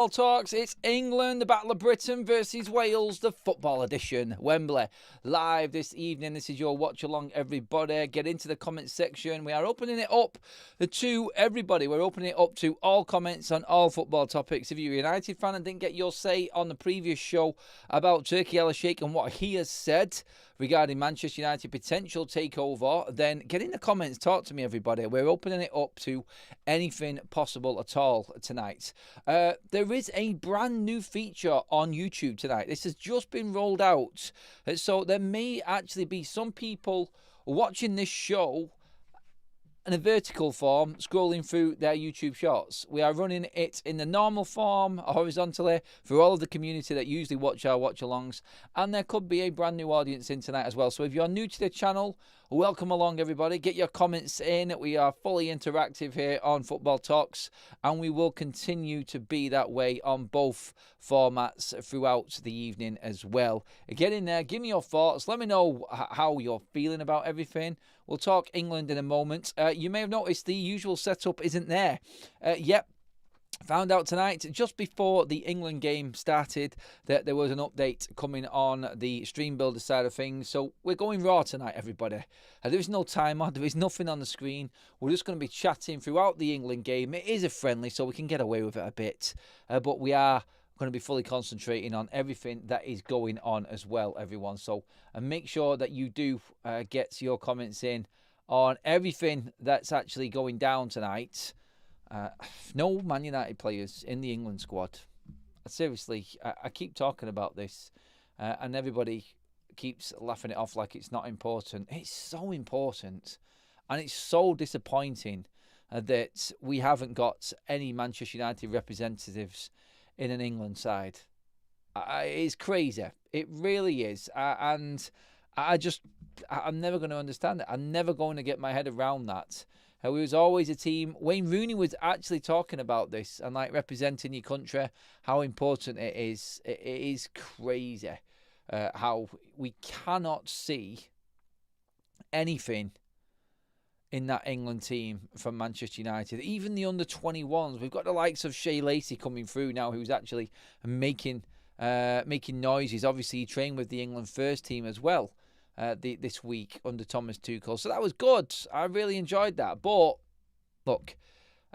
All talks, it's England, the Battle of Britain versus Wales, the football edition. Wembley, live this evening. This is your watch along, everybody. Get into the comments section. We are opening it up to everybody. We're opening it up to all comments on all football topics. If you're a United fan and didn't get your say on the previous show about Turkey Al-Sheikh and what he has said regarding Manchester United potential takeover, then get in the comments. Talk to me, everybody. We're opening it up to anything possible at all tonight. There is a brand new feature on YouTube tonight. This has just been rolled out. So there may actually be some people watching this show in a vertical form, scrolling through their YouTube shorts. We are running it in the normal form, horizontally, for all of the community that usually watch our watch-alongs. And there could be a brand new audience in tonight as well. So if you're new to the channel, welcome along, everybody. Get your comments in. We are fully interactive here on Football Talks, and we will continue to be that way on both formats throughout the evening as well. Get in there. Give me your thoughts. Let me know how you're feeling about everything. We'll talk England in a moment. You may have noticed the usual setup isn't there. Yep. Found out tonight, just before the England game started, that there was an update coming on the stream builder side of things. So we're going raw tonight, everybody. There is no timer. There is nothing on the screen. We're just going to be chatting throughout the England game. It is a friendly, so we can get away with it a bit. But we are going to be fully concentrating on everything that is going on as well, everyone. So make sure that you do get your comments in on everything that's actually going down tonight. No Man United players in the England squad. Seriously, I keep talking about this and everybody keeps laughing it off like it's not important. It's so important, and it's so disappointing that we haven't got any Manchester United representatives in an England side. It's crazy. It really is. And I'm never going to understand it. I'm never going to get my head around that. We was always a team. Wayne Rooney was actually talking about this and like representing your country, how important it is. It is crazy how we cannot see anything in that England team from Manchester United. Even the under-21s. We've got the likes of Shea Lacey coming through now, who's actually making noises. Obviously, he trained with the England first team as well. This week under Thomas Tuchel. So that was good. I really enjoyed that. But, look,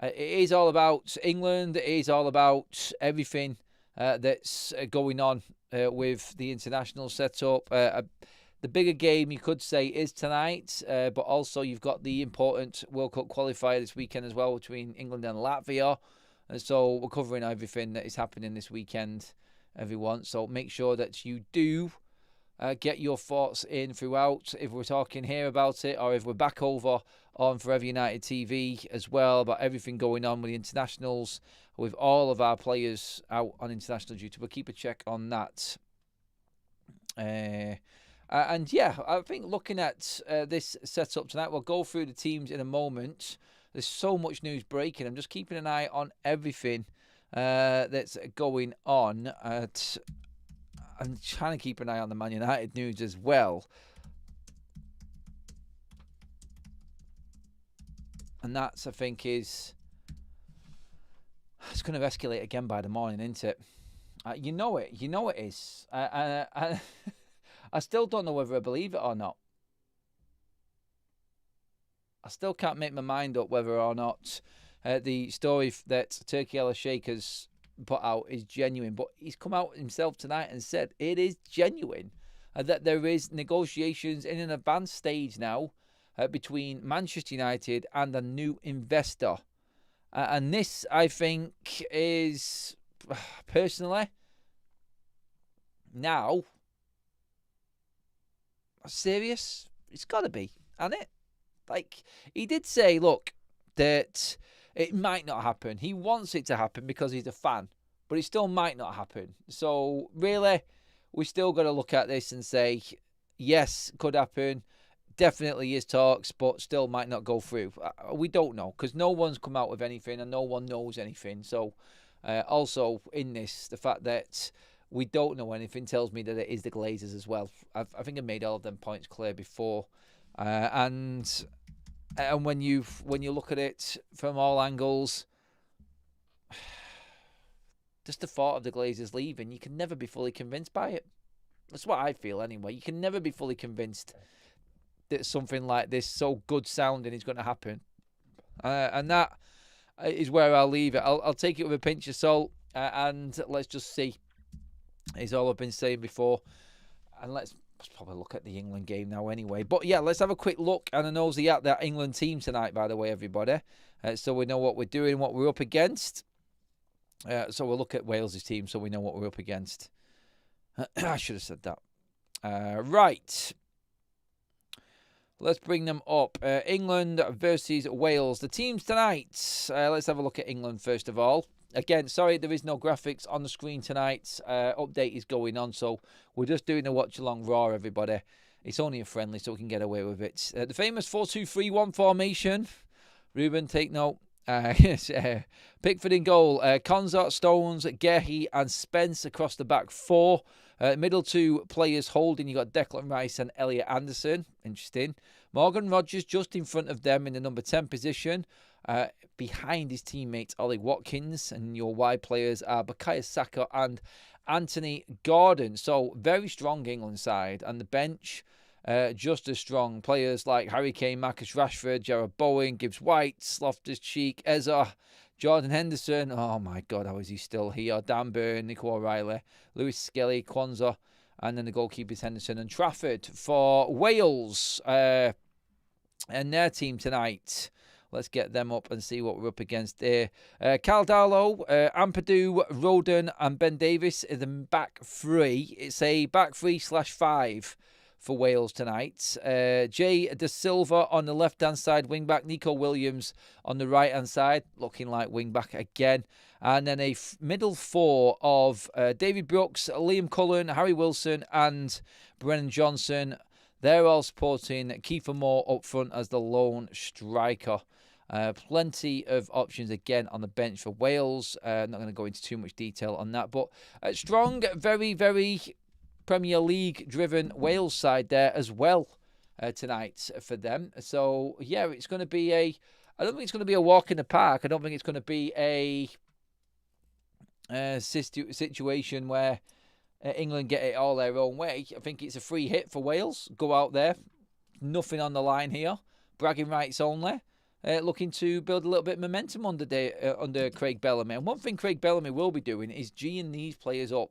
it is all about England. It is all about everything that's going on with the international setup. The bigger game, you could say, is tonight. But also you've got the important World Cup qualifier this weekend as well between England and Latvia. And so we're covering everything that is happening this weekend, everyone. So make sure that you do get your thoughts in throughout, if we're talking here about it, or if we're back over on Forever United TV as well, about everything going on with the internationals, with all of our players out on international duty. We'll keep a check on that. And yeah, I think looking at this setup tonight, we'll go through the teams in a moment. There's so much news breaking. I'm just keeping an eye on everything that's going on at... I'm trying to keep an eye on the Man United news as well. And that's, I think, it's going to escalate again by the morning, isn't it? You know it. You know it is. I still don't know whether I believe it or not. I still can't make my mind up whether or not the story that Turkey Al-Sheikh has put out is genuine, but he's come out himself tonight and said it is genuine, that there is negotiations in an advanced stage now between Manchester United and a new investor, and this, I think, is personally now serious. It's got to be, hasn't it? Like, he did say, look, that it might not happen. He wants it to happen because he's a fan, but it still might not happen. So really, we still got to look at this and say, yes, could happen. Definitely is talks, but still might not go through. We don't know because no one's come out with anything and no one knows anything. So also in this, the fact that we don't know anything tells me that it is the Glazers as well. I think I made all of them points clear before. And when you look at it from all angles, just the thought of the Glazers leaving, you can never be fully convinced by it. That's what I feel anyway. You can never be fully convinced that something like this, so good sounding, is going to happen. And that is where I'll leave it. I'll take it with a pinch of salt, and let's just see. Is all I've been saying before. And let's probably look at the England game now anyway. But yeah, let's have a quick look and a nosy at that England team tonight, by the way, everybody. So we know what we're doing, what we're up against. So we'll look at Wales' team so we know what we're up against. I should have said that. Right. Let's bring them up. England versus Wales. The teams tonight. Let's have a look at England first of all. Again, sorry, there is no graphics on the screen tonight. Update is going on, so we're just doing a watch-along raw, everybody. It's only a friendly, so we can get away with it. The famous 4-2-3-1 formation. Ruben, take note. Pickford in goal. Konza, Stones, Gehi, and Spence across the back four. Middle two players holding. You got Declan Rice and Elliot Anderson. Interesting. Morgan Rogers just in front of them in the number 10 position. Behind his teammate Ollie Watkins, and your wide players are Bukayo Saka and Anthony Gordon. So very strong England side, and the bench just as strong. Players like Harry Kane, Marcus Rashford, Jarrod Bowen, Gibbs White, Loftus-Cheek, Eza, Jordan Henderson. Oh my God, how is he still here? Dan Burn, Nico O'Reilly, Lewis Skelly, Kwanzaa, and then the goalkeepers Henderson and Trafford for Wales and their team tonight. Let's get them up and see what we're up against there. Caldalo, Ampadu, Roden, and Ben Davis is the back three. It's a back 3/5 for Wales tonight. Jay De Silva on the left-hand side, wing-back. Nico Williams on the right-hand side, looking like wing-back again. And then a middle four of David Brooks, Liam Cullen, Harry Wilson, and Brennan Johnson. They're all supporting Kiefer Moore up front as the lone striker. Plenty of options again on the bench for Wales. Not going to go into too much detail on that, but a strong, very, very Premier League driven Wales side there as well tonight for them. So yeah, it's going to be I don't think it's going to be a walk in the park. I don't think it's going to be a situation where England get it all their own way. I think it's a free hit for Wales. Go out there, nothing on the line here, bragging rights only. Looking to build a little bit of momentum under Craig Bellamy. And one thing Craig Bellamy will be doing is geeing these players up.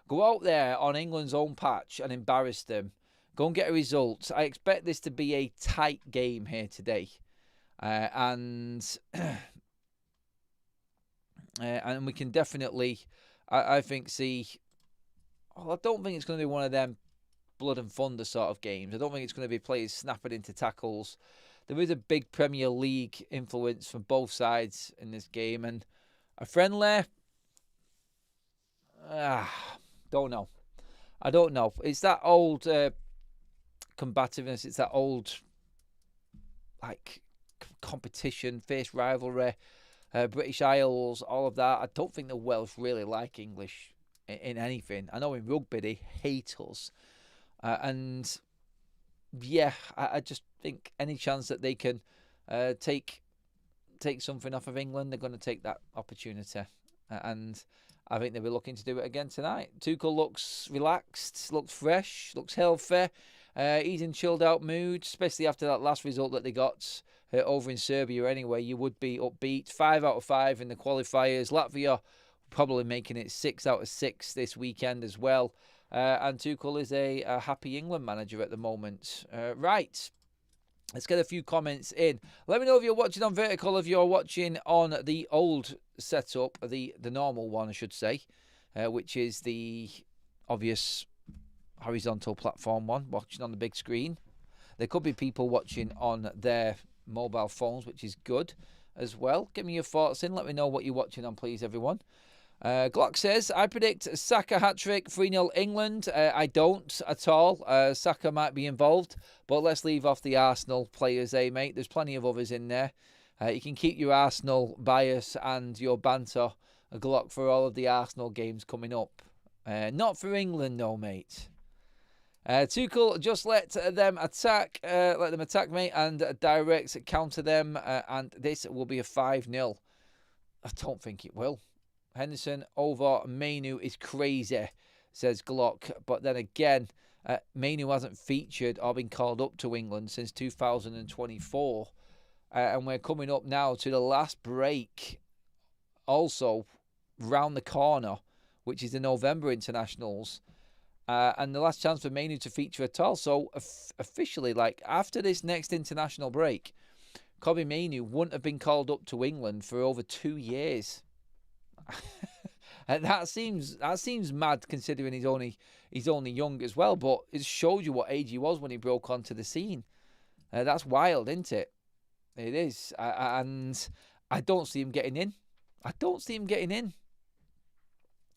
Go out there on England's own patch and embarrass them. Go and get a result. I expect this to be a tight game here today. And we can definitely, I think, see... I don't think it's going to be one of them blood and thunder sort of games. I don't think it's going to be players snapping into tackles. There is a big Premier League influence from both sides in this game. And a friendly... don't know. I don't know. It's that old combativeness. It's that old competition, fierce rivalry, British Isles, all of that. I don't think the Welsh really like English in anything. I know in rugby they hate us. And yeah, I just think any chance that they can take something off of England, they're going to take that opportunity. And I think they'll be looking to do it again tonight. Tuchel looks relaxed, looks fresh, looks healthy. He's in chilled out mood, especially after that last result that they got over in Serbia anyway. You would be upbeat. 5 out of 5 in the qualifiers. Latvia probably making it 6 out of 6 this weekend as well. And Tuchel is a happy England manager at the moment. Right. Let's get a few comments in. Let me know if you're watching on vertical, if you're watching on the old setup, the normal one, I should say, which is the obvious horizontal platform one, watching on the big screen. There could be people watching on their mobile phones, which is good as well. Give me your thoughts in. Let me know what you're watching on, please, everyone. Glock says, I predict Saka hat-trick, 3-0 England. I don't at all. Saka might be involved, but let's leave off the Arsenal players, mate? There's plenty of others in there. You can keep your Arsenal bias and your banter, Glock, for all of the Arsenal games coming up. Not for England, though, mate. Tuchel, just let them attack, mate, and direct counter them, and this will be a 5-0. I don't think it will. Henderson over Mainu is crazy, says Glock. But then again, Mainu hasn't featured or been called up to England since 2024. And we're coming up now to the last break, also round the corner, which is the November internationals. And the last chance for Mainu to feature at all. So officially, like after this next international break, Kobbie Mainu wouldn't have been called up to England for over 2 years. And that seems mad considering he's only young as well. But it shows you what age he was when he broke onto the scene. That's wild, isn't it? It is. And I don't see him getting in.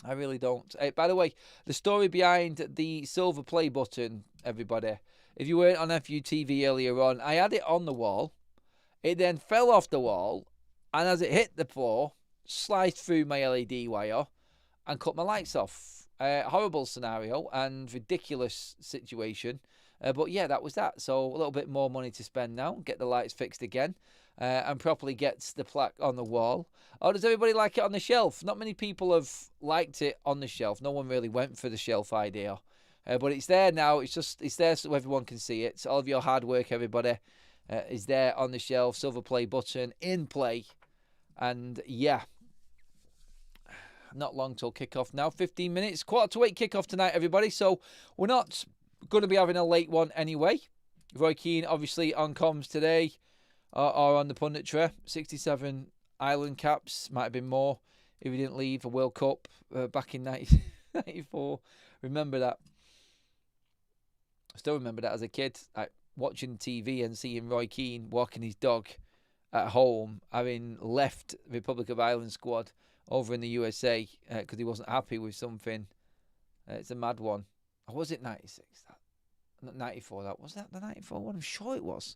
I really don't. By the way, the story behind the silver play button, everybody. If you weren't on FUTV earlier on, I had it on the wall. It then fell off the wall, and as it hit the floor, sliced through my LED wire and cut my lights off. Horrible scenario and ridiculous situation. But yeah, that was that. So a little bit more money to spend now. Get the lights fixed again. And properly gets the plaque on the wall. Or does everybody like it on the shelf? Not many people have liked it on the shelf. No one really went for the shelf idea. But it's there now. It's there so everyone can see it. So all of your hard work, everybody, is there on the shelf. Silver play button in play. And yeah, not long till kickoff now. 15 minutes. 7:45 kickoff tonight, everybody. So we're not going to be having a late one anyway. Roy Keane, obviously, on comms today. Or on the punditry. 67 Ireland caps. Might have been more if he didn't leave a World Cup back in 1994. Remember that. I still remember that as a kid. Watching TV and seeing Roy Keane walking his dog at home, having left the Republic of Ireland squad over in the USA because he wasn't happy with something. It's a mad one. Or was it 96? Not 94. That was that the 94 one? I'm sure it was.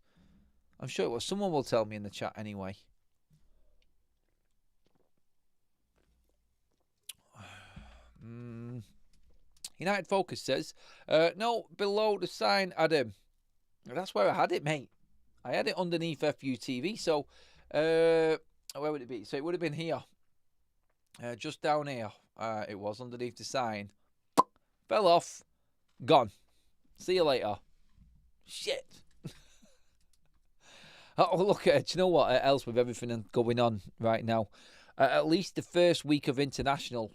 Someone will tell me in the chat anyway. United Focus says, no, below the sign, Adam. That's where I had it, mate. I had it underneath FUTV. So, where would it be? So it would have been here. Just down here. It was underneath the sign. Fell off. Gone. See you later. Shit. Oh, look, do you know what else with everything going on right now? At least the first week of international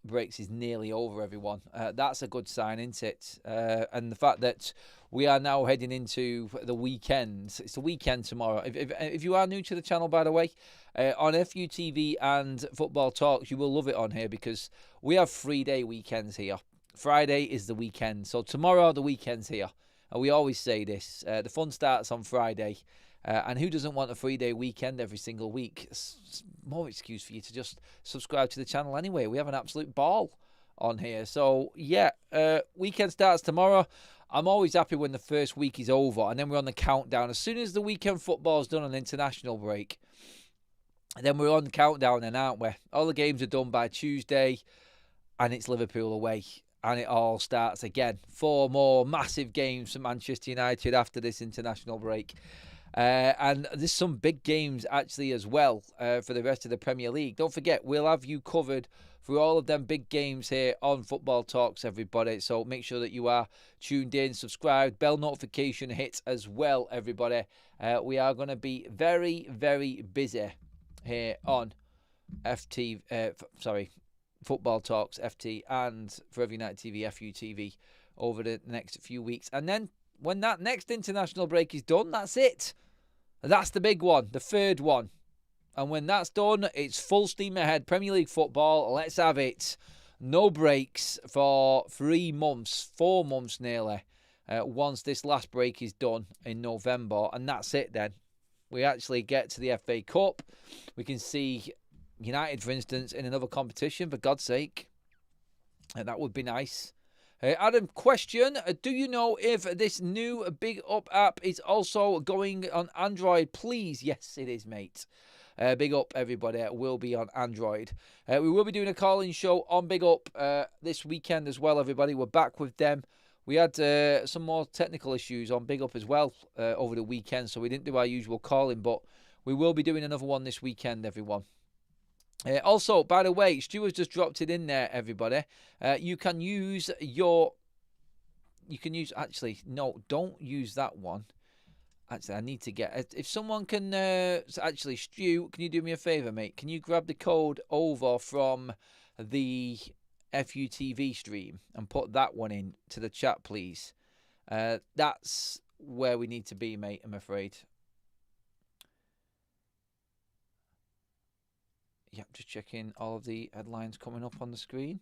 breaks is nearly over, everyone. That's a good sign, isn't it? And the fact that we are now heading into the weekend. It's the weekend tomorrow. If you are new to the channel, by the way, on FUTV and Football Talks, you will love it on here because we have 3-day weekends here. Friday is the weekend. So tomorrow, the weekend's here. And we always say this. The fun starts on Friday. And who doesn't want a 3-day weekend every single week? It's more excuse for you to just subscribe to the channel anyway. We have an absolute ball on here. So, yeah, weekend starts tomorrow. I'm always happy when the first week is over. And then we're on the countdown. As soon as the weekend football's done on international break, then we're on the countdown then, aren't we? All the games are done by Tuesday. And it's Liverpool away. And it all starts again. 4 more massive games for Manchester United after this international break. And there's some big games actually as well for the rest of the Premier League. Don't forget, we'll have you covered for all of them big games here on Football Talks, everybody. So make sure that you are tuned in, subscribed, bell notification hit as well, everybody. We are going to be very, very busy here on Football Talks, FT, and Forever United TV, FUTV, over the next few weeks. And then when that next international break is done, that's it. That's the big one, the third one. And when that's done, it's full steam ahead. Premier League football, let's have it. No breaks for 3 months, 4 months nearly, once this last break is done in November. And that's it then. We actually get to the FA Cup. We can see United, for instance, in another competition, for God's sake. And that would be nice. Adam, question, do you know if this new Big Up app is also going on Android? Please, yes, it is, mate. Big Up, everybody, will be on Android. We will be doing a call-in show on Big Up this weekend as well, everybody. We're back with them. We had some more technical issues on Big Up as well over the weekend, so we didn't do our usual call-in, but we will be doing another one this weekend, everyone. Also, by the way, Stu has just dropped it in there, everybody. You can use your... You can use... Actually, no, don't use that one. Actually, I need to get... If someone can... actually, Stu, can you do me a favour, mate? Can you grab the code over from the FUTV stream and put that one in to the chat, please? That's where we need to be, mate, I'm afraid. Yeah, just checking all of the headlines coming up on the screen.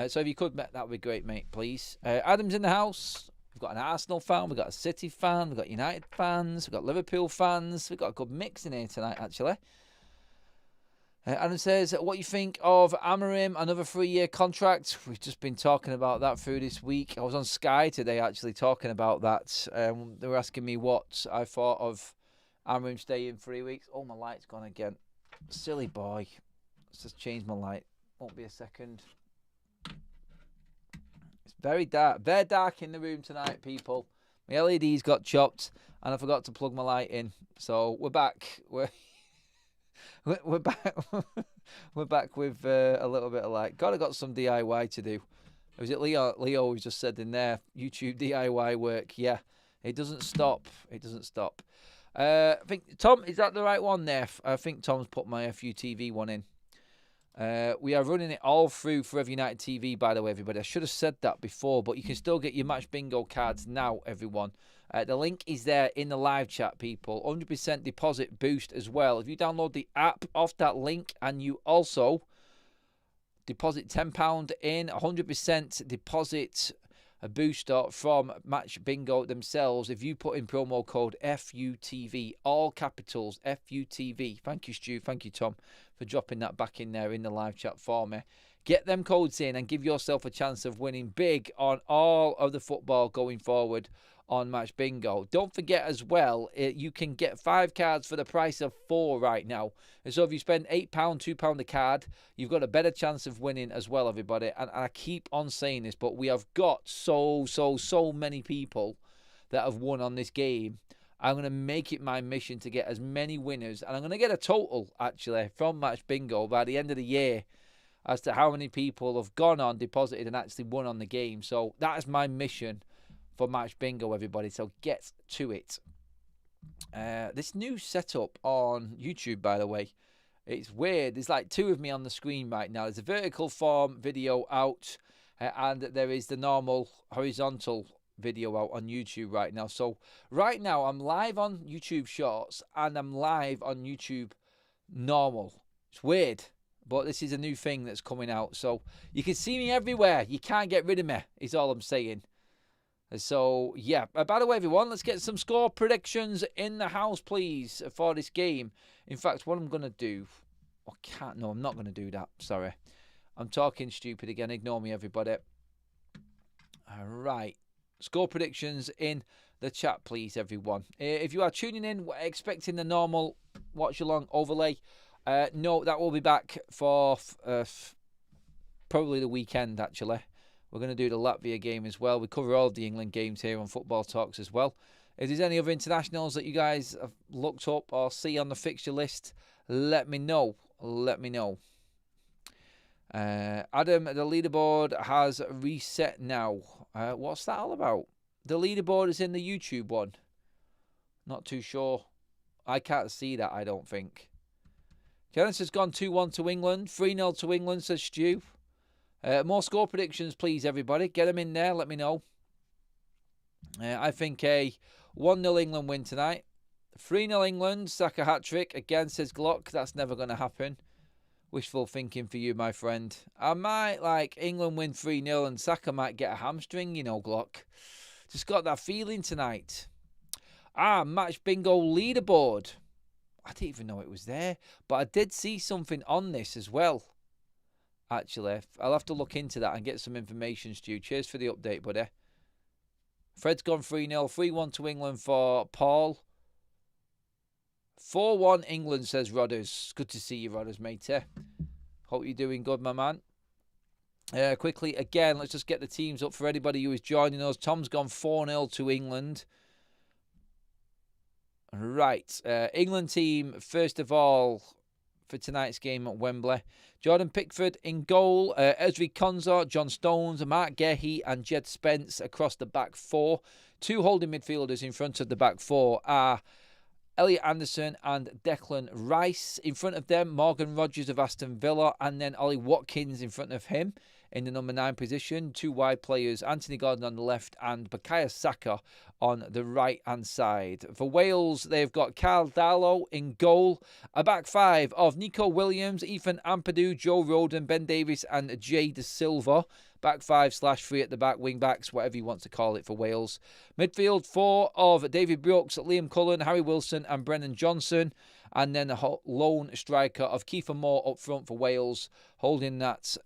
So if you could, that would be great, mate, please. Adam's in the house. We've got an Arsenal fan. We've got a City fan. We've got United fans. We've got Liverpool fans. We've got a good mix in here tonight, actually. Adam says, what you think of Amorim, another 3-year contract? We've just been talking about that through this week. I was on Sky today, actually, talking about that. They were asking me what I thought of Amorim staying 3 weeks. Oh, my light's gone again. Silly boy. Let's just change my light. Won't be a second. It's very dark. Very dark in the room tonight, people. My LEDs got chopped and I forgot to plug my light in. So we're back. We're back. We're back with a little bit of light. God, I got some DIY to do. Was it Leo? Leo who just said in there, YouTube DIY work. Yeah, it doesn't stop. It doesn't stop. I think, Tom, is that the right one there? I think Tom's put my FUTV one in. We are running it all through Forever United TV, by the way, everybody. I should have said that before, but you can still get your Match Bingo cards now, everyone. The link is there in the live chat, people. 100% deposit boost as well. If you download the app off that link and you also deposit £10 in, 100% deposit a booster from Match Bingo themselves. If you put in promo code FUTV, all capitals, FUTV. Thank you, Stu. Thank you, Tom, for dropping that back in there in the live chat for me. Get them codes in and give yourself a chance of winning big on all of the football going forward on Match Bingo. Don't forget as well, you can get 5 cards for the price of 4 right now. And so if you spend £8, £2 a card, you've got a better chance of winning as well, everybody. And I keep on saying this, but we have got so many people that have won on this game. I'm going to make it my mission to get as many winners. And I'm going to get a total, actually, from Match Bingo by the end of the year as to how many people have gone on, deposited, and actually won on the game. So that is my mission for Match Bingo, everybody. So get to it. This new setup on YouTube, by the way, it's weird. There's like 2 of me on the screen right now. There's a vertical form video out, and there is the normal horizontal video out on YouTube right now. So right now I'm live on YouTube Shorts and I'm live on YouTube normal. It's weird, but this is a new thing that's coming out. So you can see me everywhere. You can't get rid of me, is all I'm saying. So, yeah. By the way, everyone, let's get some score predictions in the house, please, for this game. In fact, what I'm going to do... No, I'm not going to do that. Sorry. I'm talking stupid again. Ignore me, everybody. All right. Score predictions in the chat, please, everyone. If you are tuning in, expecting the normal watch-along overlay, no, that will be back for probably the weekend, actually. We're going to do the Latvia game as well. We cover all of the England games here on Football Talks as well. If there's any other internationals that you guys have looked up or see on the fixture list, let me know. Let me know. Adam, the leaderboard has reset now. What's that all about? The leaderboard is in the YouTube one. Not too sure. I can't see that, I don't think. Kenneth has gone 2-1 to England. 3-0 to England, says Stu. More score predictions, please, everybody. Get them in there. Let me know. I think a 1-0 England win tonight. 3-0 England. Saka hat-trick. Again, says Glock. That's never going to happen. Wishful thinking for you, my friend. I might like England win 3-0 and Saka might get a hamstring, you know, Glock. Just got that feeling tonight. Match Bingo leaderboard. I didn't even know it was there. But I did see something on this as well. Actually, I'll have to look into that and get some information, Stu. Cheers for the update, buddy. Fred's gone 3-0. 3-1 to England for Paul. 4-1 England, says Rodders. Good to see you, Rodders, matey. Hope you're doing good, my man. Quickly, again, let's just get the teams up for anybody who is joining us. Tom's gone 4-0 to England. Right. England team, first of all, for tonight's game at Wembley. Jordan Pickford in goal. Ezri Konsa, John Stones, Mark Gehi and Jed Spence across the back four. Two holding midfielders in front of the back four are Elliot Anderson and Declan Rice. In front of them, Morgan Rogers of Aston Villa, and then Ollie Watkins in front of him in the number 9 position. Two wide players, Anthony Gordon on the left and Bukayo Saka on the right-hand side. For Wales, they've got Carl Darlow in goal. A back five of Nico Williams, Ethan Ampadu, Joe Roden, Ben Davies and Jay De Silva. Back 5/3 at the back, wing backs, whatever you want to call it for Wales. Midfield 4 of David Brooks, Liam Cullen, Harry Wilson and Brennan Johnson. And then the lone striker of Kiefer Moore up front for Wales, holding that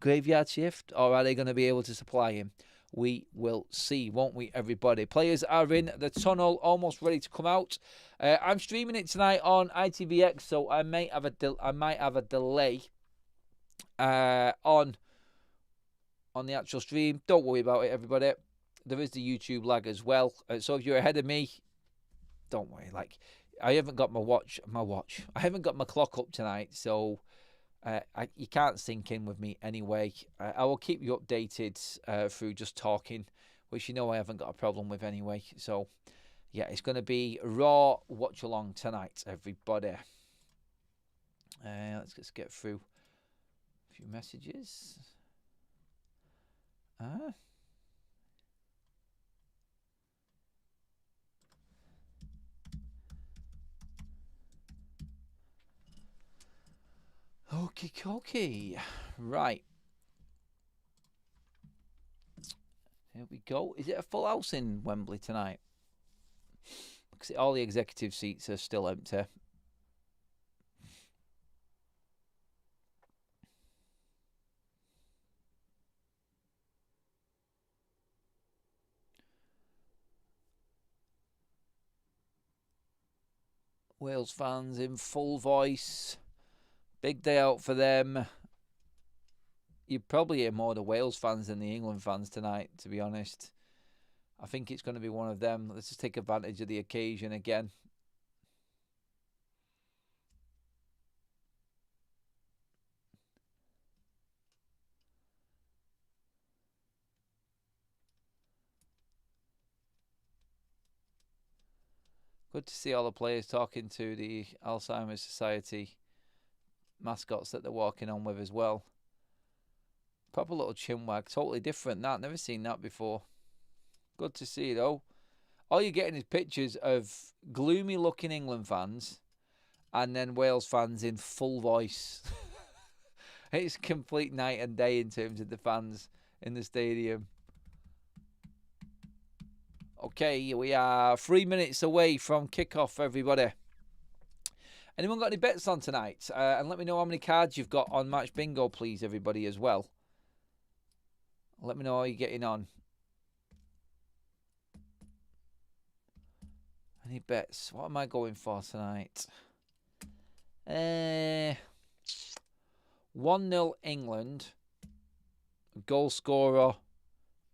graveyard shift. Or are they going to be able to supply him? We will see, won't we, everybody? Players are in the tunnel, almost ready to come out. I'm streaming it tonight on ITVX, so I might have a delay on the actual stream. Don't worry about it, everybody. There is the YouTube lag as well. So if you're ahead of me, don't worry. Like, I haven't got I haven't got my clock up tonight, so you can't sync in with me anyway. I will keep you updated through just talking, which you know I haven't got a problem with anyway. So, yeah, it's going to be raw watch along tonight, everybody. Let's just get through a few messages. Okay. Right. Here we go. Is it a full house in Wembley tonight? Because all the executive seats are still empty. Wales fans in full voice. Big day out for them. You probably hear more the Wales fans than the England fans tonight, to be honest. I think it's going to be one of them. Let's just take advantage of the occasion again. Good to see all the players talking to the Alzheimer's Society mascots that they're walking on with as well. Proper little chin wag, totally different. That, never seen that before. Good to see though. All you're getting is pictures of gloomy looking England fans and then Wales fans in full voice. It's complete night and day in terms of the fans in the stadium. Okay, we are 3 minutes away from kickoff, everybody. Anyone got any bets on tonight? And let me know how many cards you've got on Match Bingo, please, everybody, as well. Let me know how you're getting on. Any bets? What am I going for tonight? 1-0 England. Goal scorer,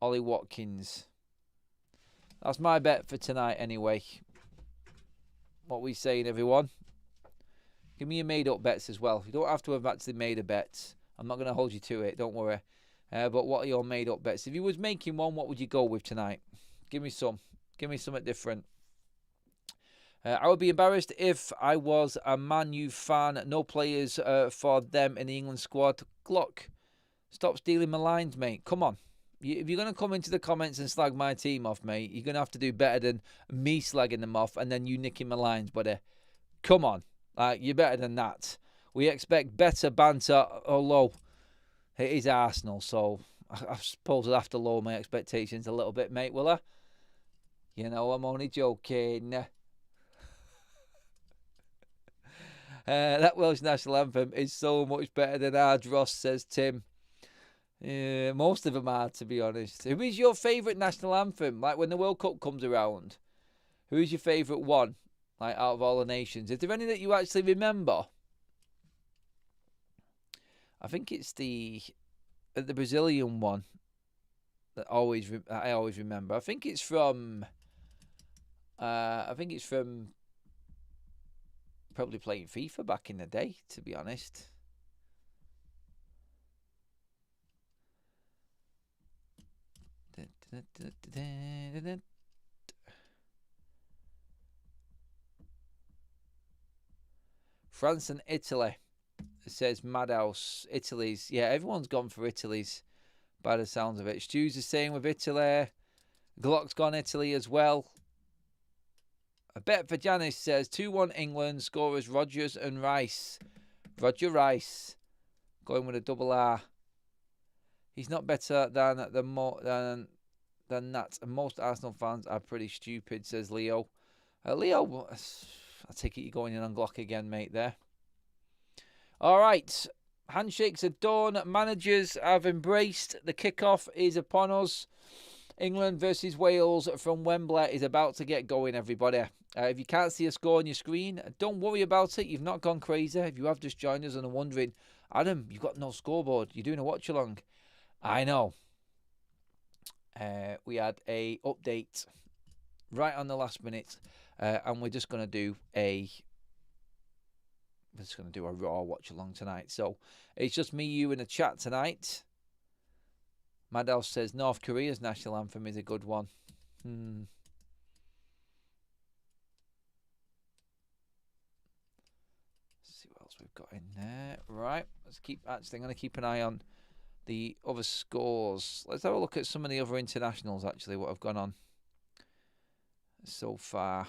Ollie Watkins. That's my bet for tonight anyway. What are we saying, everyone? Give me your made-up bets as well. You don't have to have actually made a bet. I'm not going to hold you to it, don't worry. But what are your made-up bets? If you was making one, what would you go with tonight? Give me some. Give me something different. I would be embarrassed if I was a Man U fan. No players for them in the England squad. Glock, stop stealing my lines, mate. Come on. If you're going to come into the comments and slag my team off, mate, you're going to have to do better than me slagging them off and then you nicking my lines, buddy. Come on. You're better than that. We expect better banter, although it is Arsenal, so I suppose I'll have to lower my expectations a little bit, mate, will I? You know, I'm only joking. That Welsh national anthem is so much better than Ardross, says Tim. Most of them are, to be honest. Who is your favourite national anthem? Like when the World Cup comes around, who is your favourite one? Like out of all the nations, is there any that you actually remember? I think it's the Brazilian one that I always remember. I think it's from Probably playing FIFA back in the day, to be honest. France and Italy, says Madhouse. Italy's, yeah, everyone's gone for Italy's by the sounds of it. Stu's the same with Italy. Glock's gone Italy as well. A bet for Janice says 2-1 England. Scorers Rodgers and Rice. Roger Rice going with a double R. He's not better than that. And most Arsenal fans are pretty stupid, says Leo. Leo, I take it you're going in on Glock again, mate, there. All right. Handshakes are done. Managers have embraced. The kickoff is upon us. England versus Wales from Wembley is about to get going, everybody. If you can't see a score on your screen, don't worry about it. You've not gone crazy. If you have just joined us and are wondering, Adam, you've got no scoreboard. You're doing a watch-along. I know. We had a update right on the last minute, and we're just going to do a raw watch-along tonight. So it's just me, you, and a chat tonight. Madhouse says North Korea's national anthem is a good one. Let's see what else we've got in there. Right, I'm going to keep an eye on the other scores. Let's have a look at some of the other internationals, actually, what have gone on so far.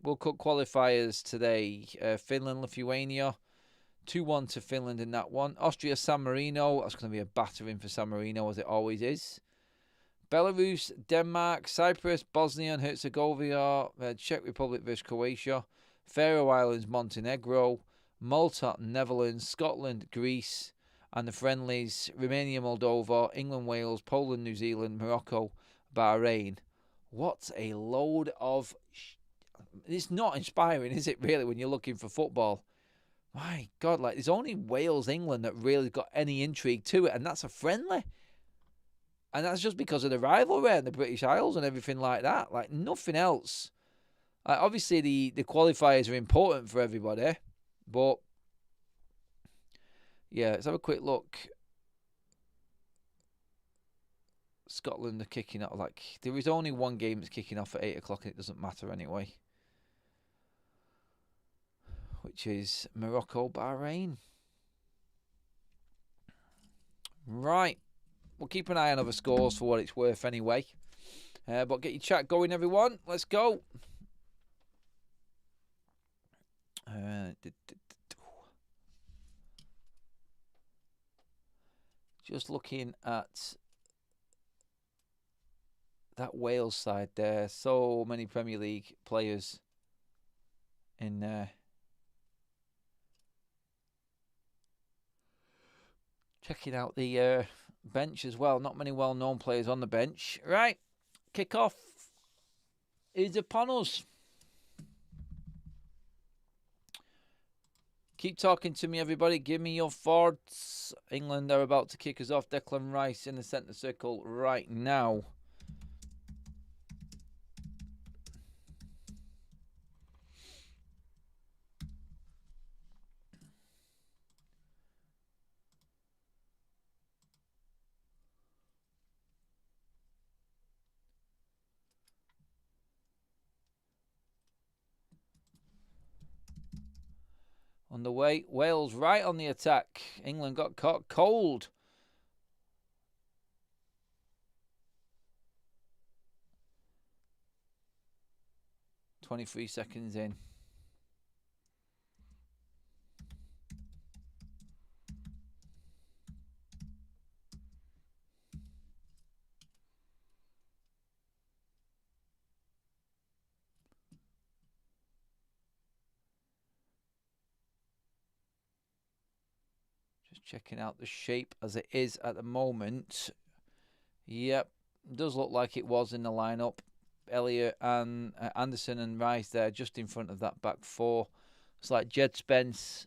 World Cup qualifiers today. Finland, Lithuania. 2-1 to Finland in that one. Austria, San Marino. That's going to be a battering for San Marino, as it always is. Belarus, Denmark, Cyprus, Bosnia and Herzegovina, Czech Republic versus Croatia. Faroe Islands, Montenegro. Malta, Netherlands, Scotland, Greece. And the friendlies, Romania, Moldova, England, Wales, Poland, New Zealand, Morocco, Bahrain. What a load of... It's not inspiring, is it, really, when you're looking for football? My God, like, there's only Wales, England that really got any intrigue to it, and that's a friendly. And that's just because of the rivalry and the British Isles and everything like that. Like, nothing else. Obviously, the qualifiers are important for everybody, but... Yeah, let's have a quick look. Scotland are kicking off. Like, there is only one game that's kicking off at 8 o'clock, and it doesn't matter anyway. Which is Morocco, Bahrain. Right. We'll keep an eye on other scores for what it's worth anyway. But get your chat going, everyone. Let's go. Just looking at that Wales side there. So many Premier League players in there. Checking out the bench as well. Not many well-known players on the bench. Right. Kickoff is upon us. Keep talking to me, everybody. Give me your thoughts. England are about to kick us off. Declan Rice in the centre circle right now. On the way, Wales right on the attack. England got caught cold. "23 seconds in. Just checking out the shape as it is at the moment. Yep, does look like it was in the lineup. Elliott and Anderson and Rice there just in front of that back four. It's like Jed Spence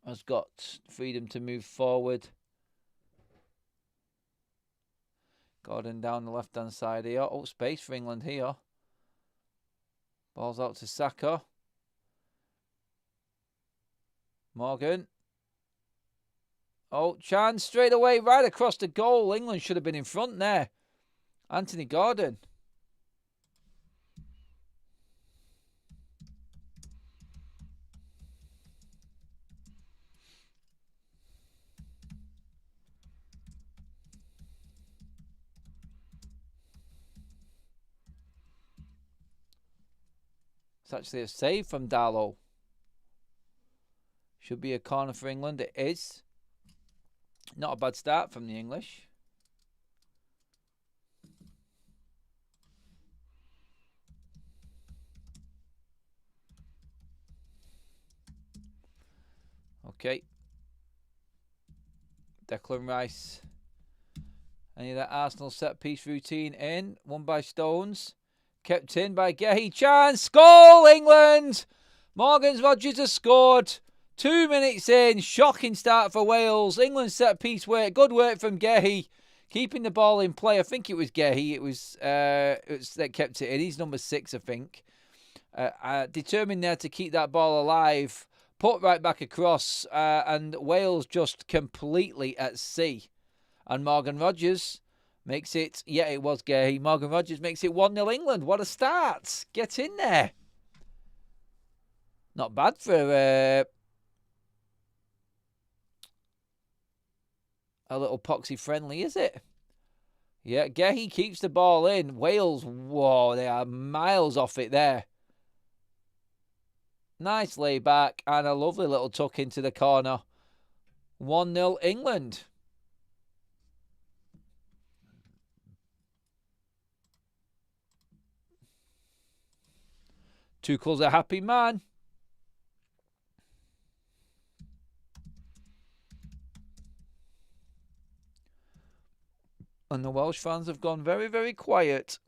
has got freedom to move forward. Gordon down the left-hand side here. Oh, space for England here. Ball's out to Saka. Morgan. Oh, chance straight away, right across the goal. England should have been in front there. Anthony Gordon. It's actually a save from Darlow. Should be a corner for England. It is. Not a bad start from the English. Okay. Declan Rice. Any of that Arsenal set-piece routine in. Won by Stones. Kept in by Gehi. Chance. Goal, England! Morgan Rogers has scored. 2 minutes in. Shocking start for Wales. England set-piece work. Good work from Gehi. Keeping the ball in play. I think it was Gehi. It was that kept it in. He's number 6, I think. Determined there to keep that ball alive. Put right back across. And Wales just completely at sea. And Morgan Rogers makes it, yeah, it was Gay. Morgan Rogers makes it 1-0 England. What a start. Get in there. Not bad for a little poxy friendly, is it? Yeah, Gehi keeps the ball in. Wales, whoa, they are miles off it there. Nice lay back and a lovely little tuck into the corner. 1-0 England. Tuchel's a happy man. And the Welsh fans have gone very, very quiet.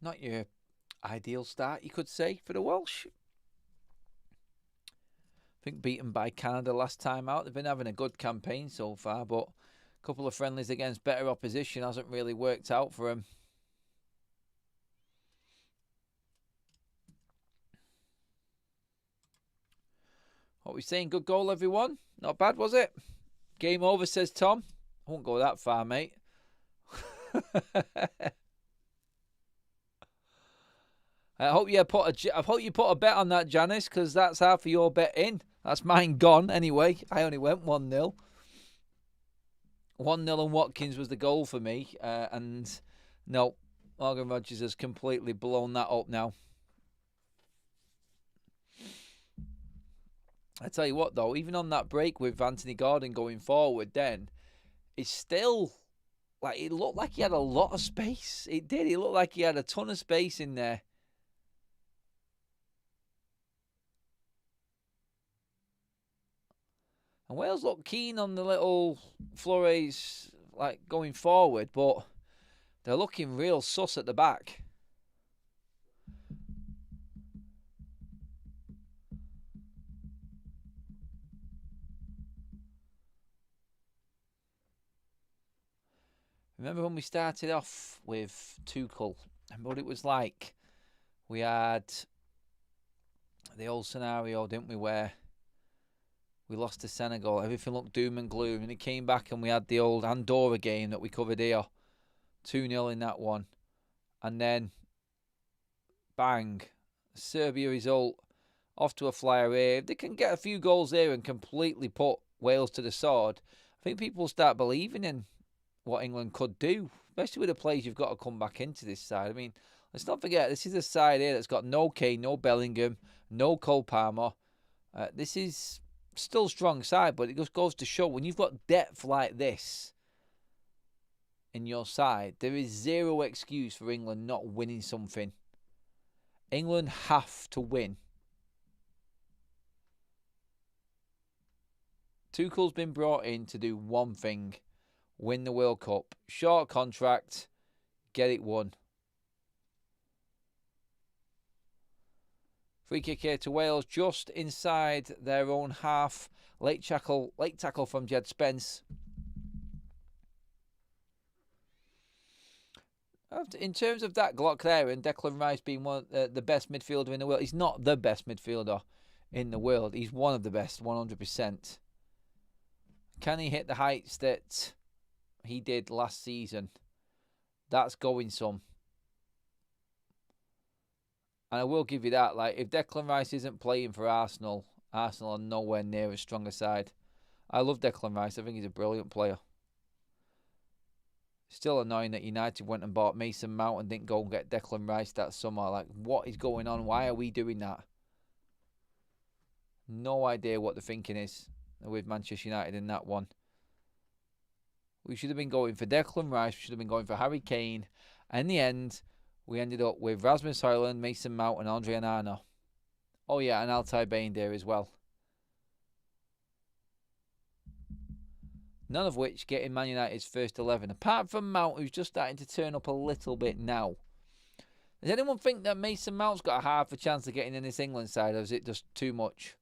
Not your ideal start, you could say, for the Welsh. I think beaten by Canada last time out. They've been having a good campaign so far, but a couple of friendlies against better opposition hasn't really worked out for them. What are we saying? Good goal, everyone. Not bad, was it? Game over, says Tom. I won't go that far, mate. I hope you put a bet on that, Janice, because that's half of your bet in. That's mine gone anyway. I only went 1-0. 1-0 and Watkins was the goal for me. And no, Morgan Rogers has completely blown that up now. I tell you what, though, even on that break with Anthony Gordon going forward, then it's still like it looked like he had a lot of space. It did. It looked like he had a ton of space in there. And Wales look keen on the little flurries like going forward, but they're looking real sus at the back. Remember when we started off with Tuchel and what it was like? We had the old scenario, didn't we, where we lost to Senegal. Everything looked doom and gloom. And it came back and we had the old Andorra game that we covered here. 2-0 in that one. And then, bang, Serbia result. Off to a flyer here. If they can get a few goals there and completely put Wales to the sword, I think people will start believing in what England could do, especially with the players you've got to come back into this side. I mean, let's not forget, this is a side here that's got no Kane, no Bellingham, no Cole Palmer. This is still a strong side, but it just goes to show when you've got depth like this in your side, there is zero excuse for England not winning something. England have to win. Tuchel's been brought in to do one thing: win the World Cup. Short contract, get it won. Free kick here to Wales, just inside their own half. Late tackle from Jed Spence. In terms of that Glock there, and Declan Rice being one of the best midfielder in the world, he's not the best midfielder in the world. He's one of the best, 100%. Can he hit the heights that he did last season? That's going some. And I will give you that. Like, if Declan Rice isn't playing for Arsenal, Arsenal are nowhere near a stronger side. I love Declan Rice. I think he's a brilliant player. Still annoying that United went and bought Mason Mount and didn't go and get Declan Rice that summer. Like, what is going on? Why are we doing that? No idea what the thinking is with Manchester United in that one. We should have been going for Declan Rice. We should have been going for Harry Kane. And in the end, we ended up with Rasmus Højlund, Mason Mount and Andre Onana. Oh yeah, and Altay Bayindir as well. None of which get in Man United's first 11. Apart from Mount, who's just starting to turn up a little bit now. Does anyone think that Mason Mount's got a half a chance of getting in this England side, or is it just too much?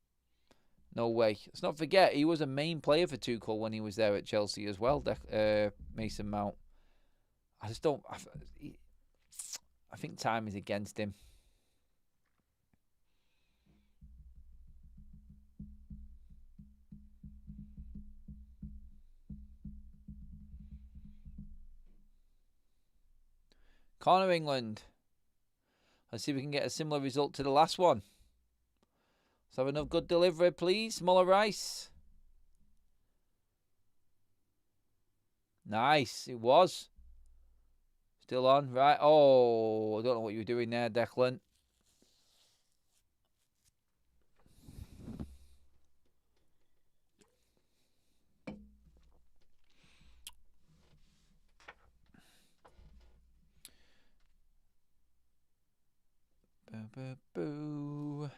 No way. Let's not forget, he was a main player for Tuchel when he was there at Chelsea as well, Mason Mount. I just don't... I think time is against him. Corner England. Let's see if we can get a similar result to the last one. Let's have another good delivery, please. Muller Rice. Nice. It was. Still on. Right. Oh, I don't know what you were doing there, Declan. Boo.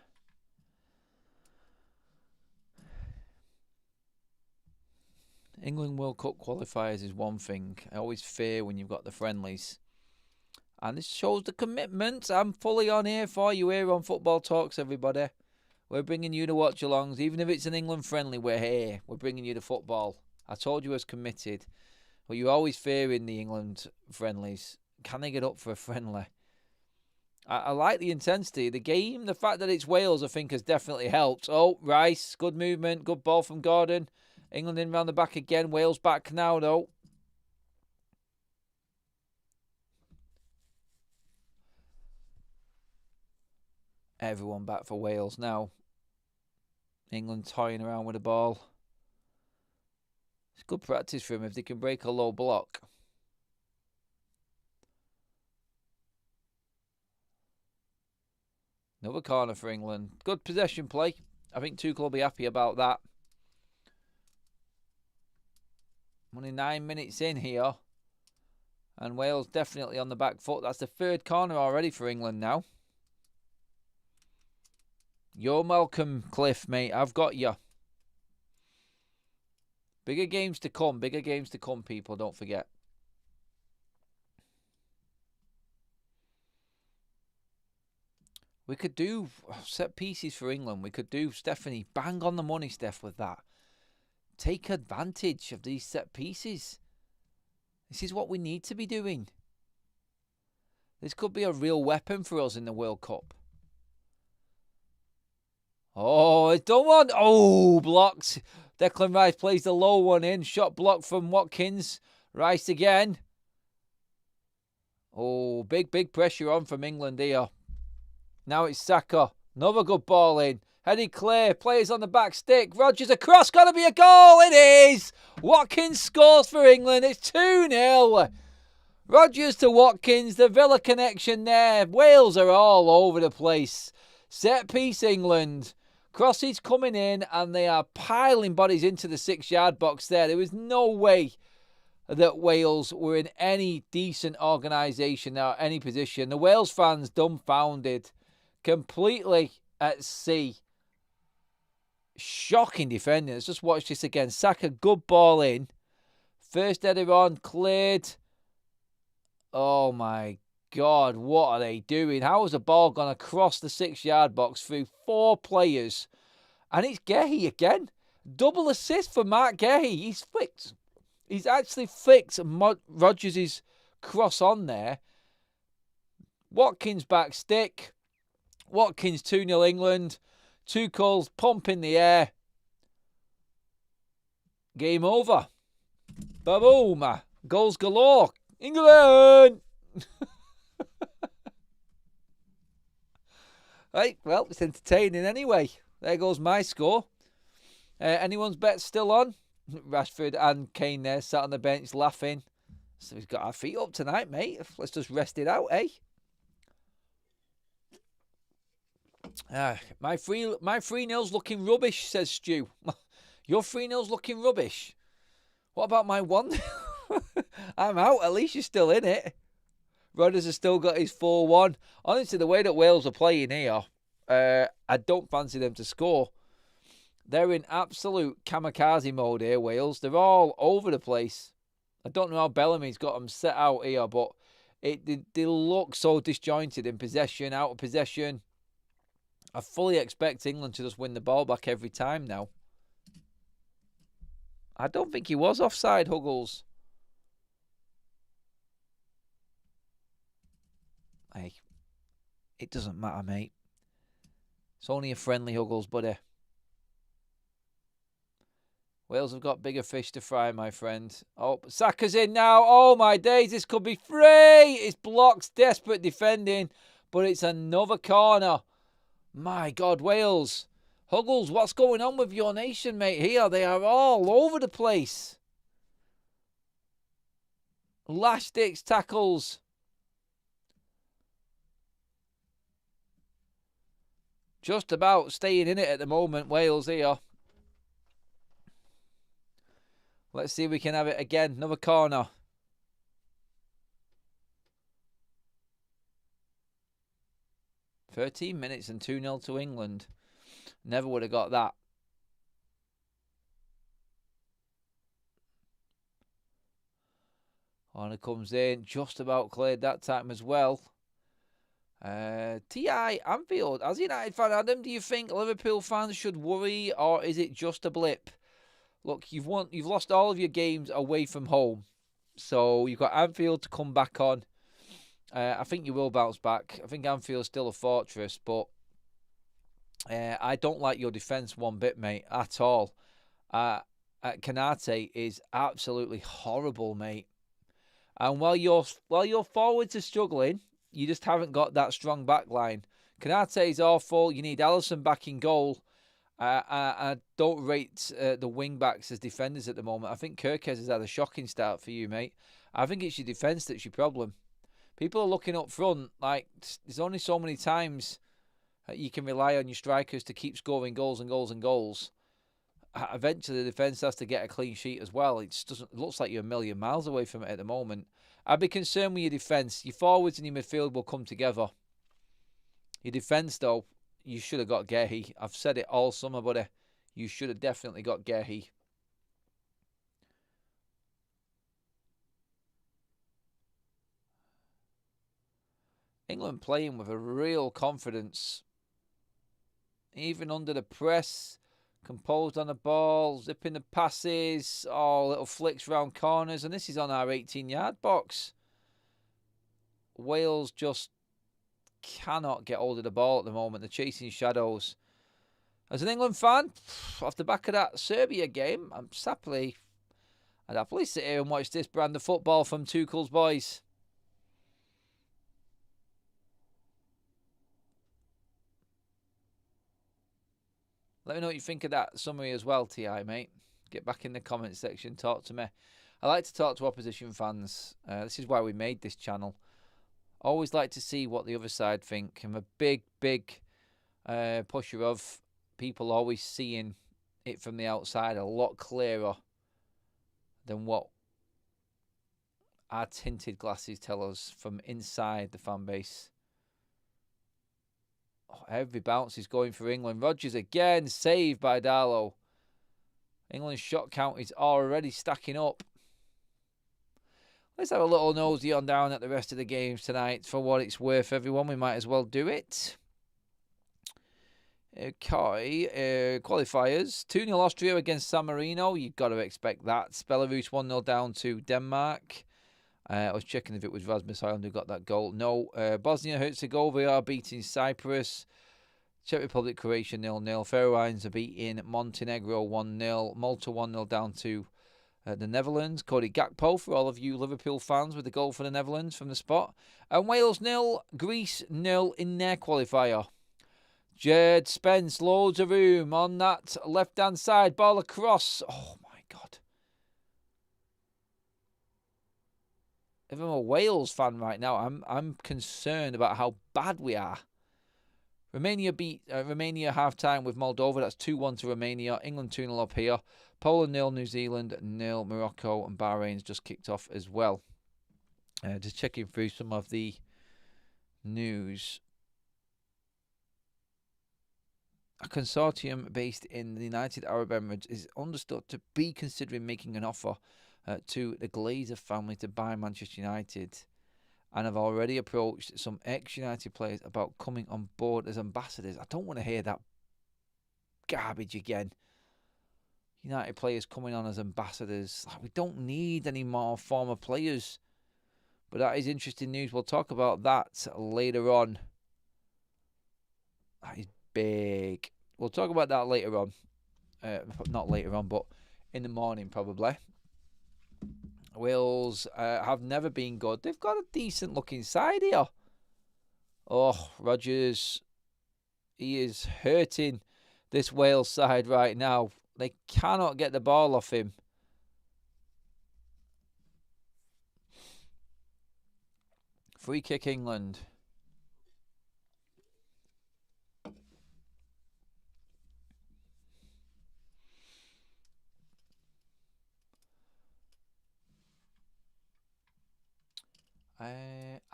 England World Cup qualifiers is one thing. I always fear when you've got the friendlies. And this shows the commitment. I'm fully on here for you here on Football Talks, everybody. We're bringing you the watch-alongs. Even if it's an England friendly, we're here. We're bringing you the football. I told you I was committed. But you always fear in the England friendlies. Can they get up for a friendly? I like the intensity. The game, the fact that it's Wales, I think, has definitely helped. Oh, Rice, good movement. Good ball from Gordon. England in round the back again. Wales back now, though. Everyone back for Wales now. England toying around with the ball. It's good practice for them if they can break a low block. Another corner for England. Good possession play. I think Tuchel will be happy about that. Only 9 minutes in here. And Wales definitely on the back foot. That's the third corner already for England now. You're Malcolm Cliff, mate. I've got you. Bigger games to come. Bigger games to come, people. Don't forget. We could do set pieces for England. We could do, Stephanie, bang on the money, Steph, with that. Take advantage of these set pieces. This is what we need to be doing. This could be a real weapon for us in the World Cup. Oh, it's done one. Oh, blocked. Declan Rice plays the low one in. Shot blocked from Watkins. Rice again. Oh, big pressure on from England here. Now it's Saka. Another good ball in. Headed clear. Players on the back stick. Rodgers across. Got to be a goal. It is. Watkins scores for England. It's 2-0. Rodgers to Watkins. The Villa connection there. Wales are all over the place. Set piece England. Crosses coming in and they are piling bodies into the 6-yard box there. There was no way that Wales were in any decent organisation or any position. The Wales fans dumbfounded. Completely at sea. Shocking defending. Let's just watch this again. Saka, good ball in. First header on, cleared. Oh my God, what are they doing? How has the ball gone across the 6-yard box through 4 players? And it's Gehi again. Double assist for Mark Gay. He's flicked. He's actually flicked Rodgers' cross on there. Watkins back stick. Watkins 2-0 England. Tuchel's pump in the air. Game over. Ba-boom. Goals galore. England! Right, well, it's entertaining anyway. There goes my score. Anyone's bet still on? Rashford and Kane there sat on the bench laughing. So we've got our feet up tonight, mate. Let's just rest it out, eh? My 3-0's looking rubbish, says Stu. Your 3-0's looking rubbish. What about my 1? I'm out. At least you're still in it. Rodgers has still got his 4-1. Honestly, the way that Wales are playing here, I don't fancy them to score. They're in absolute kamikaze mode here, Wales. They're all over the place. I don't know how Bellamy's got them set out here, but they look so disjointed in possession, out of possession. I fully expect England to just win the ball back every time now. I don't think he was offside, Huggles. Hey, it doesn't matter, mate. It's only a friendly, Huggles, buddy. Wales have got bigger fish to fry, my friend. Oh, Saka's in now. Oh, my days. This could be free. It's blocked. Desperate defending. But it's another corner. My God, Wales. Huggles, what's going on with your nation, mate? Here, they are all over the place. Lash sticks, tackles. Just about staying in it at the moment, Wales here. Let's see if we can have it again. Another corner. "13 minutes and 2-0 to England. Never would have got that. Horner comes in. Just about cleared that time as well. T.I. Anfield. As a United fan, Adam, do you think Liverpool fans should worry, or is it just a blip? Look, you've lost all of your games away from home. So you've got Anfield to come back on. I think you will bounce back. I think Anfield's still a fortress, but I don't like your defence one bit, mate, at all. Kanate is absolutely horrible, mate. And while your forwards are struggling, you just haven't got that strong back line. Kanate is awful. You need Alisson back in goal. I don't rate the wing-backs as defenders at the moment. I think Kirkes has had a shocking start for you, mate. I think it's your defence that's your problem. People are looking up front like there's only so many times you can rely on your strikers to keep scoring goals and goals and goals. Eventually, the defence has to get a clean sheet as well. It looks like you're a million miles away from it at the moment. I'd be concerned with your defence. Your forwards and your midfield will come together. Your defence, though, you should have got Gehi. I've said it all summer, buddy. You should have definitely got Gehi. England playing with a real confidence. Even under the press. Composed on the ball. Zipping the passes. Oh, little flicks round corners. And this is on our 18-yard box. Wales just cannot get hold of the ball at the moment. They're chasing shadows. As an England fan, off the back of that Serbia game, I'd happily sit here and watch this brand of football from Tuchel's boys. Let me know what you think of that summary as well, T.I., mate. Get back in the comment section. Talk to me. I like to talk to opposition fans. This is why we made this channel. Always like to see what the other side think. I'm a big pusher of people always seeing it from the outside a lot clearer than what our tinted glasses tell us from inside the fan base. Oh, every bounce is going for England. Rodgers again, saved by Darlow. England's shot count is already stacking up. Let's have a little nosy on down at the rest of the games tonight. For what it's worth, everyone, we might as well do it. Okay, qualifiers. 2-0 Austria against San Marino. You've got to expect that. Belarus 1-0 down to Denmark. I was checking if it was Rasmus Højlund who got that goal. No. Bosnia-Herzegovina beating Cyprus. Czech Republic, Croatia 0-0. Faroe Islands are beating Montenegro 1-0. Malta 1-0 down to the Netherlands. Cody Gakpo for all of you Liverpool fans with the goal for the Netherlands from the spot. And Wales 0, Greece 0 in their qualifier. Jed Spence, loads of room on that left-hand side. Ball across. Oh, my God. If I'm a Wales fan right now, I'm concerned about how bad we are. Romania beat Romania half-time with Moldova. That's 2-1 to Romania. England 2-0 up here. Poland 0, New Zealand 0, Morocco and Bahrain's just kicked off as well. Just checking through some of the news. A consortium based in the United Arab Emirates is understood to be considering making an offer to the Glazer family to buy Manchester United, and have already approached some ex-United players about coming on board as ambassadors. I don't want to hear that garbage again. United players coming on as ambassadors. We don't need any more former players. But that is interesting news. We'll talk about that later on. That is big. We'll talk about that later on. Not later on, but in the morning probably. Wales have never been good. They've got a decent looking side here. Oh, Rodgers. He is hurting this Wales side right now. They cannot get the ball off him. Free kick England.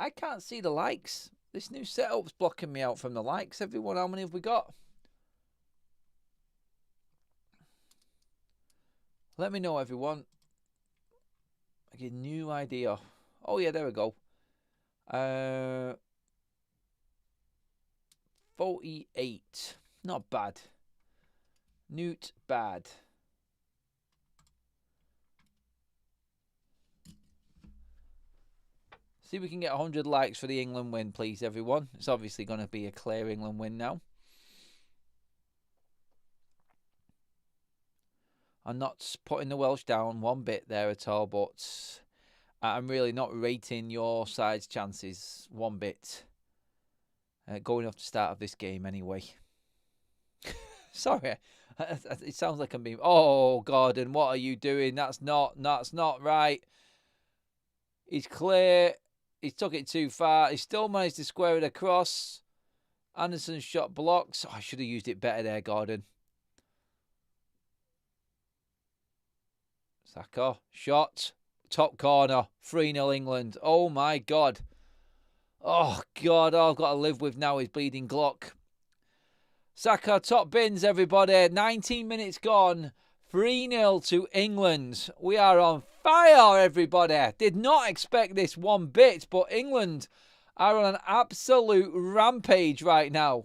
I can't see the likes. This new setup's blocking me out from the likes. Everyone, how many have we got? Let me know, everyone. I get a new idea. Oh, yeah, there we go. 48. Not bad. Newt bad. See if we can get 100 likes for the England win, please, everyone. It's obviously going to be a clear England win now. I'm not putting the Welsh down one bit there at all, but I'm really not rating your side's chances one bit. Going off the start of this game anyway. Sorry, it sounds like I'm being... Oh, Gordon, what are you doing? That's not right. He's clear. He took it too far. He still managed to square it across. Anderson's shot blocks. Oh, I should have used it better there, Gordon. Saka, shot, top corner, 3-0 England. Oh, my God. Oh, God, all I've got to live with now is bleeding Glock. Saka, top bins, everybody. 19 minutes gone. 3-0 to England. We are on fire, everybody. Did not expect this one bit, but England are on an absolute rampage right now.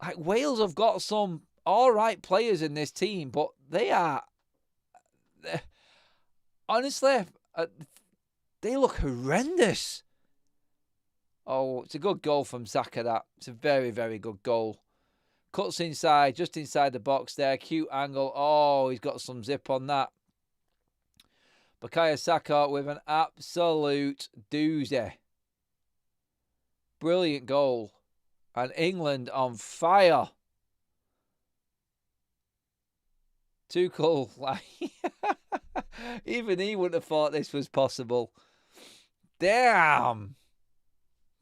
Like, Wales have got some all right players in this team, but they are... honestly, they look horrendous. Oh, it's a good goal from Saka, that. It's a very, very good goal. Cuts inside, just inside the box there. Cute angle. Oh, he's got some zip on that. Bukayo Saka with an absolute doozy. Brilliant goal. And England on fire. Tuchel, like, even he wouldn't have thought this was possible. Damn.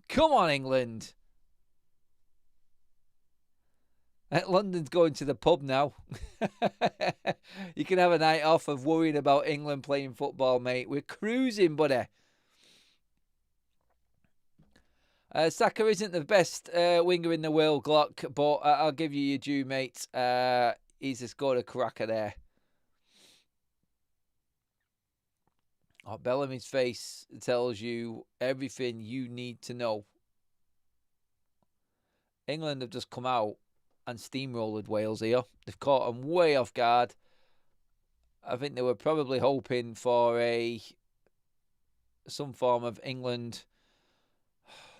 Come on, England. London's going to the pub now. You can have a night off of worrying about England playing football, mate. We're cruising, buddy. Saka isn't the best winger in the world, Glock, but I'll give you your due, mate. He's just got a cracker there. Oh, Bellamy's face tells you everything you need to know. England have just come out and steamrolled Wales here. They've caught them way off guard. I think they were probably hoping for some form of England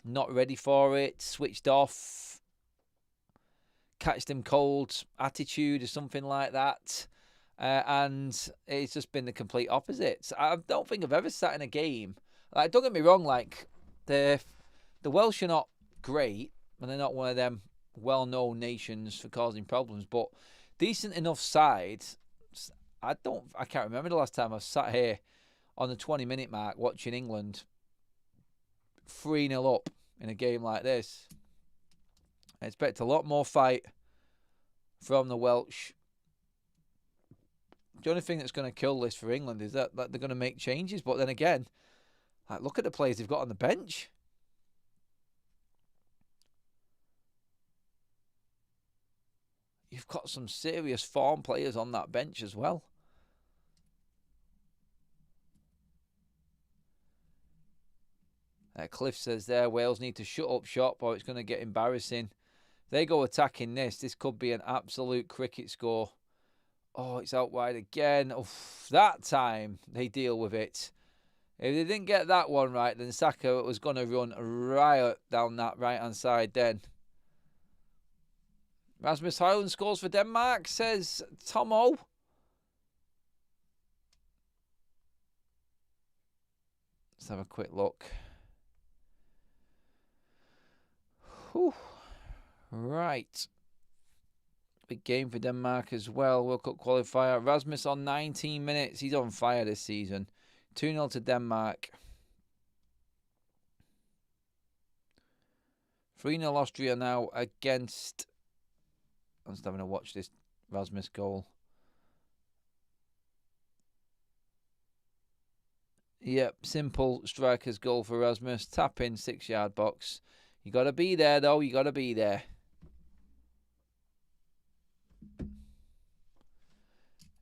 not ready for it, switched off, catch them cold attitude or something like that. And it's just been the complete opposite. I don't think I've ever sat in a game. Like, don't get me wrong, like the Welsh are not great, and they're not one of them well-known nations for causing problems, but decent enough side. I can't remember the last time I sat here on the 20-minute mark watching England 3-0 up in a game like this. I expect a lot more fight from the Welsh. The only thing that's going to kill this for England is that they're going to make changes. But then again, like, look at the players they've got on the bench. You've got some serious form players on that bench as well. Cliff says there, Wales need to shut up shop or it's going to get embarrassing. They go attacking this. This could be an absolute cricket score. Oh, it's out wide again. Oof, that time they deal with it. If they didn't get that one right, then Saka was going to run riot down that right-hand side then. Rasmus Højlund scores for Denmark, says Tomo. Let's have a quick look. Whew. Right. Big game for Denmark as well. World Cup qualifier. Rasmus on 19 minutes. He's on fire this season. 2-0 to Denmark. 3-0 Austria now against... I'm just having to watch this Rasmus goal. Yep, simple striker's goal for Rasmus. Tap in, 6-yard box. You got to be there, though. You got to be there.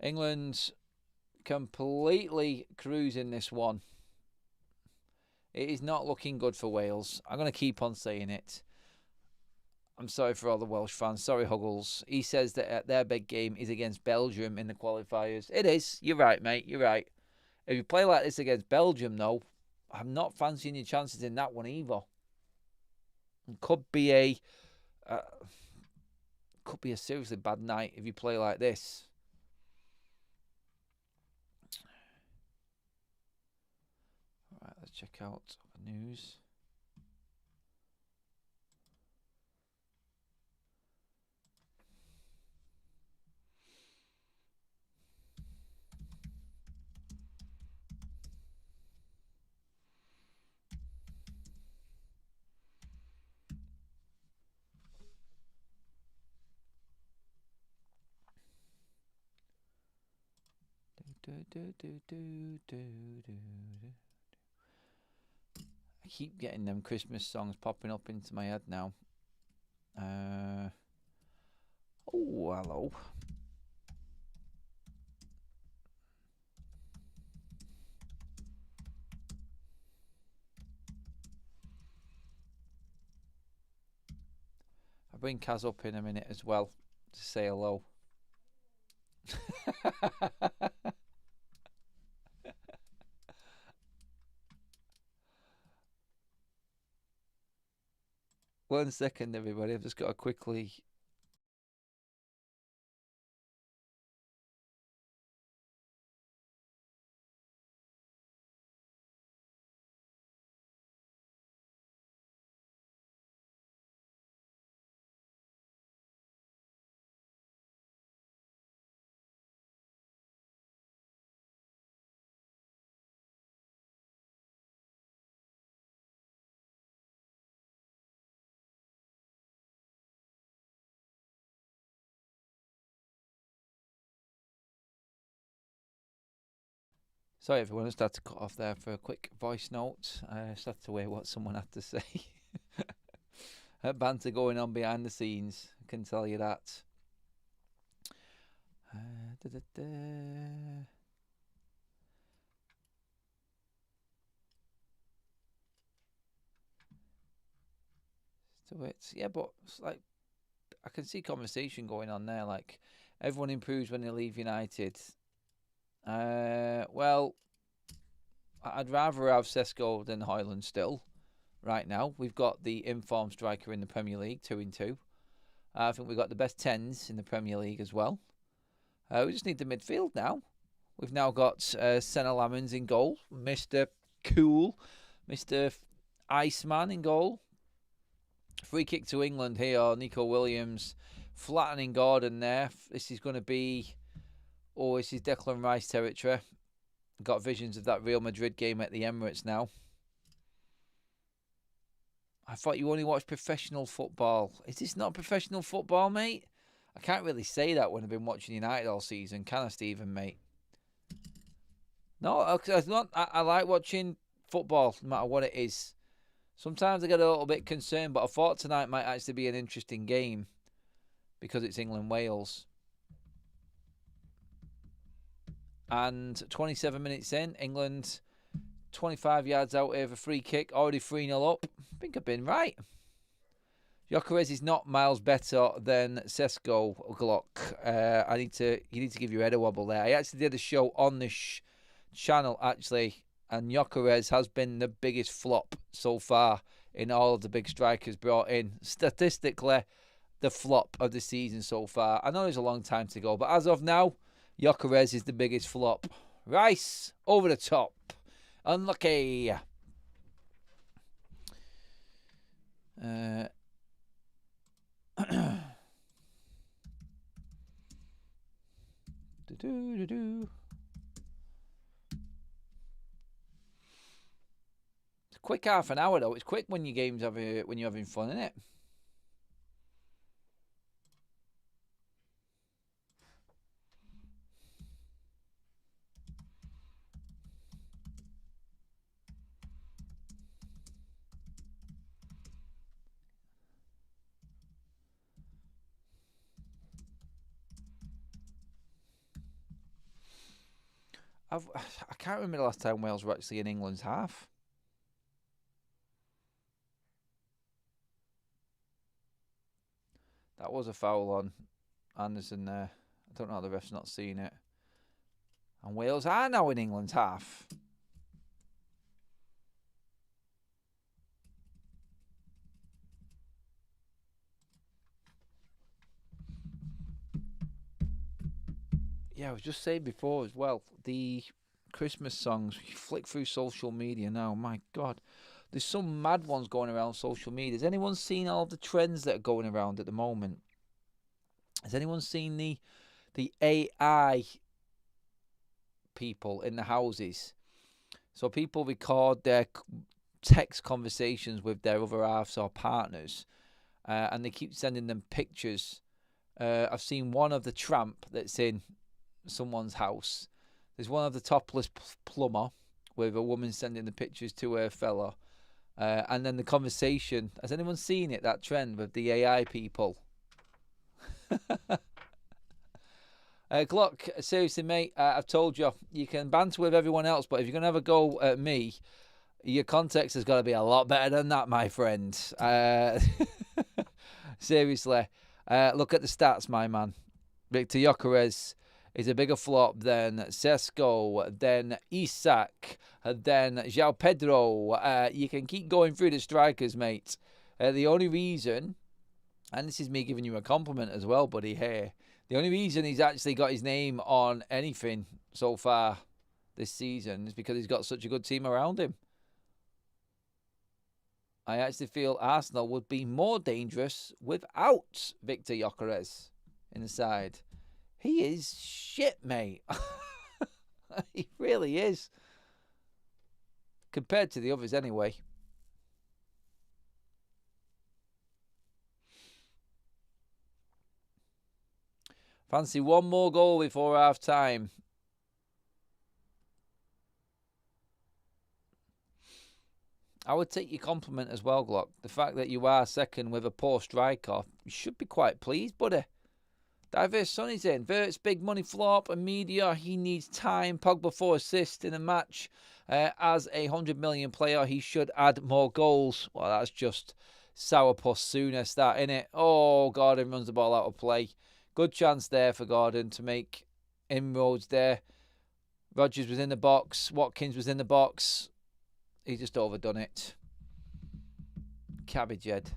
England's completely cruising this one. It is not looking good for Wales. I'm going to keep on saying it. I'm sorry for all the Welsh fans. Sorry, Huggles. He says that their big game is against Belgium in the qualifiers. It is. You're right, mate. You're right. If you play like this against Belgium, though, I'm not fancying your chances in that one either. It could be a seriously bad night if you play like this. All right, let's check out the news. I keep getting them Christmas songs popping up into my head now. Oh, hello. I'll bring Kaz up in a minute as well to say hello. One second, everybody. I've just got to quickly... Sorry, everyone. I just had to cut off there for a quick voice note. I just had to hear what someone had to say. Banter going on behind the scenes. I can tell you that. So it's, yeah, but it's like, I can see conversation going on there. Like, everyone improves when they leave United. Well, I'd rather have Sesko than Højlund still. Right now, we've got the informed striker in the Premier League, 2-2. I think we've got the best 10s in the Premier League as well. We just need the midfield now. We've now got Senna Lammens in goal, Mr. Cool, Mr. Iceman in goal. Free kick to England here, Nico Williams flattening Gordon there. This is going to be, this is Declan Rice territory. Got visions of that Real Madrid game at the Emirates now. I thought you only watched professional football. Is this not professional football, mate? I can't really say that when I've been watching United all season, can I, Stephen, mate? No, I like watching football, no matter what it is. Sometimes I get a little bit concerned, but I thought tonight might actually be an interesting game because it's England-Wales. And 27 minutes in, England 25 yards out here of a free kick, already 3-0 up. I think I've been right. Gyökeres is not miles better than Sesko, Glock. You need to give your head a wobble there. I actually did a show on this channel, actually, and Gyökeres has been the biggest flop so far in all of the big strikers brought in. Statistically, the flop of the season so far. I know there's a long time to go, but as of now, Gyökeres is the biggest flop. Rice, over the top. Unlucky. It's a quick half an hour though. It's quick when your games when you're having fun, isn't it? I can't remember the last time Wales were actually in England's half. That was a foul on Anderson there. I don't know how the ref's not seen it. And Wales are now in England's half. Yeah, I was just saying before as well, the Christmas songs, you flick through social media now, my God. There's some mad ones going around social media. Has anyone seen all of the trends that are going around at the moment? Has anyone seen the AI people in the houses? So people record their text conversations with their other halves or partners, and they keep sending them pictures. I've seen one of the tramp that's in someone's house. There's one of the topless plumber with a woman sending the pictures to her fella. And then the conversation. Has anyone seen it, that trend with the AI people? Glock, seriously, mate, I've told you, you can banter with everyone else, but if you're going to have a go at me, your context has got to be a lot better than that, my friend. Seriously, look at the stats, my man. Victor Gyökeres is a bigger flop than Sesko, than Isak, than João Pedro. You can keep going through the strikers, mate. The only reason, and this is me giving you a compliment as well, buddy, here. The only reason he's actually got his name on anything so far this season is because he's got such a good team around him. I actually feel Arsenal would be more dangerous without Victor Gyökeres in the side. He is shit, mate. He really is. Compared to the others, anyway. Fancy one more goal before half time. I would take your compliment as well, Glock. The fact that you are second with a poor striker, you should be quite pleased, buddy. Diverse Sonny's in. Vert's big money flop and media. He needs time. Pogba 4 assists in a match. As a 100 million player, he should add more goals. Well, that's just sourpuss Souness, that, innit? Oh, Gordon runs the ball out of play. Good chance there for Gordon to make inroads there. Rodgers was in the box. Watkins was in the box. He just overdone it. Cabbage head.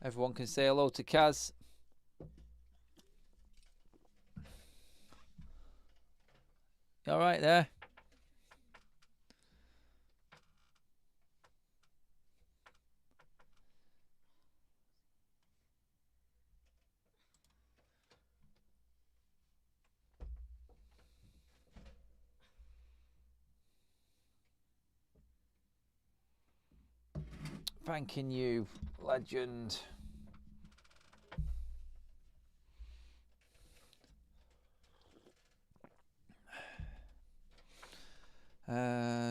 Everyone can say hello to Kaz. You all right there? Thanking you, legend.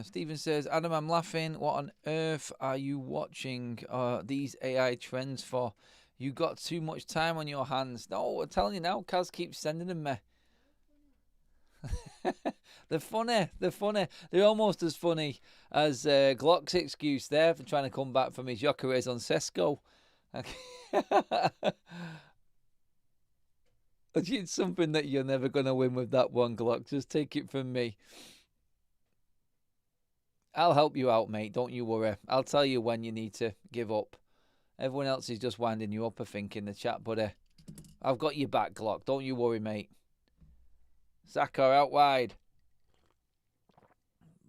Stephen says, Adam, I'm laughing. What on earth are you watching these AI trends for? You got too much time on your hands. No, I'm telling you now, Kaz keeps sending them me. They're funny. They're funny. They're almost as funny as Glock's excuse there for trying to come back from his Gyökeres on Sesko. It's something that you're never going to win with that one, Glock. Just take it from me. I'll help you out, mate. Don't you worry. I'll tell you when you need to give up. Everyone else is just winding you up, I think, in the chat, buddy. I've got your back, Glock. Don't you worry, mate. Saka out wide.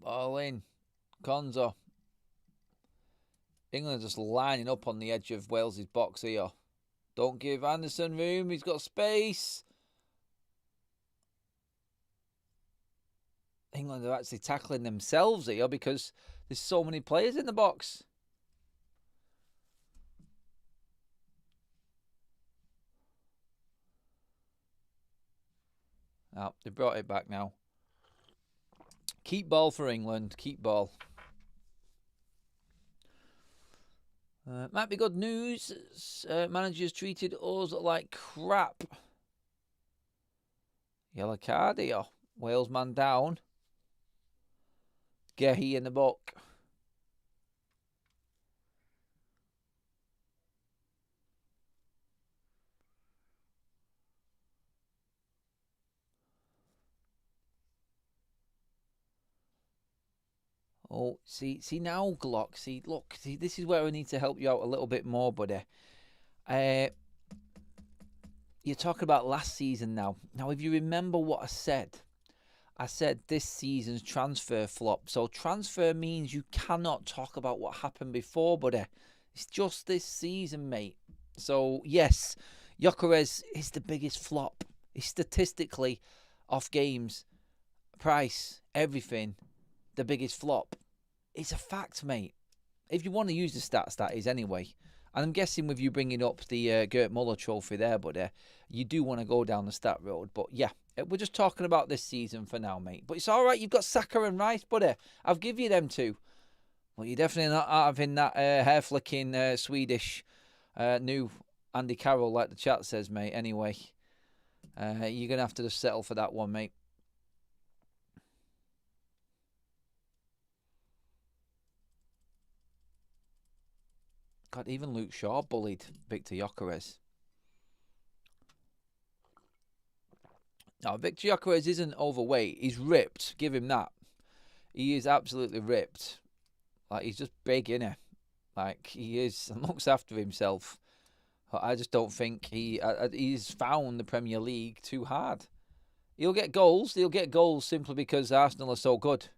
Ball in. Konza. England just lining up on the edge of Wales's box here. Don't give Anderson room. He's got space. England are actually tackling themselves here because there's so many players in the box. Oh, they brought it back now. Keep ball for England. Keep ball. Might be good news. Managers treated us like crap. Yellow card here. Wales man down. Gehi in the book. Oh, see now, Glock. See, look, see, this is where I need to help you out a little bit more, buddy. You're talking about last season now. Now, if you remember what I said this season's transfer flop. So transfer means you cannot talk about what happened before, buddy. It's just this season, mate. So, yes, Gyökeres is the biggest flop. He's statistically, off games, price, everything, the biggest flop. It's a fact, mate. If you want to use the stats, that is anyway. And I'm guessing with you bringing up the Gert Muller trophy there, buddy, you do want to go down the stat road. But yeah, we're just talking about this season for now, mate. But it's all right. You've got Saka and Rice, buddy. I'll give you them two. Well, you're definitely not having that hair-flicking Swedish new Andy Carroll, like the chat says, mate. Anyway, you're going to have to just settle for that one, mate. God, even Luke Shaw bullied Victor Gyökeres. Now, Victor Gyökeres isn't overweight. He's ripped. Give him that. He is absolutely ripped. Like, he's just big, innit? Like, he is and looks after himself. I just don't think he's found the Premier League too hard. He'll get goals. He'll get goals simply because Arsenal are so good.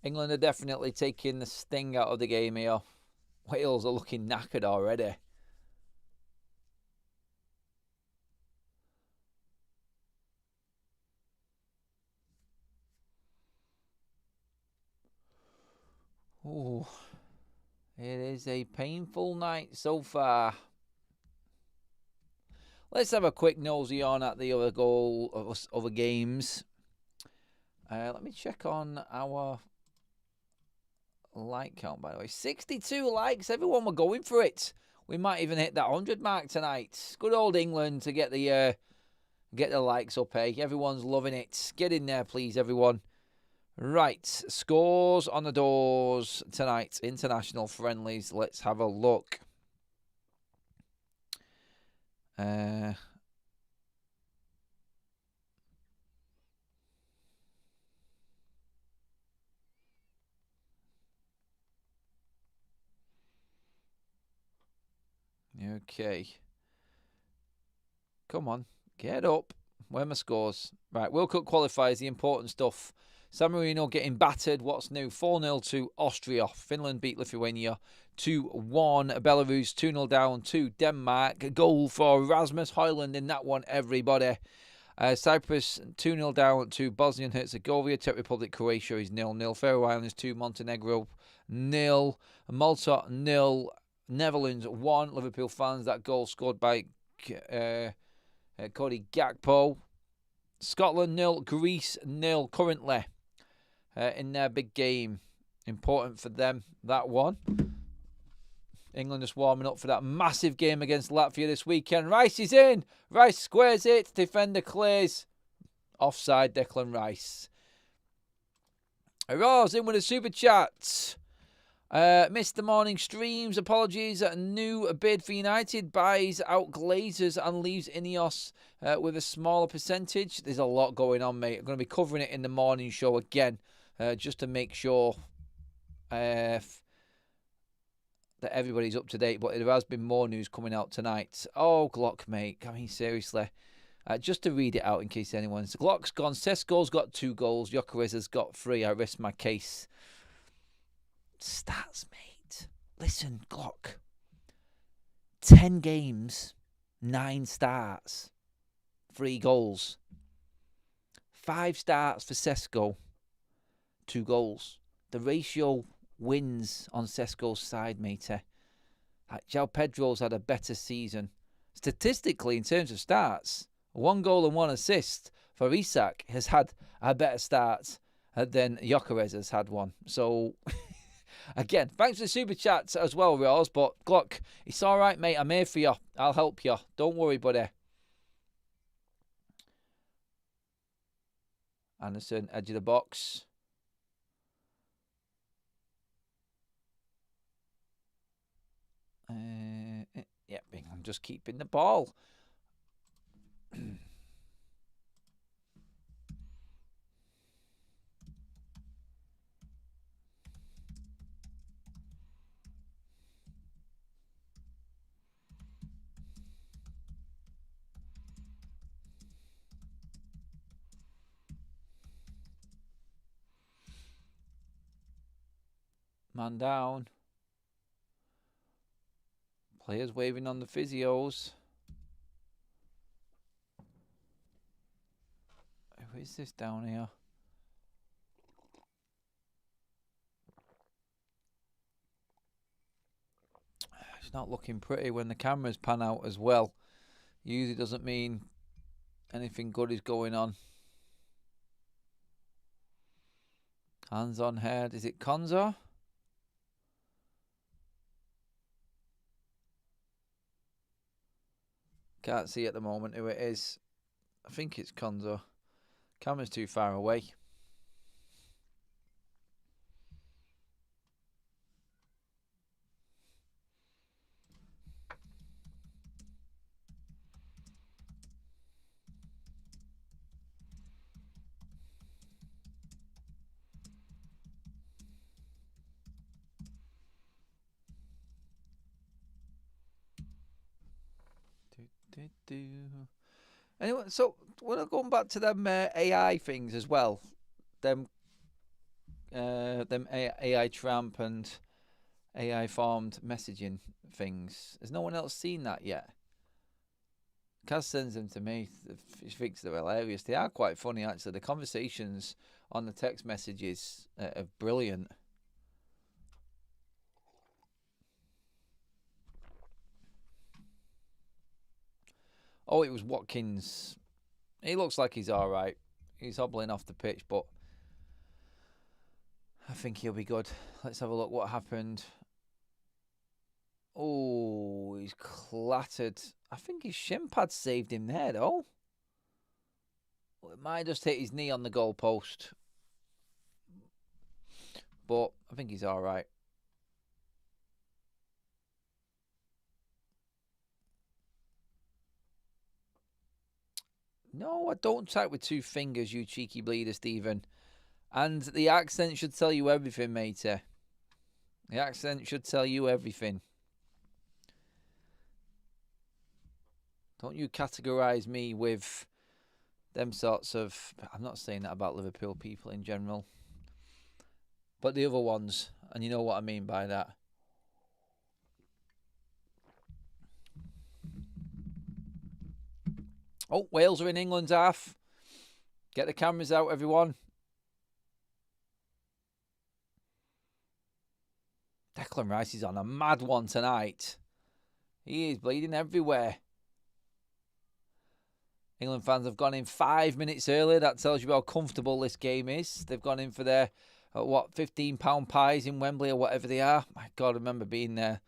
England are definitely taking the sting out of the game here. Wales are looking knackered already. Ooh. It is a painful night so far. Let's have a quick nosy on at the other games. Let me check on our like count, by the way. 62 likes. Everyone were going for it. We might even hit that 100 mark tonight. Good old England to get the likes up, eh? Everyone's loving it. Get in there, please, everyone. Right. Scores on the doors tonight. International friendlies. Let's have a look. Okay. Come on. Get up. Where are my scores? Right. World Cup qualifiers, the important stuff. San Marino getting battered. What's new? 4-0 to Austria. Finland beat Lithuania 2-1. Belarus 2-0 down to Denmark. A goal for Rasmus Højlund in that one, everybody. Cyprus 2-0 down to Bosnia and Herzegovina. Czech Republic, Croatia is 0-0. Faroe Islands 2, Montenegro 0. Malta 0. Netherlands 1. Liverpool fans, that goal scored by Cody Gakpo. Scotland 0. Greece 0 currently in their big game. Important for them, that one. England just warming up for that massive game against Latvia this weekend. Rice is in. Rice squares it. Defender clears. Offside, Declan Rice. Ross in with a super chat. Missed the morning streams. Apologies. A new bid for United buys out Glazers and leaves Ineos with a smaller percentage. There's a lot going on, mate. I'm going to be covering it in the morning show again, just to make sure that everybody's up to date. But there has been more news coming out tonight. Oh, Glock, mate. I mean, seriously. Just to read it out in case anyone's... Glock's gone. Sesko's got 2 goals. Gyökeres has got 3. I rest my case. Stats, mate. Listen, Glock. 10 games, 9 starts, 3 goals. 5 starts for Sesko, 2 goals. The ratio wins on Sesko's side, matey. João Pedro's had a better season. Statistically, in terms of starts, 1 goal and 1 assist for Isak has had a better start than Gyökeres has had one. So... Again, thanks for the super chats as well, Ross. But Glock, it's all right, mate. I'm here for you. I'll help you. Don't worry, buddy. Anderson, edge of the box. Yeah, I'm just keeping the ball. Man down. Players waving on the physios. Who is this down here? It's not looking pretty when the cameras pan out as well. Usually doesn't mean anything good is going on. Hands on head. Is it Konza? Can't see at the moment who it is. I think it's Konza. Camera's too far away. Anyway, so we're going back to them AI things as well. Them AI tramp and AI formed messaging things. Has no one else seen that yet? Kaz sends them to me. He thinks they're hilarious. They are quite funny, actually. The conversations on the text messages are brilliant. Oh, it was Watkins. He looks like he's all right. He's hobbling off the pitch, but I think he'll be good. Let's have a look what happened. Oh, he's clattered. I think his shin pad saved him there, though. Well, it might just hit his knee on the goalpost. But I think he's all right. No, I don't type with 2 fingers, you cheeky bleeder, Stephen. And the accent should tell you everything, matey. The accent should tell you everything. Don't you categorise me with them sorts of... I'm not saying that about Liverpool people in general. But the other ones. And you know what I mean by that. Oh, Wales are in England's half. Get the cameras out, everyone. Declan Rice is on a mad one tonight. He is bleeding everywhere. England fans have gone in 5 minutes early. That tells you how comfortable this game is. They've gone in for their, £15 pies in Wembley or whatever they are. My God, I remember being there.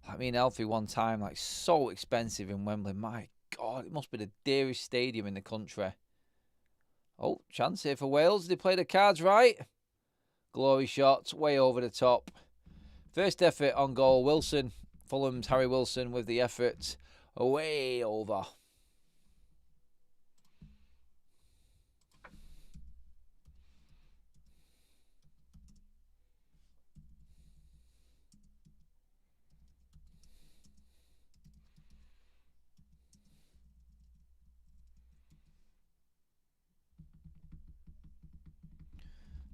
Like me and Elfie one time, like so expensive in Wembley. My God, it must be the dearest stadium in the country. Oh, chance here for Wales. They play the cards right. Glory shots, way over the top. First effort on goal, Wilson. Fulham's Harry Wilson with the effort. Way over.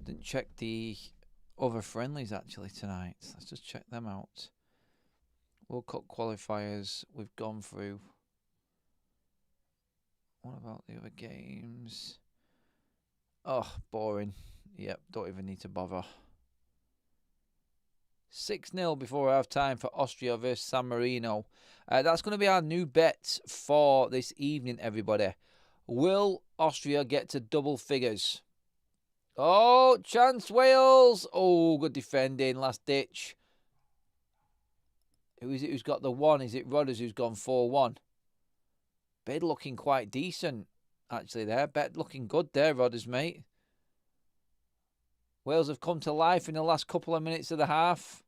Didn't check the other friendlies actually tonight. Let's just check them out. World Cup qualifiers we've gone through. What about the other games? Oh, boring. Yep, don't even need to bother. 6-0 before half time for Austria versus San Marino. That's going to be our new bet for this evening, everybody. Will Austria get to double figures? Oh, chance Wales. Oh, good defending. Last ditch. Who is it who's got the 1? Is it Rodders who's gone 4-1? Bed looking quite decent, actually, there. Bet looking good there, Rodders, mate. Wales have come to life in the last couple of minutes of the half.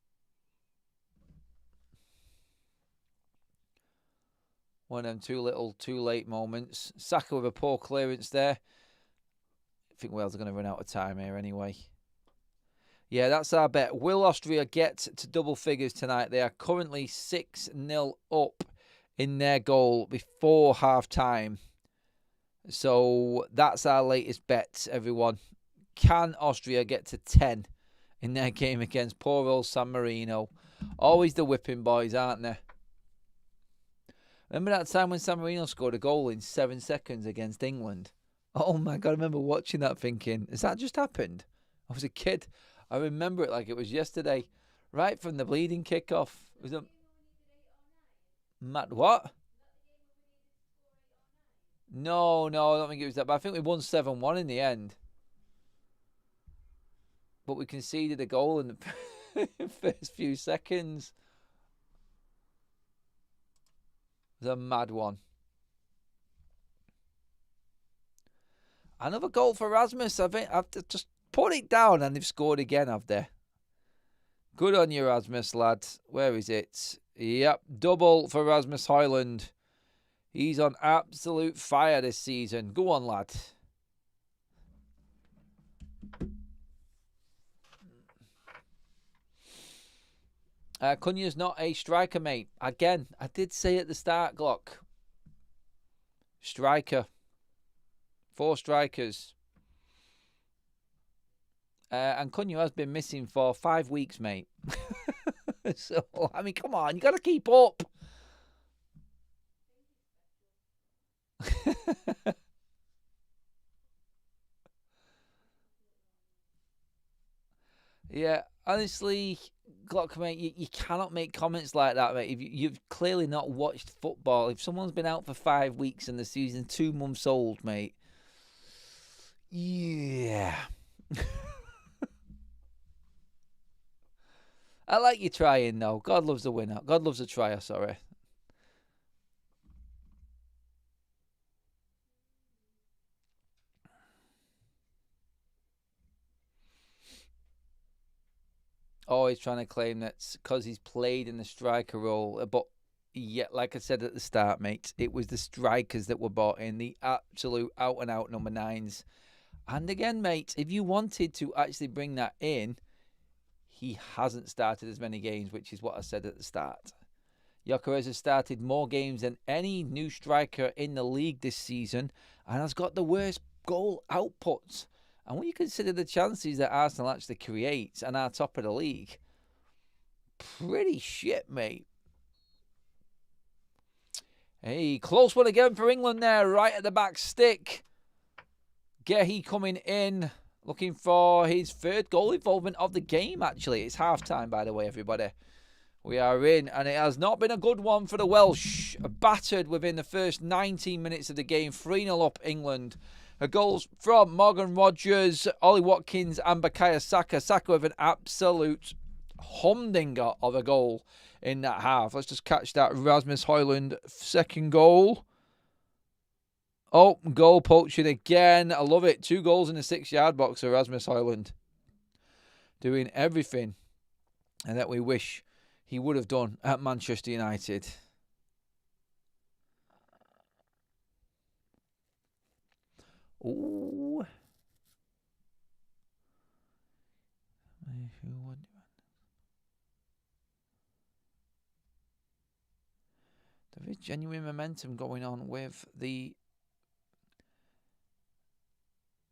One of them too late moments. Saka with a poor clearance there. I think Wales are going to run out of time here anyway. Yeah, that's our bet. Will Austria get to double figures tonight? They are currently 6-0 up in their goal before half-time. So that's our latest bet, everyone. Can Austria get to 10 in their game against poor old San Marino? Always the whipping boys, aren't they? Remember that time when San Marino scored a goal in 7 seconds against England? Oh my God, I remember watching that thinking, has that just happened? I was a kid. I remember it like it was yesterday. Right from the bleeding kickoff. It was a... Matt, what? No, I don't think it was that. But I think we won 7-1 in the end. But we conceded a goal in the first few seconds. It was a mad one. Another goal for Rasmus. I've just put it down and they've scored again, have they? Good on you, Rasmus, lad. Where is it? Yep, double for Rasmus Højlund. He's on absolute fire this season. Go on, lad. Cunha's not a striker, mate. Again, I did say at the start, Glock. Striker. 4 strikers. And Cunha has been missing for 5 weeks, mate. So, I mean, come on. You got to keep up. Yeah, honestly, Glock, mate, you cannot make comments like that, mate. If you've clearly not watched football. If someone's been out for 5 weeks and the season's 2 months old, mate, yeah. I like you trying, though. God loves a winner. God loves a trier, sorry. Always trying to claim that's because he's played in the striker role. But, yeah, like I said at the start, mate, it was the strikers that were bought in, the absolute out-and-out number 9s. And again, mate, if you wanted to actually bring that in, he hasn't started as many games, which is what I said at the start. Gyökeres has started more games than any new striker in the league this season and has got the worst goal output. And when you consider the chances that Arsenal actually create and are top of the league, pretty shit, mate. Hey, close one again for England there, right at the back stick. Gehi coming in, looking for his 3rd goal involvement of the game, actually. It's half-time, by the way, everybody. We are in, and it has not been a good one for the Welsh. Battered within the first 19 minutes of the game. 3-0 up England. Goals from Morgan Rogers, Ollie Watkins, and Bukayo Saka. Saka with an absolute humdinger of a goal in that half. Let's just catch that. Rasmus Højlund, 2nd goal. Oh, goal poaching again. I love it. 2 goals in the 6-yard box for Rasmus Højlund. Doing everything and that we wish he would have done at Manchester United. Ooh. There is genuine momentum going on with the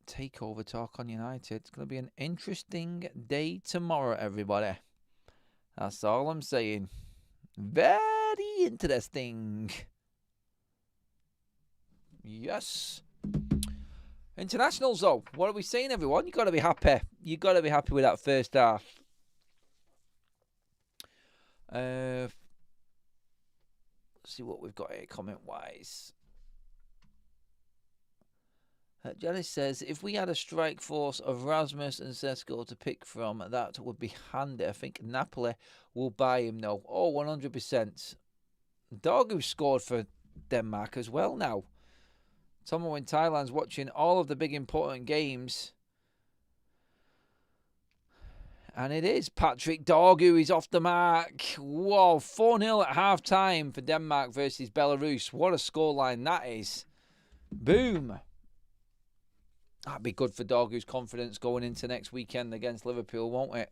takeover talk on United. It's going to be an interesting day tomorrow, everybody. That's all I'm saying. Very interesting. Yes. Internationals, though. What are we saying, everyone? You've got to be happy. You've got to be happy with that first half. Let's see what we've got here comment-wise. Janice says, if we had a strike force of Rasmus and Sesko to pick from, that would be handy. I think Napoli will buy him now. Oh, 100%. Dorgu scored for Denmark as well now. Tomo in Thailand's watching all of the big important games. And it is Patrick Dorgu. He's off the mark. Whoa, 4-0 at half-time for Denmark versus Belarus. What a scoreline that is. Boom. That'd be good for Dorgu's confidence going into next weekend against Liverpool, won't it?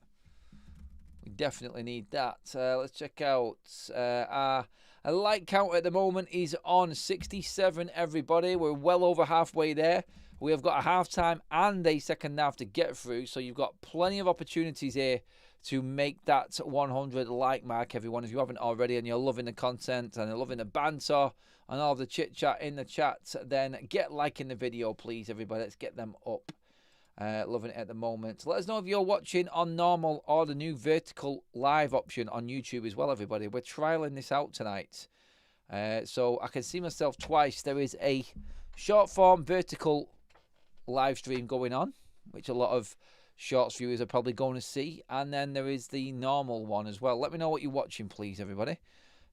We definitely need that. Let's check out our like count at the moment is on 67, everybody. We're well over halfway there. We have got a half-time and a second half to get through, so you've got plenty of opportunities here to make that 100 like mark, everyone. If you haven't already and you're loving the content and you're loving the banter and all the chit-chat in the chat, then get liking the video, please, everybody. Let's get them up. Loving it at the moment. Let us know if you're watching on normal or the new vertical live option on YouTube as well, everybody. We're trialing this out tonight. So I can see myself twice. There is a short-form vertical live stream going on, which a lot of Shorts viewers are probably going to see. And then there is the normal one as well. Let me know what you're watching, please, everybody.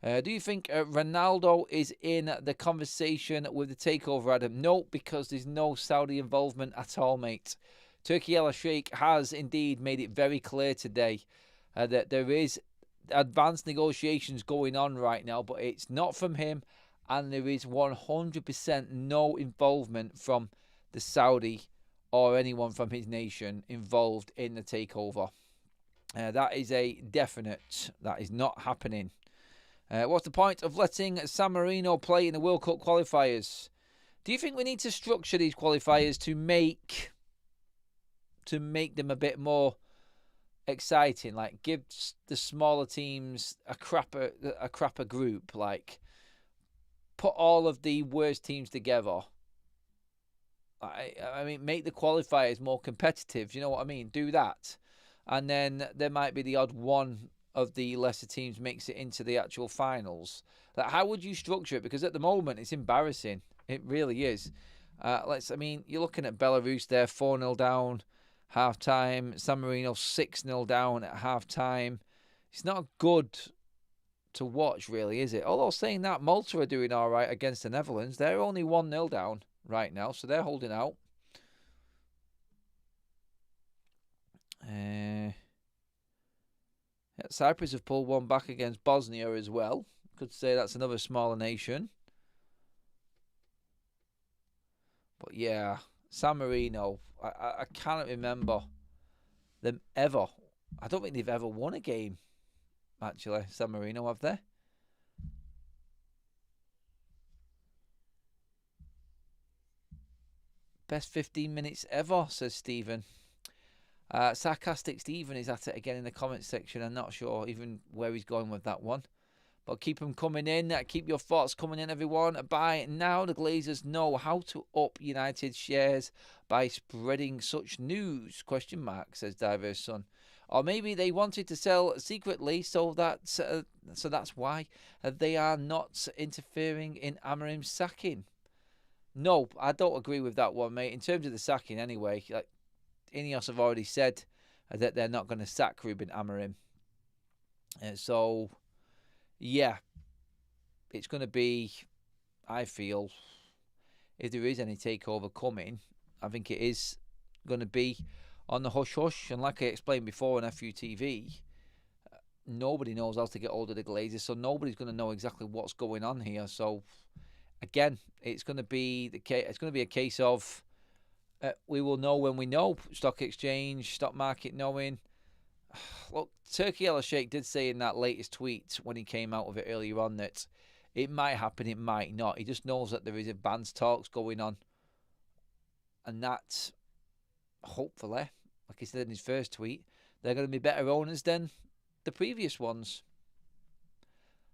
Do you think Ronaldo is in the conversation with the takeover, Adam? No, because there's no Saudi involvement at all, mate. Turki Al Sheikh has indeed made it very clear today that there is advanced negotiations going on right now, but it's not from him, and there is 100% no involvement from the Saudi or anyone from his nation involved in the takeover. That is a definite. That is not happening. What's the point of letting San Marino play in the World Cup qualifiers? Do you think we need to structure these qualifiers to make them a bit more exciting? Like, give the smaller teams a crapper group. Like, put all of the worst teams together. I mean, make the qualifiers more competitive. You know what I mean? Do that. and then there might be the odd one of the lesser teams makes it into the actual finals. Like, how would you structure it? Because at the moment, it's embarrassing. It really is. You're looking at Belarus there, 4-0 down, half time. San Marino 6-0 down at half time. It's not good to watch, really, is it? Although saying that, Malta are doing all right against the Netherlands. They're only 1-0 down right now, so they're holding out. Cyprus have pulled one back against Bosnia as well. Could say that's another smaller nation. But yeah, San Marino, I cannot remember them ever. I don't think they've ever won a game, actually, San Marino, have they? Best 15 minutes ever, says Stephen. Sarcastic Stephen is at it again in the comments section. I'm not sure even where he's going with that one. But keep them coming in. Keep your thoughts coming in, everyone. By now, the Glazers know how to up United shares by spreading such news, ? Says Diverse Son. Or maybe they wanted to sell secretly, so that's why they are not interfering in Amorim's sacking. No, I don't agree with that one, mate. In terms of the sacking, anyway, like Ineos have already said that they're not going to sack Ruben Amorim. So, yeah, it's going to be, I feel, if there is any takeover coming, I think it is going to be on the hush-hush. And like I explained before on FUTV, nobody knows how to get hold of the Glazers, so nobody's going to know exactly what's going on here. So, again, it's going to be a case of we will know when we know. Stock exchange, stock market knowing. Look, Turkey El Sheikh did say in that latest tweet when he came out with it earlier on that it might happen, it might not. He just knows that there is advanced talks going on. And that, hopefully, like he said in his first tweet, they're going to be better owners than the previous ones.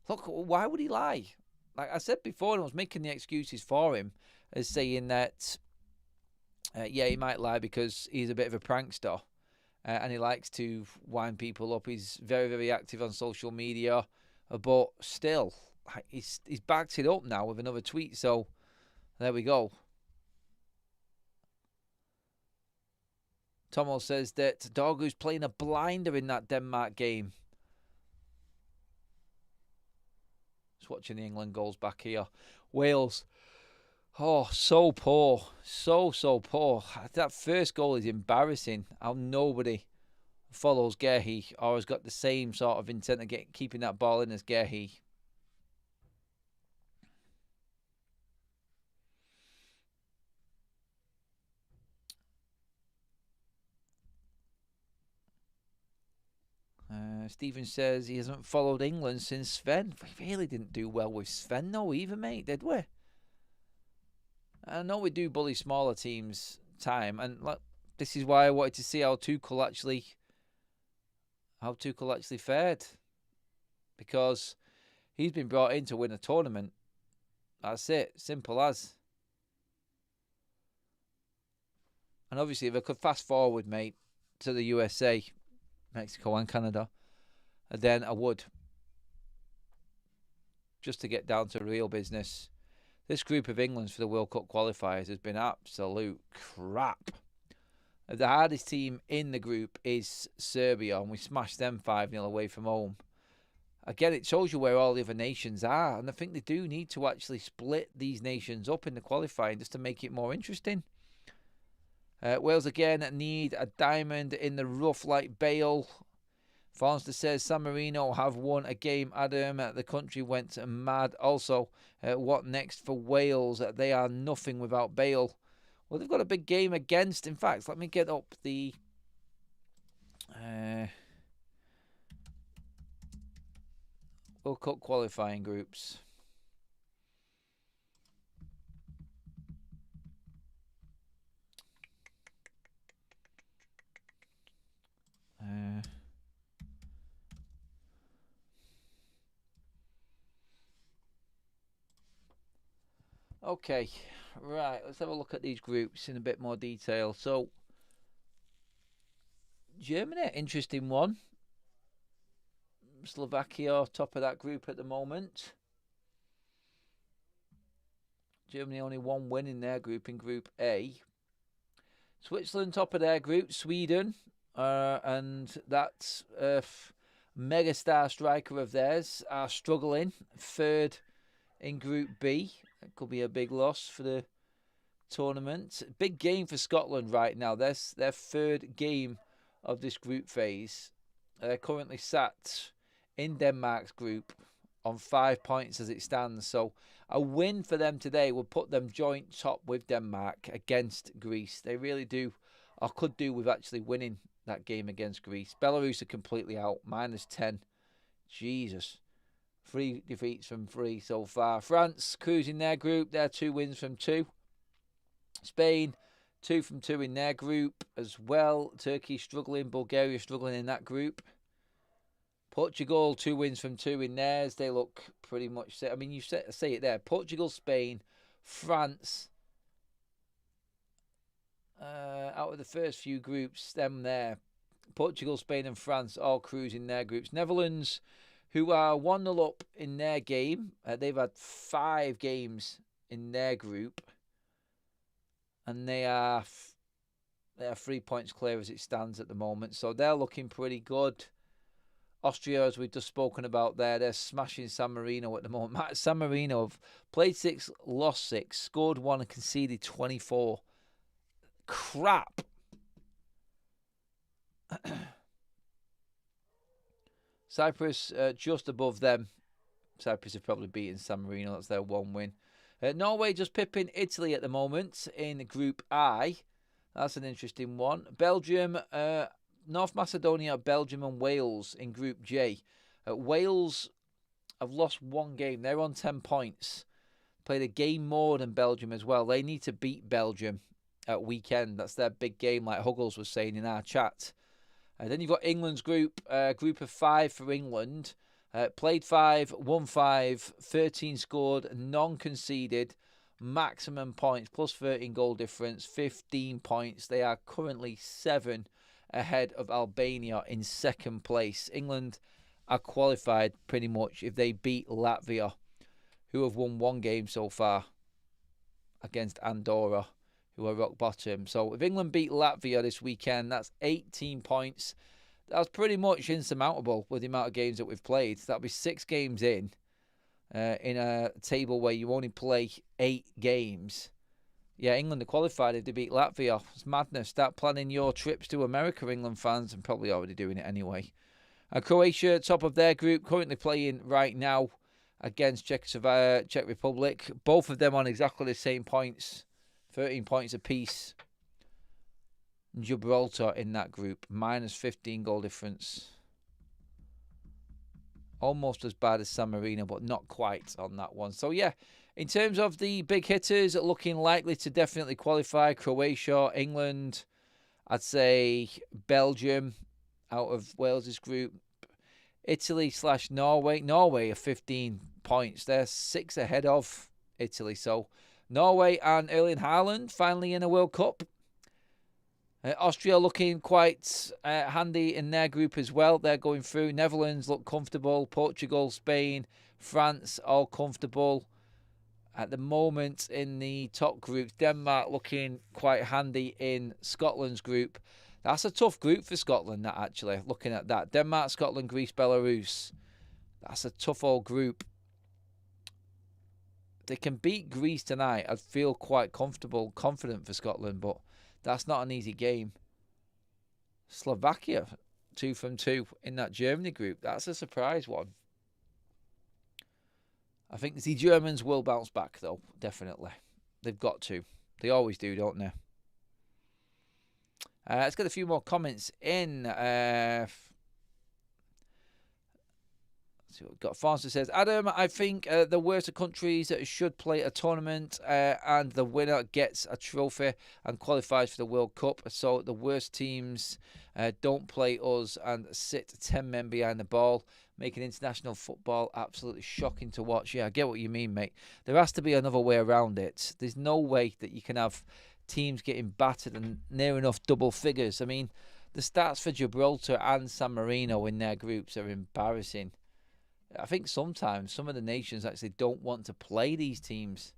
Look, why would he lie? Like I said before, I was making the excuses for him as saying that, he might lie because he's a bit of a prankster. And he likes to wind people up. He's very, very active on social media. But still, he's backed it up now with another tweet. So, there we go. Tomo says that Dorgu's playing a blinder in that Denmark game. Just watching the England goals back here. Wales. Oh, so poor. So poor. That first goal is embarrassing. How nobody follows Gehi or has got the same sort of intent of keeping that ball in as Gehi. Stephen says he hasn't followed England since Sven. We really didn't do well with Sven, though, either, mate, did we? I know we do bully smaller teams time, and this is why I wanted to see how Tuchel actually fared, because he's been brought in to win a tournament. That's it, simple as. And obviously, if I could fast forward, mate, to the USA, Mexico, and Canada, then I would, just to get down to real business. This group of England's for the World Cup qualifiers has been absolute crap. The hardest team in the group is Serbia, and we smashed them 5-0 away from home. Again, it shows you where all the other nations are, and I think they do need to actually split these nations up in the qualifying just to make it more interesting. Wales again need a diamond in the rough like Bale. Fonster says San Marino have won a game, Adam. The country went mad. Also, what next for Wales? They are nothing without Bale. Well, they've got a big game against. In fact, let me get up the World Cup qualifying groups. Okay, right, let's have a look at these groups in a bit more detail. So, Germany, interesting one. Slovakia, top of that group at the moment. Germany only one win in their group, in Group A. Switzerland, top of their group. Sweden, and that mega-star striker of theirs are struggling. Third in Group B. It could be a big loss for the tournament. Big game for Scotland right now. That's their third game of this group phase. They're currently sat in Denmark's group on 5 points as it stands. So a win for them today would put them joint top with Denmark against Greece. They really do, or could do, with actually winning that game against Greece. Belarus are completely out, -10. Jesus. 3 defeats from 3 so far. France cruising their group. They're 2 wins from 2. Spain, 2 from 2 in their group as well. Turkey struggling. Bulgaria struggling in that group. Portugal, 2 wins from 2 in theirs. They look pretty much set. I mean, you say it there. Portugal, Spain, France. Out of the first few groups, them there. Portugal, Spain and France all cruising their groups. Netherlands, who are 1-0 up in their game. They've had 5 games in their group. And they are 3 points clear as it stands at the moment. So they're looking pretty good. Austria, as we've just spoken about there, they're smashing San Marino at the moment. San Marino have played 6, lost 6, scored 1 and conceded 24. Crap. Cyprus just above them. Cyprus have probably beaten San Marino. That's their 1 win. Norway just pipping Italy at the moment in Group I. That's an interesting one. Belgium, North Macedonia, Belgium and Wales in Group J. Wales have lost 1 game. They're on 10 points. Played a game more than Belgium as well. They need to beat Belgium at weekend. That's their big game, like Huggles was saying in our chat. Then you've got England's group, group of 5 for England. Played 5, won 5, 13 scored, none conceded, maximum points, plus 13 goal difference, 15 points. They are currently 7 ahead of Albania in 2nd place. England are qualified pretty much if they beat Latvia, who have won 1 game so far against Andorra, who are rock bottom. So if England beat Latvia this weekend, that's 18 points. That's pretty much insurmountable with the amount of games that we've played. That'll be 6 games in a table where you only play 8 games. Yeah, England are qualified if they beat Latvia. It's madness. Start planning your trips to America, England fans, and probably already doing it anyway. Croatia, top of their group, currently playing right now against Czech Republic. Both of them on exactly the same points, 13 points apiece. Gibraltar in that group, -15 goal difference. Almost as bad as San Marino, but not quite on that one. So yeah, in terms of the big hitters, looking likely to definitely qualify: Croatia, England, I'd say Belgium out of Wales's group, Italy/Norway. Norway are 15 points. They're 6 ahead of Italy. So Norway and Erling Haaland finally in a World Cup. Austria looking quite handy in their group as well. They're going through. Netherlands look comfortable. Portugal, Spain, France all comfortable. At the moment in the top groups, Denmark looking quite handy in Scotland's group. That's a tough group for Scotland, that actually, looking at that. Denmark, Scotland, Greece, Belarus. That's a tough old group. If they can beat Greece tonight, I'd feel quite confident for Scotland, but that's not an easy game. Slovakia, 2 from 2 in that Germany group. That's a surprise one. I think the Germans will bounce back, though, definitely. They've got to. They always do, don't they? Let's get a few more comments in. See what we've got. Fonster says, Adam, I think the worst countries should play a tournament and the winner gets a trophy and qualifies for the World Cup. So the worst teams don't play us and sit 10 men behind the ball, making international football absolutely shocking to watch. Yeah, I get what you mean, mate. There has to be another way around it. There's no way that you can have teams getting battered and near enough double figures. I mean, The stats for Gibraltar and San Marino in their groups are embarrassing. I think sometimes some of the nations actually don't want to play these teams.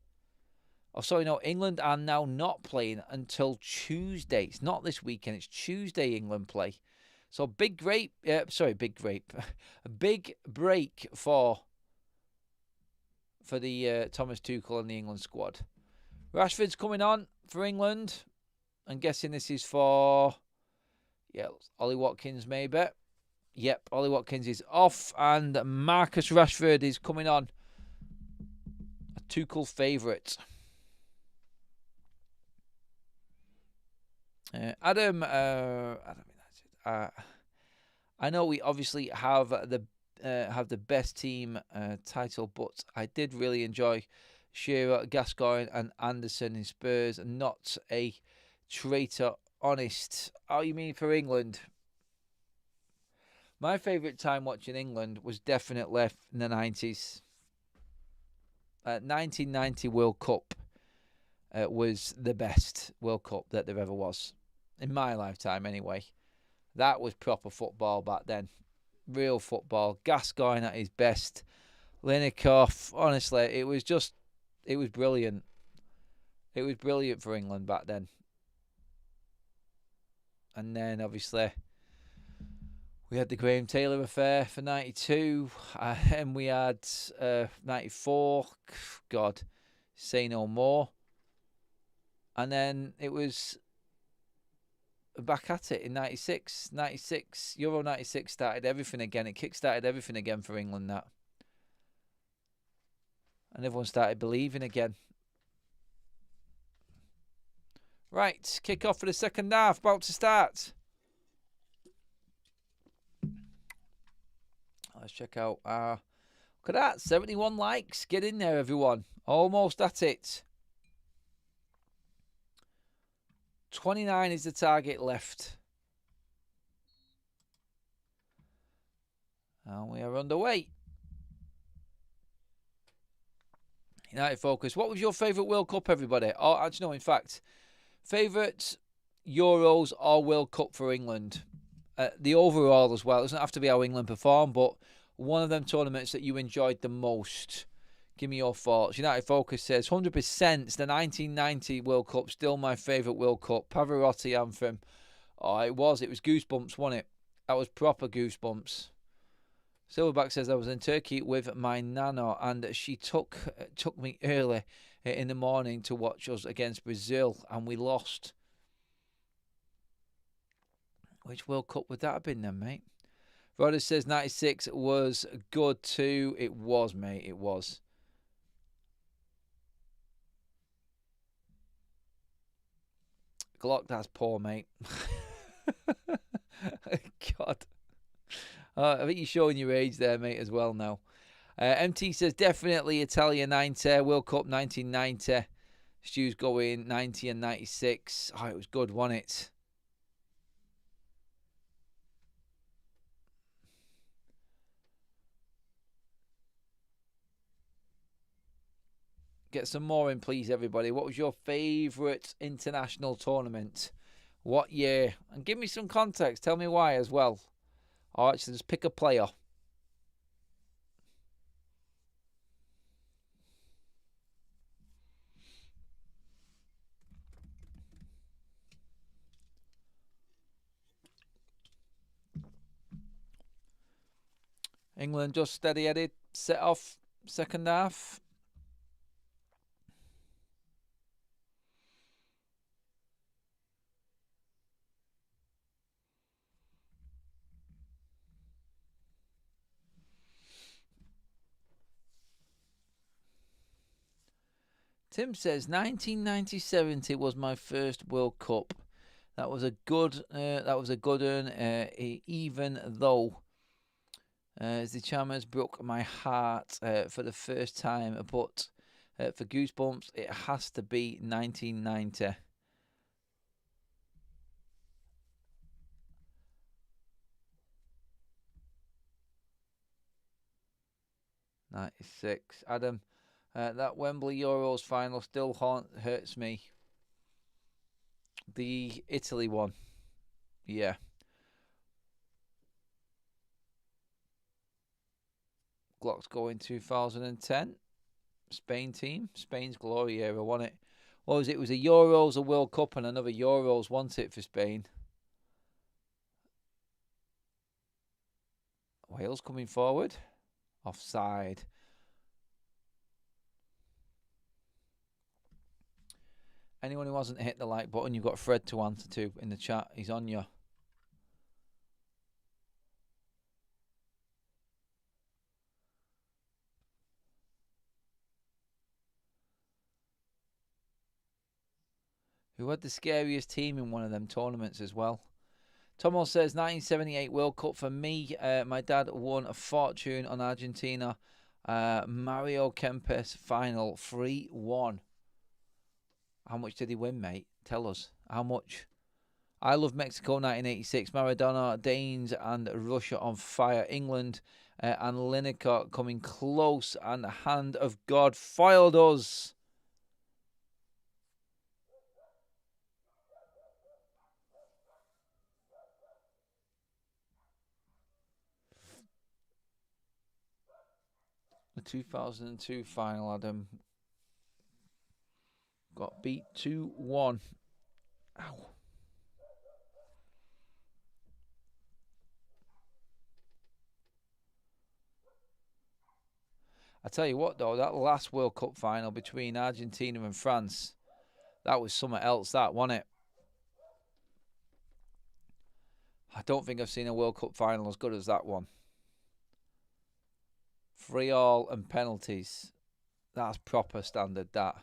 Oh, sorry, no, England are now not playing until Tuesday. It's not this weekend, it's Tuesday England play. So big break for the Thomas Tuchel and the England squad. Rashford's coming on for England. I'm guessing this is for, Ollie Watkins maybe. Yep, Ollie Watkins is off and Marcus Rashford is coming on. A Tuchel favourite. Adam, I know we obviously have the best team title, but I did really enjoy Shearer, Gascoigne, and Anderson in Spurs. Not a traitor, honest. Oh, you mean for England? My favourite time watching England was definitely in the 90s. 1990 World Cup was the best World Cup that there ever was. In my lifetime, anyway. That was proper football back then. Real football. Gascoigne at his best. Lineker, honestly, it was brilliant. It was brilliant for England back then. And then, obviously, we had the Graham Taylor affair for 92. And we had 94. God, say no more. And then it was back at it in 96. Euro 96 started everything again. It kick-started everything again for England, that. And everyone started believing again. Right, kick off for the second half. About to start. Let's check out. Look at that. 71 likes. Get in there, everyone. Almost at it. 29 is the target left. And we are underway. United Focus. What was your favourite World Cup, everybody? Oh, actually, no, in fact, favourite Euros or World Cup for England? The overall as well. It doesn't have to be how England performed, but one of them tournaments that you enjoyed the most. Give me your thoughts. United Focus says 100% the 1990 World Cup, still my favourite World Cup. Pavarotti anthem. Oh, it was Goosebumps, wasn't it? That was proper Goosebumps. Silverback says I was in Turkey with my nana and she took me early in the morning to watch us against Brazil and we lost. Which World Cup would that have been then, mate? Rodder says 96 was good too. It was, mate. It was. Glock, that's poor, mate. God. I think you're showing your age there, mate, as well now. MT says definitely Italia 90, World Cup 1990. Stu's going 90 and 96. Oh, it was good, wasn't it? Get some more in, please, everybody. What was your favourite international tournament? What year? And give me some context. Tell me why as well. Or actually, just pick a player. England just steady-headed. Set off second half. Tim says 1990-70 was my first World Cup. That was a good one. Even though the Chalmers broke my heart for the first time, but for Goosebumps, it has to be 1990. '96. Adam, that Wembley Euros final still hurts me. The Italy one. Yeah. Glock's going 2010. Spain team. Spain's glory era, wasn't it? What was it? It was a Euros, a World Cup, and another Euros, wasn't it, for Spain? Wales coming forward. Offside. Anyone who hasn't hit the like button, you've got Fred to answer to in the chat. He's on you. Who had the scariest team in one of them tournaments as well? Tomo says 1978 World Cup for me. My dad won a fortune on Argentina. Mario Kempes final 3-1. How much did he win, mate? Tell us. How much? I love Mexico 1986. Maradona, Danes and Russia on fire. England and Lineker coming close. And the hand of God foiled us. The 2002 final, Adam. Got beat 2-1. Ow. I tell you what, though, that last World Cup final between Argentina and France, that was something else, that, wasn't it? I don't think I've seen a World Cup final as good as that one. 3-3 and penalties. That's proper standard, that.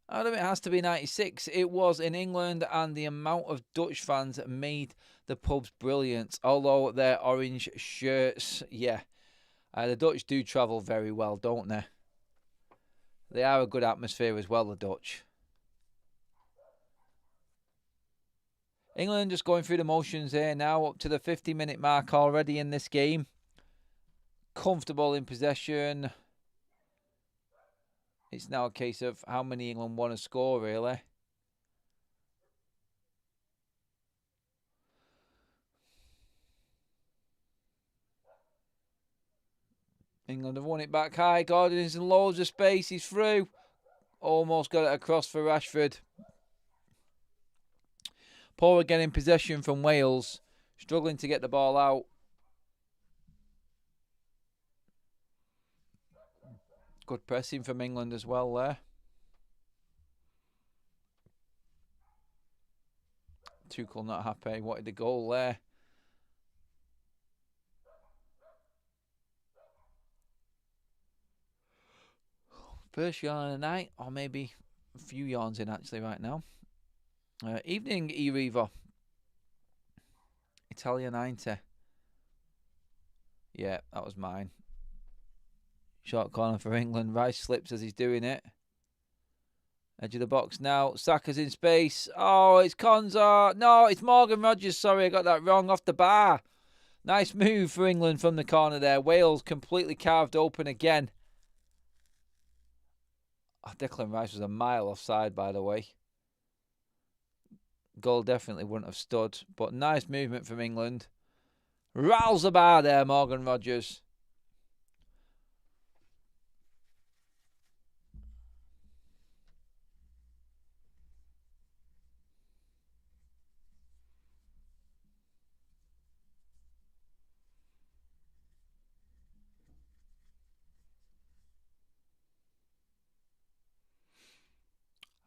I don't think it has to be 96. It was in England, and the amount of Dutch fans made the pubs brilliant. Although their orange shirts, yeah. The Dutch do travel very well, don't they? They are a good atmosphere as well, the Dutch. England just going through the motions here now, up to the 50-minute mark already in this game. Comfortable in possession. It's now a case of how many England want to score, really. England have won it back high. Gordon is in loads of space. He's through. Almost got it across for Rashford. Poor again in possession from Wales. Struggling to get the ball out. Good pressing from England as well there. Tuchel not happy. Wanted the goal there. First yawn of the night, or maybe a few yawns in actually right now. Evening, E-Reaver. Italia 90. Yeah, that was mine. Short corner for England. Rice slips as he's doing it. Edge of the box now. Saka's in space. Oh, it's Konza. No, it's Morgan Rogers. Sorry, I got that wrong. Off the bar. Nice move for England from the corner there. Wales completely carved open again. Oh, Declan Rice was a mile offside, by the way. Goal definitely wouldn't have stood. But nice movement from England. Riles the bar there, Morgan Rogers.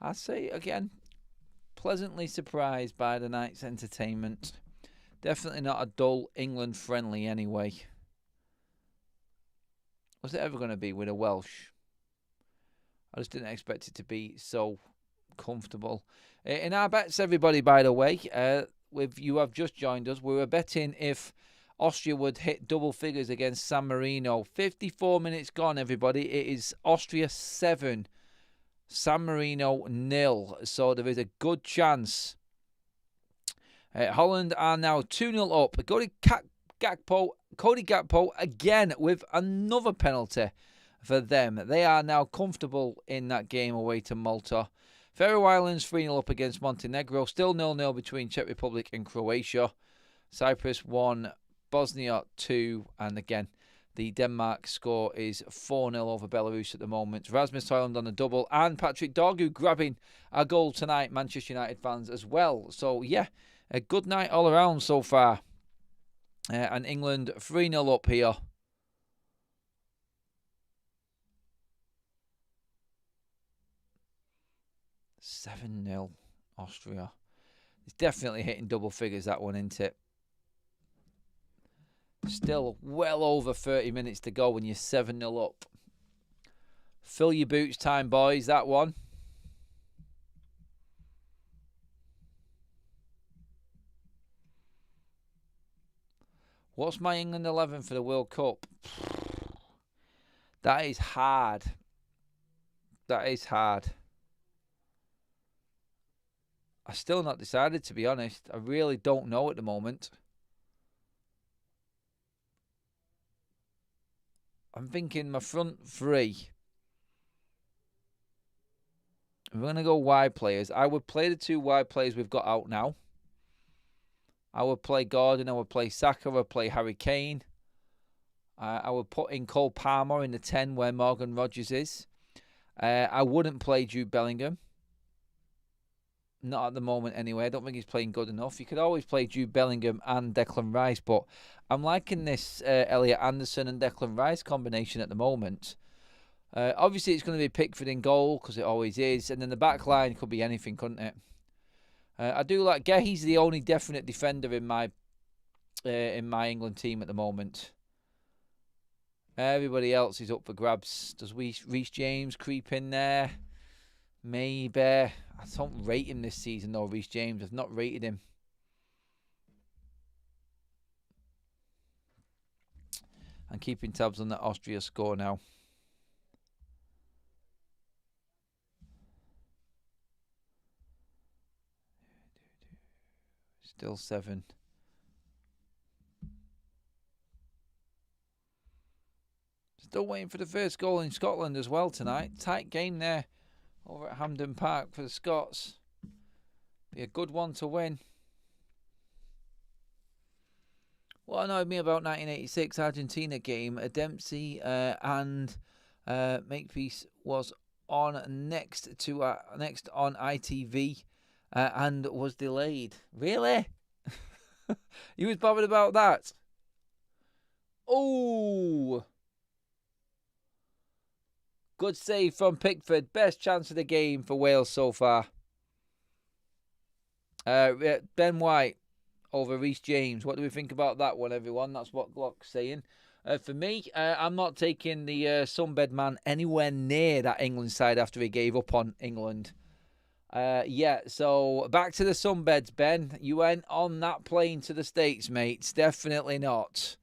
I say again, pleasantly surprised by the night's entertainment. Definitely not a dull England friendly anyway. Was it ever going to be with a Welsh? I just didn't expect it to be so comfortable. In our bets, everybody, by the way, if you have just joined us, we were betting if Austria would hit double figures against San Marino. 54 minutes gone, everybody. It is Austria 7. San Marino 0, so there is a good chance. Holland are now 2-0 up. Cody Gakpo again with another penalty for them. They are now comfortable in that game away to Malta. Faroe Islands 3-0 up against Montenegro. Still 0-0 between Czech Republic and Croatia. Cyprus 1, Bosnia 2. And again, the Denmark score is 4-0 over Belarus at the moment. Rasmus Højlund on the double, and Patrick Dorgu grabbing a goal tonight, Manchester United fans as well. So, yeah, a good night all around so far. And England 3-0 up here. $7-0 Austria. It's definitely hitting double figures, that one, isn't it? Still well over 30 minutes to go when you're 7-0 up. Fill your boots time, boys, that one. What's my England 11 for the World Cup? That is hard. That is hard. I've still not decided, to be honest. I really don't know at the moment. I'm thinking my front three. I'm going to go wide players. I would play the 2 wide players we've got out now. I would play Gordon. I would play Saka. I would play Harry Kane. I would put in Cole Palmer in the 10 where Morgan Rogers is. I wouldn't play Jude Bellingham. Not at the moment anyway. I don't think he's playing good enough. You could always play Jude Bellingham and Declan Rice, but I'm liking this Elliot Anderson and Declan Rice combination at the moment. Obviously, it's going to be Pickford in goal, because it always is. And then the back line could be anything, couldn't it? I do like Gehi's the only definite defender in my England team at the moment. Everybody else is up for grabs. Does Reece James creep in there? Maybe. I don't rate him this season, though, Reece James. I've not rated him. I'm keeping tabs on that Austria score now. Still 7. Still waiting for the first goal in Scotland as well tonight. Tight game there over at Hampden Park for the Scots. Be a good one to win. What annoyed me about 1986 Argentina game, Dempsey and Makepeace was on next on ITV and was delayed. Really? You was bothered about that? Oh! Good save from Pickford. Best chance of the game for Wales so far. Ben White over Reece James. What do we think about that one, everyone? That's what Glock's saying. For me, I'm not taking the sunbed man anywhere near that England side after he gave up on England. So back to the sunbeds, Ben. You went on that plane to the States, mates. Definitely not.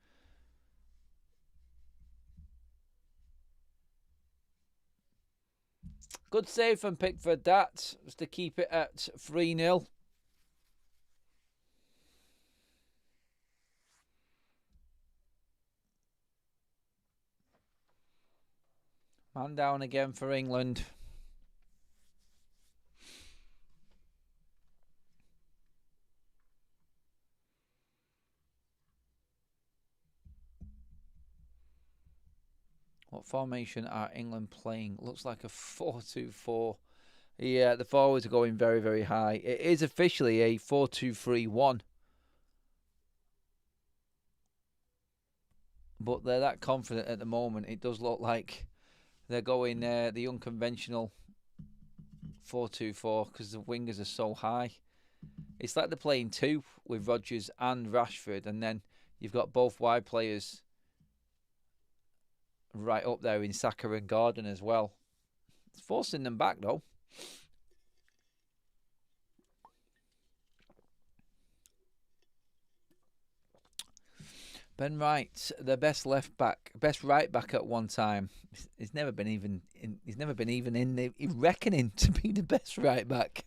Good save from Pickford, that was to keep it at 3-0. Man down again for England. What formation are England playing? Looks like a 4-2-4. Yeah, the forwards are going very, very high. It is officially a 4-2-3-1. But they're that confident at the moment. It does look like they're going the unconventional 4-2-4 because the wingers are so high. It's like they're playing 2 with Rodgers and Rashford, and then you've got both wide players right up there in Saka and Gordon as well. It's forcing them back, though. Ben Wright, the best right back at one time. He's never been even in the reckoning to be the best right back.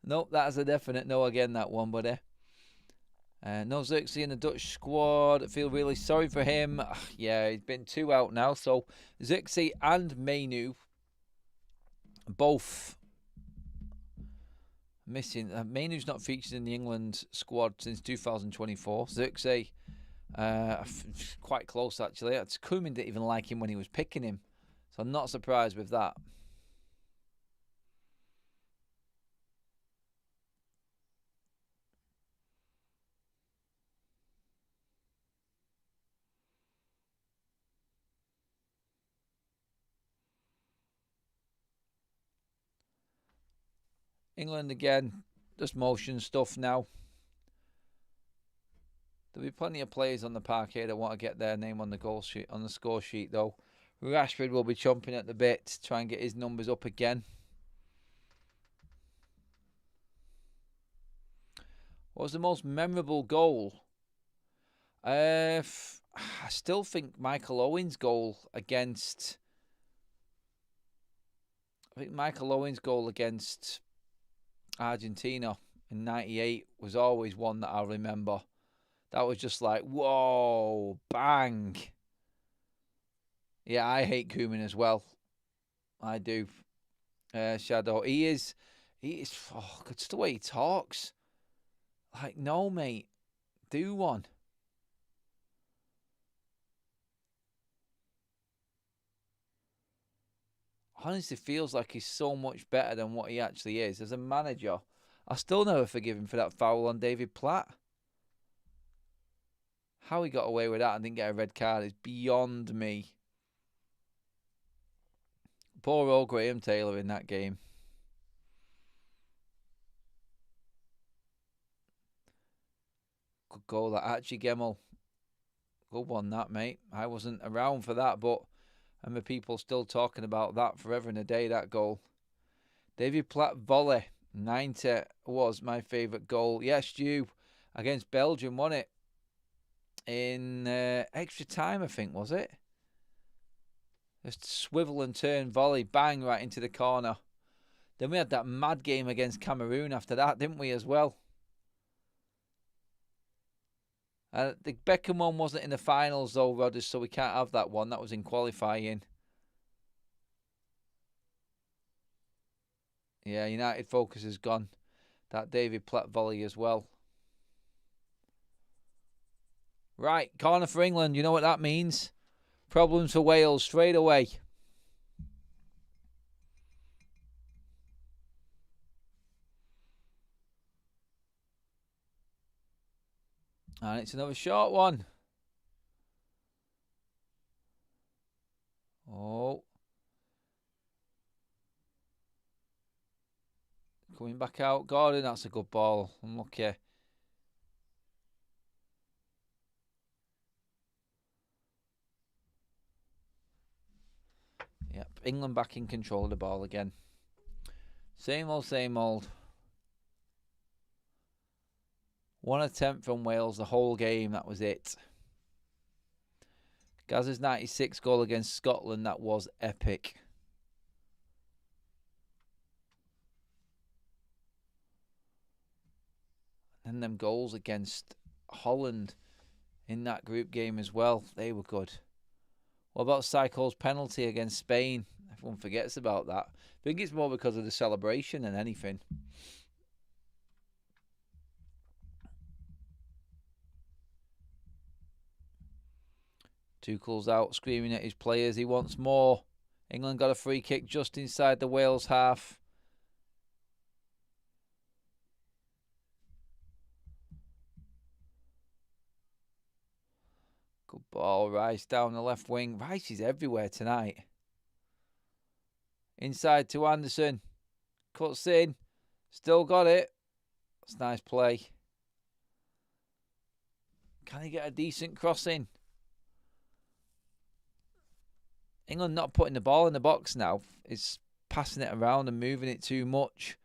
Nope, that's a definite no again, that one, buddy. No Xerxes in the Dutch squad. I feel really sorry for him. Yeah, he's been 2 out now. So Xerxes and Mainu both Missing. Mainu's not featured in the England squad since 2024. Zirkzee, quite close actually. Koeman didn't even like him when he was picking him. So I'm not surprised with that. England again, just motion stuff now. There'll be plenty of players on the parquet that want to get their name on the goal sheet, on the score sheet though. Rashford will be chomping at the bit to try and get his numbers up again. What was the most memorable goal? I still think Michael Owen's goal against... Argentina in '98 was always one that I remember. That was just like, whoa, bang. Yeah, I hate Koeman as well. I do. Shadow. He is, it's the way he talks. Like, no, mate, do one. Honestly feels like he's so much better than what he actually is. As a manager, I still never forgive him for that foul on David Platt. How he got away with that and didn't get a red card is beyond me. Poor old Graham Taylor in that game. Good goal, that Archie Gemmell. Good one, that, mate. I wasn't around for that, but I remember people still talking about that forever and a day, that goal. David Platt volley, 90 was my favourite goal. Yes, Stu, against Belgium, wasn't it? In extra time, I think, was it? Just swivel and turn volley, bang, right into the corner. Then we had that mad game against Cameroon after that, didn't we, as well? The Beckham one wasn't in the finals, though, Rodders, so we can't have that one. That was in qualifying. Yeah, United focus has gone. That David Platt volley as well. Right, corner for England. You know what that means? Problems for Wales straight away. And it's another short one. Oh. Coming back out. Gordon, that's a good ball. Unlucky. Yep, England back in control of the ball again. Same old, same old. One attempt from Wales the whole game, that was it. Gazza's 96 goal against Scotland, that was epic. And them goals against Holland in that group game as well, they were good. What about Psycho's penalty against Spain? Everyone forgets about that. I think it's more because of the celebration than anything. Tuchel's out screaming at his players. He wants more. England got a free kick just inside the Wales half. Good ball. Rice down the left wing. Rice is everywhere tonight. Inside to Anderson. Cuts in. Still got it. That's nice play. Can he get a decent cross in? England not putting the ball in the box now. It's passing it around and moving it too much.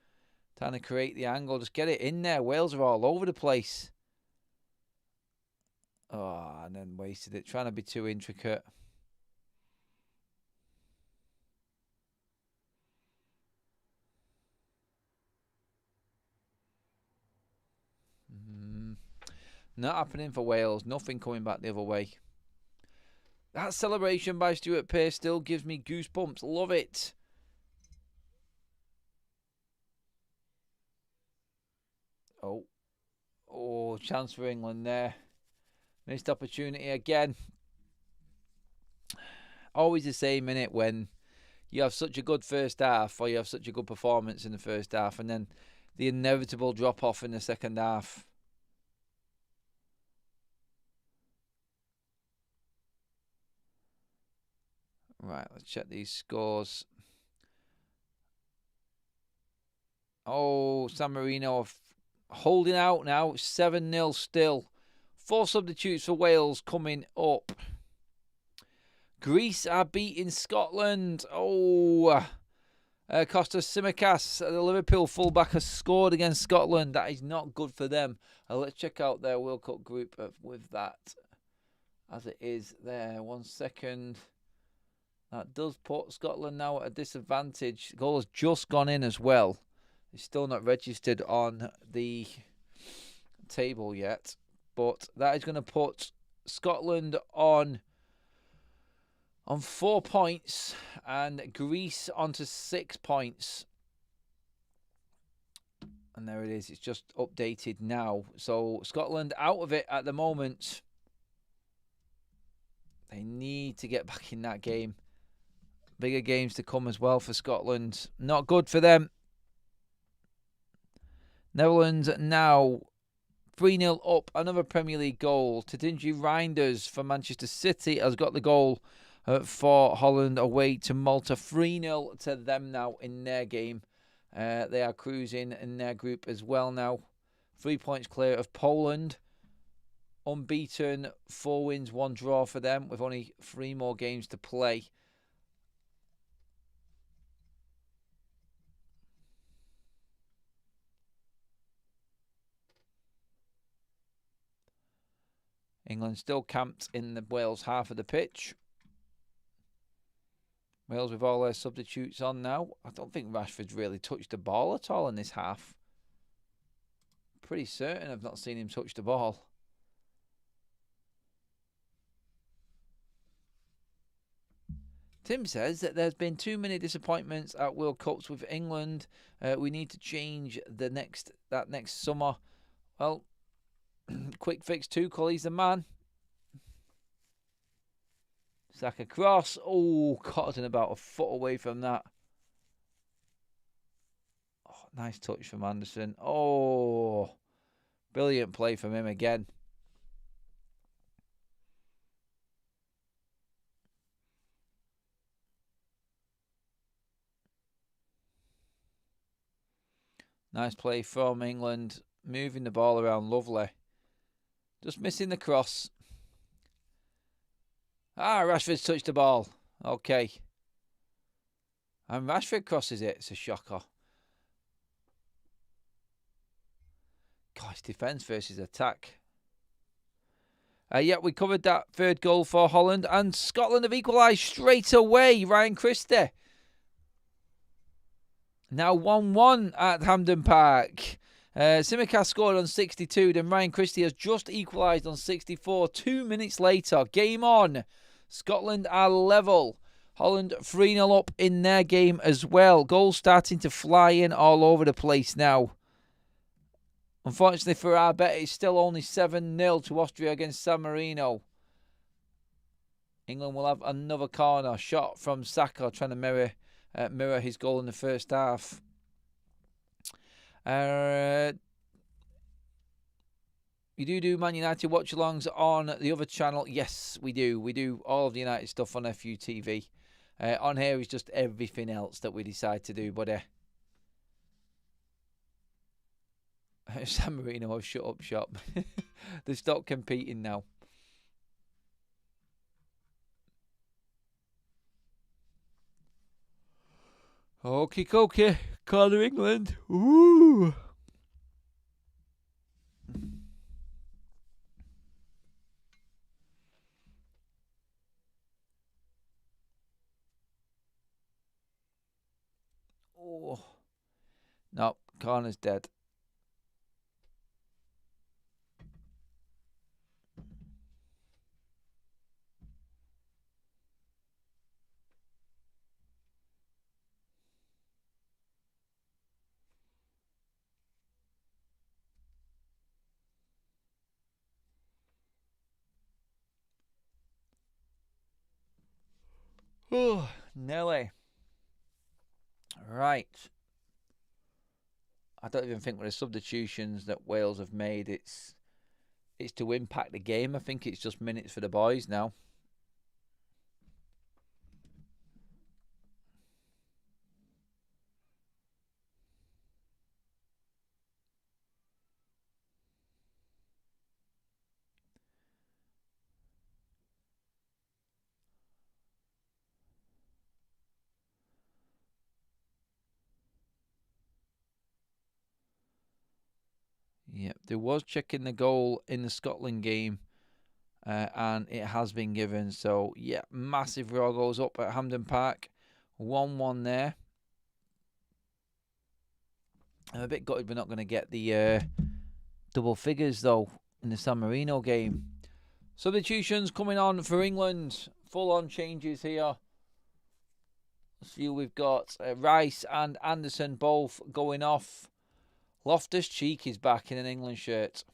Trying to create the angle. Just get it in there. Wales are all over the place. Oh, and then wasted it. Trying to be too intricate. Not happening for Wales. Nothing coming back the other way. That celebration by Stuart Pearce still gives me goosebumps. Love it. Oh, chance for England there. Missed opportunity again. Always the same minute when you have such a good first half, or you have such a good performance in the first half, and then the inevitable drop off in the second half. Right, let's check these scores. Oh, San Marino holding out now. 7-0 still. 4 substitutes for Wales coming up. Greece are beating Scotland. Oh, Kostas Tsimikas, the Liverpool fullback, has scored against Scotland. That is not good for them. Let's check out their World Cup group with that as it is there. 1 second. That does put Scotland now at a disadvantage. The goal has just gone in as well. It's still not registered on the table yet. But that is going to put Scotland on 4 points and Greece onto 6 points. And there it is. It's just updated now. So Scotland out of it at the moment. They need to get back in that game. Bigger games to come as well for Scotland. Not good for them. Netherlands now 3-0 up. Another Premier League goal. Tadinji Reinders for Manchester City has got the goal for Holland away to Malta. 3-0 to them now in their game. They are cruising in their group as well now. 3 points clear of Poland. Unbeaten, 4 wins, 1 draw for them with only 3 more games to play. England still camped in the Wales half of the pitch. Wales with all their substitutes on now. I don't think Rashford's really touched the ball at all in this half. Pretty certain I've not seen him touch the ball. Tim says that there's been too many disappointments at World Cups with England. We need to change that next summer. Well, quick fix Tuchel, he's the man. Saka cross. Oh, Cotton about a foot away from that. Oh, nice touch from Anderson. Oh, brilliant play from him again. Nice play from England. Moving the ball around, lovely. Just missing the cross. Rashford's touched the ball. Okay. And Rashford crosses it. It's a shocker. Gosh, defence versus attack. We covered that third goal for Holland. And Scotland have equalised straight away. Ryan Christie. Now 1-1 at Hampden Park. Tsimikas scored on 62. Then Ryan Christie has just equalised on 64. 2 minutes later. Game on. Scotland are level. Holland 3-0 up in their game as well. Goals starting to fly in all over the place now. Unfortunately for our bet, it's still only 7-0 to Austria against San Marino. England will have another corner shot from Saka, trying to mirror his goal in the first half. You do Man United watch-alongs on the other channel? Yes, we do. We do all of the United stuff on FUTV. On here is just everything else that we decide to do. But San Marino have shut up shop. They've stopped competing now. Okay. Corner England. Ooh. Oh. No, corner's dead. Nelly. Right. I don't even think with the substitutions that Wales have made, it's to impact the game. I think it's just minutes for the boys now. Yep, there was checking the goal in the Scotland game, and it has been given. So, yeah, massive raw goes up at Hampden Park. 1-1 there. I'm a bit gutted we're not going to get the double figures, though, in the San Marino game. Substitutions coming on for England. Full-on changes here. See, we've got Rice and Anderson both going off. Loftus-Cheek is back in an England shirt.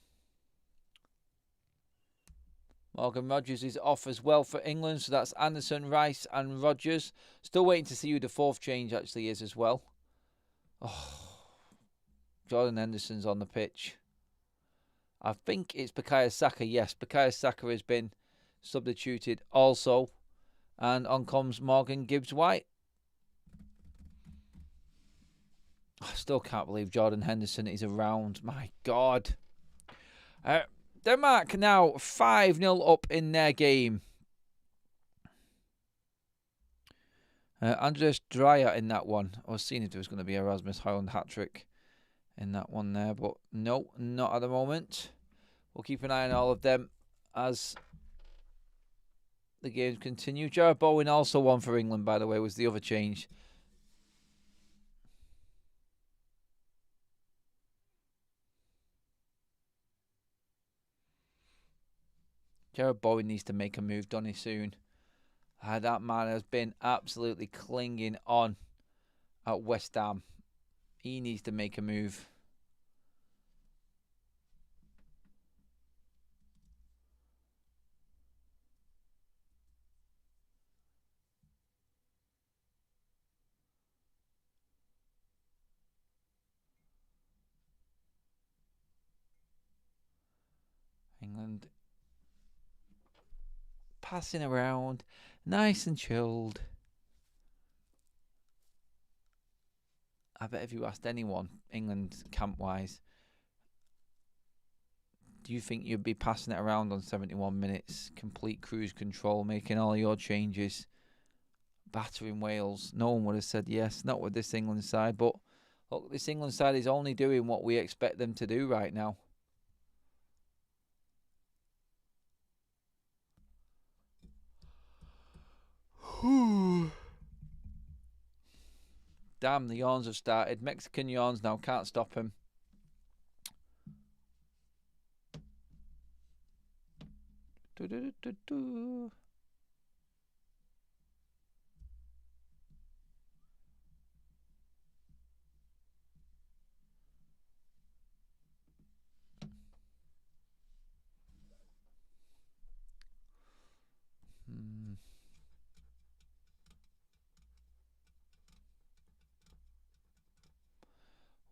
Morgan Rogers is off as well for England. So that's Anderson, Rice and Rogers. Still waiting to see who the fourth change actually is as well. Oh, Jordan Henderson's on the pitch. I think it's Bukayo Saka. Yes, Bukayo Saka has been substituted also. And on comes Morgan Gibbs-White. I still can't believe Jordan Henderson is around. My God. Denmark now 5-0 up in their game. Andreas Dreyer in that one. I was seeing if there was going to be a Rasmus Højlund hat-trick in that one there. But no, not at the moment. We'll keep an eye on all of them as the games continue. Jared Bowen also won for England, by the way, was the other change. Jared Bowen needs to make a move, Donny, soon. That man has been absolutely clinging on at West Ham. He needs to make a move. England passing around, nice and chilled. I bet if you asked anyone, England camp-wise, do you think you'd be passing it around on 71 minutes, complete cruise control, making all your changes, battering Wales? No one would have said yes, not with this England side. But look, this England side is only doing what we expect them to do right now. Damn, the yawns have started. Mexican yawns now, can't stop him.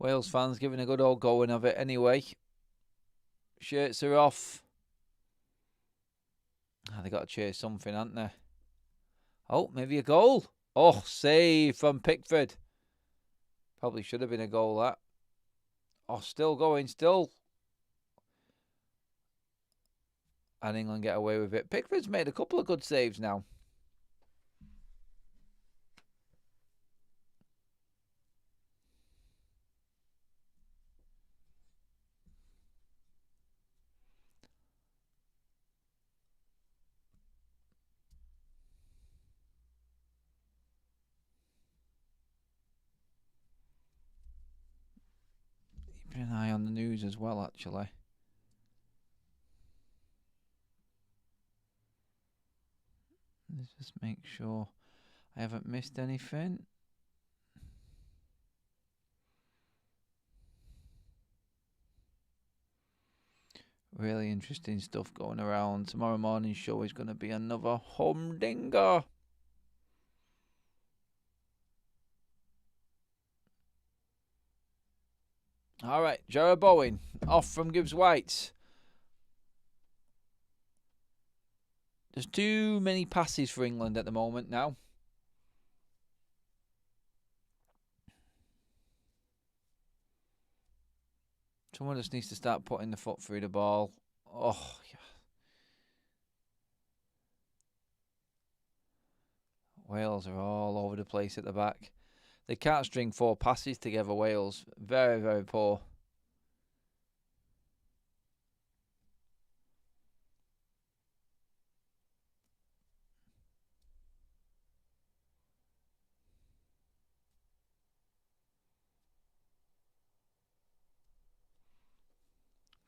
Wales fans giving a good old going of it anyway. Shirts are off. They got to chase something, haven't they? Oh, maybe a goal. Oh, save from Pickford. Probably should have been a goal, that. Oh, still going, still. And England get away with it. Pickford's made a couple of good saves now. Keeping an eye on the news as well, actually. Let's just make sure I haven't missed anything. Really interesting stuff going around. Tomorrow morning's show is going to be another humdinger. All right, Jarrod Bowen off from Gibbs White. There's too many passes for England at the moment now. Someone just needs to start putting the foot through the ball. Oh, yeah. Wales are all over the place at the back. They can't string 4 passes together, Wales. Very, very poor.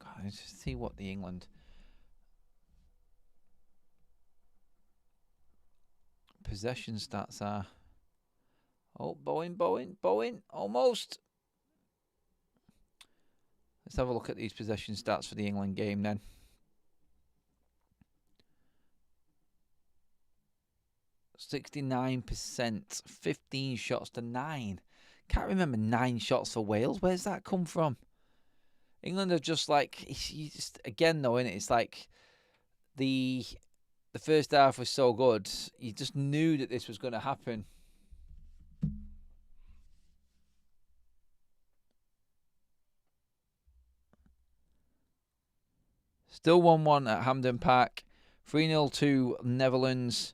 God, let's just see what the England possession stats are. Oh, Bowen, almost. Let's have a look at these possession stats for the England game then. %69%, 15 shots to 9. Can't remember 9 shots for Wales. Where's that come from? England are just like, again though, innit? It's like the first half was so good, you just knew that this was going to happen. Still 1-1 at Hampden Park. 3-0 to Netherlands.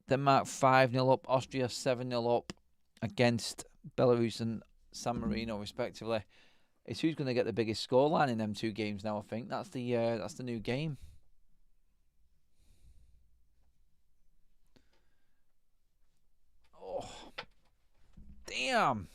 Denmark 5-0 up. Austria 7-0 up against Belarus and San Marino, respectively. It's who's going to get the biggest scoreline in them 2 games now, I think. That's the new game. Oh, damn.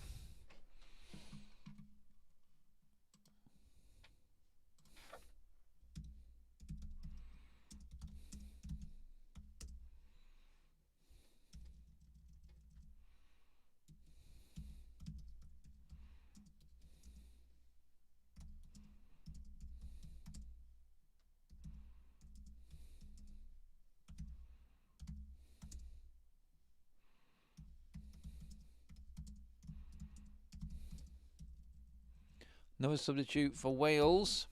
Another substitute for Wales.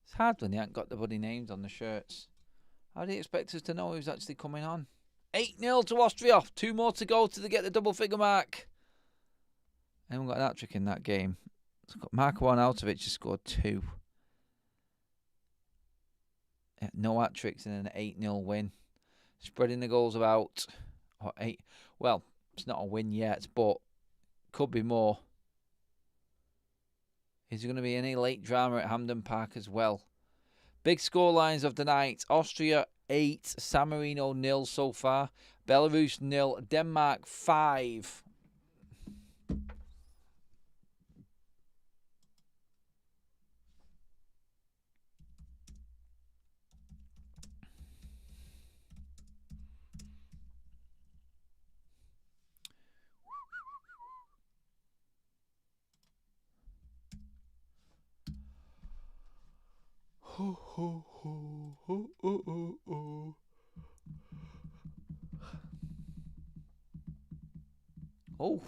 It's hard when they haven't got the bloody names on the shirts. How do you expect us to know who's actually coming on? 8-0 to Austria. 2 more to go to get the double figure mark. Anyone got an hat-trick in that game? Marko Arnautovic has scored 2. No hat-tricks in an 8-0 win. Spreading the goals about. Or 8. Well, it's not a win yet, but could be more. Is there going to be any late drama at Hampden Park as well? Big score lines of the night. Austria 8, San Marino 0 so far. Belarus 0, Denmark 5. Oh,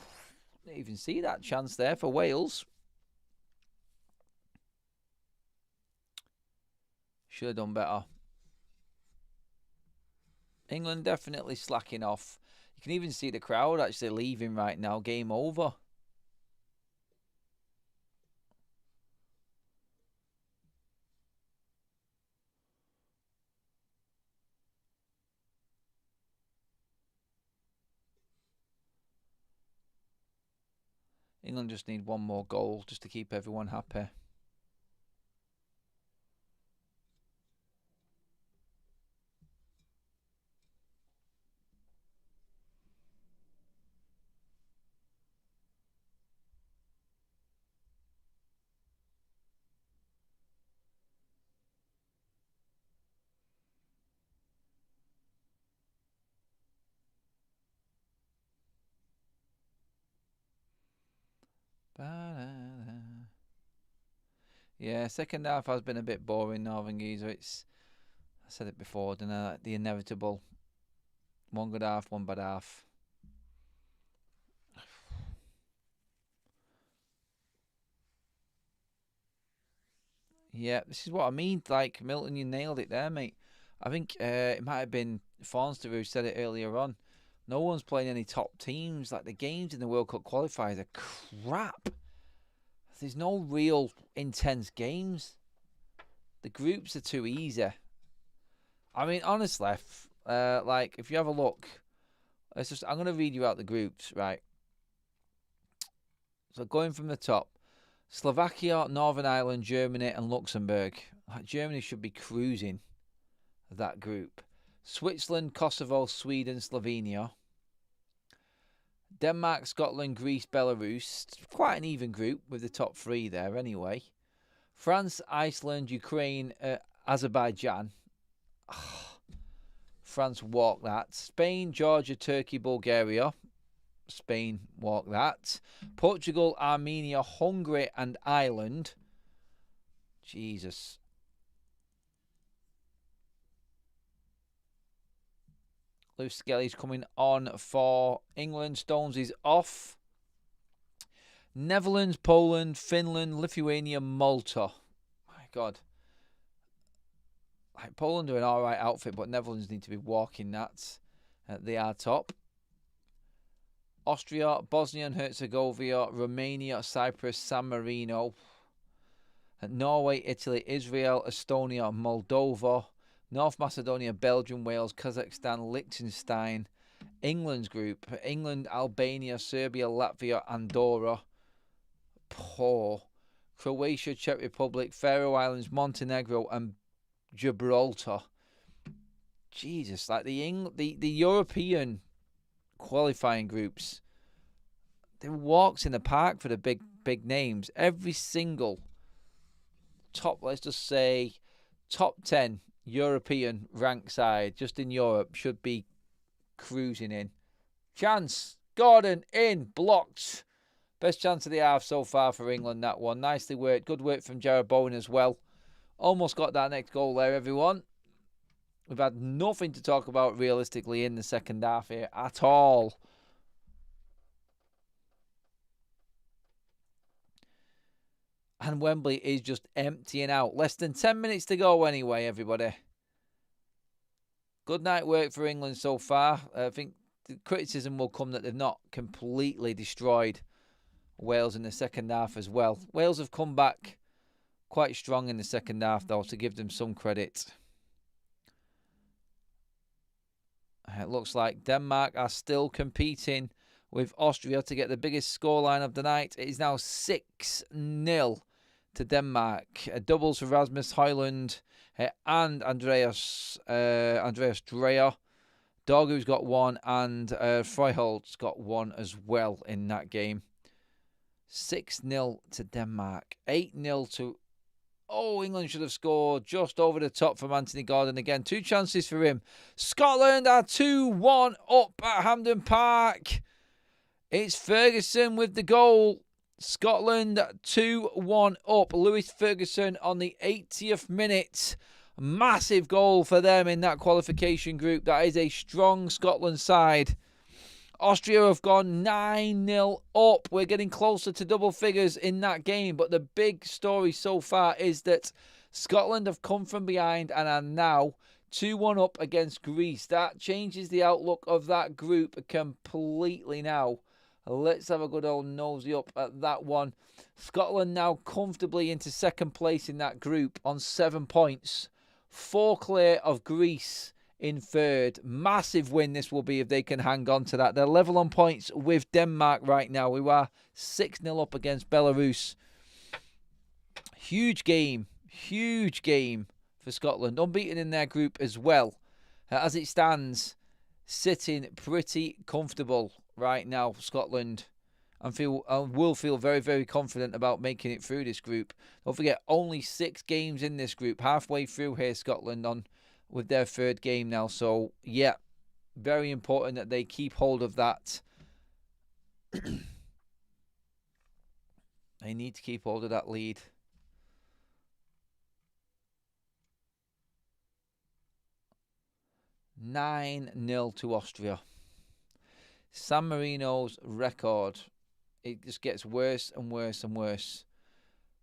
didn't even see that chance there for Wales. Should have done better. England definitely slacking off. You can even see the crowd actually leaving right now. Game over. England just need 1 more goal just to keep everyone happy. Yeah, second half has been a bit boring, Northern Geezer. I said it before, didn't I? The inevitable. 1 good half, 1 bad half. Yeah, this is what I mean. Like, Milton, you nailed it there, mate. I think it might have been Faunster who said it earlier on. No one's playing any top teams. Like, the games in the World Cup qualifiers are crap. There's no real intense games. The groups are too easy. I mean, honestly, like, if you have a look, I'm going to read you out the groups, right? So going from the top, Slovakia, Northern Ireland, Germany, and Luxembourg. Like, Germany should be cruising that group. Switzerland, Kosovo, Sweden, Slovenia. Denmark, Scotland, Greece, Belarus. Quite an even group with the top three there anyway. France, Iceland, Ukraine, Azerbaijan. France walk that. Spain, Georgia, Turkey, Bulgaria. Spain walk that. Portugal, Armenia, Hungary, and Ireland. Jesus. Lewis Skelly's coming on for England. Stones is off. Netherlands, Poland, Finland, Lithuania, Malta. My God. Like, Poland are an alright outfit, but Netherlands need to be walking that. They are top. Austria, Bosnia and Herzegovina, Romania, Cyprus, San Marino. Norway, Italy, Israel, Estonia, Moldova. North Macedonia, Belgium, Wales, Kazakhstan, Liechtenstein. England's group. England, Albania, Serbia, Latvia, Andorra. Poor. Croatia, Czech Republic, Faroe Islands, Montenegro, and Gibraltar. Jesus, like the European qualifying groups, they walks in the park for the big names. Every single top, let's just say, top 10 European rank side just in Europe should be cruising in. Chance, Gordon in, blocked. Best chance of the half so far for England, that one. Nicely worked. Good work from Jared Bowen as well. Almost got that next goal there, everyone. We've had nothing to talk about realistically in the second half here at all. And Wembley is just emptying out. Less than 10 minutes to go anyway, everybody. Good night work for England so far. I think the criticism will come that they've not completely destroyed Wales in the second half as well. Wales have come back quite strong in the second half, though, to give them some credit. It looks like Denmark are still competing with Austria to get the biggest scoreline of the night. It is now 6-0 to Denmark. Doubles for Rasmus Højlund and Andreas Dreyer. Dorgu's got one, and Freyhold's got one as well in that game. 6-0 to Denmark. 8-0 to... Oh, England should have scored just over the top from Anthony Gordon again. 2 chances for him. Scotland are 2-1 up at Hampden Park. It's Ferguson with the goal. Scotland 2-1 up. Lewis Ferguson on the 80th minute. Massive goal for them in that qualification group. That is a strong Scotland side. Austria have gone 9-0 up. We're getting closer to double figures in that game. But the big story so far is that Scotland have come from behind and are now 2-1 up against Greece. That changes the outlook of that group completely now. Let's have a good old nosy up at that one. Scotland now comfortably into second place in that group on 7 points. 4 clear of Greece in third. Massive win this will be if they can hang on to that. They're level on points with Denmark right now. We are 6-0 up against Belarus. Huge game for Scotland. Unbeaten in their group as well. As it stands, sitting pretty comfortable right now, Scotland. And will feel very, very confident about making it through this group. Don't forget, only 6 games in this group. Halfway through here, Scotland on with their third game now. So, yeah, very important that they keep hold of that. They need to keep hold of that lead. (9-0) to Austria. San Marino's record, it just gets worse and worse and worse.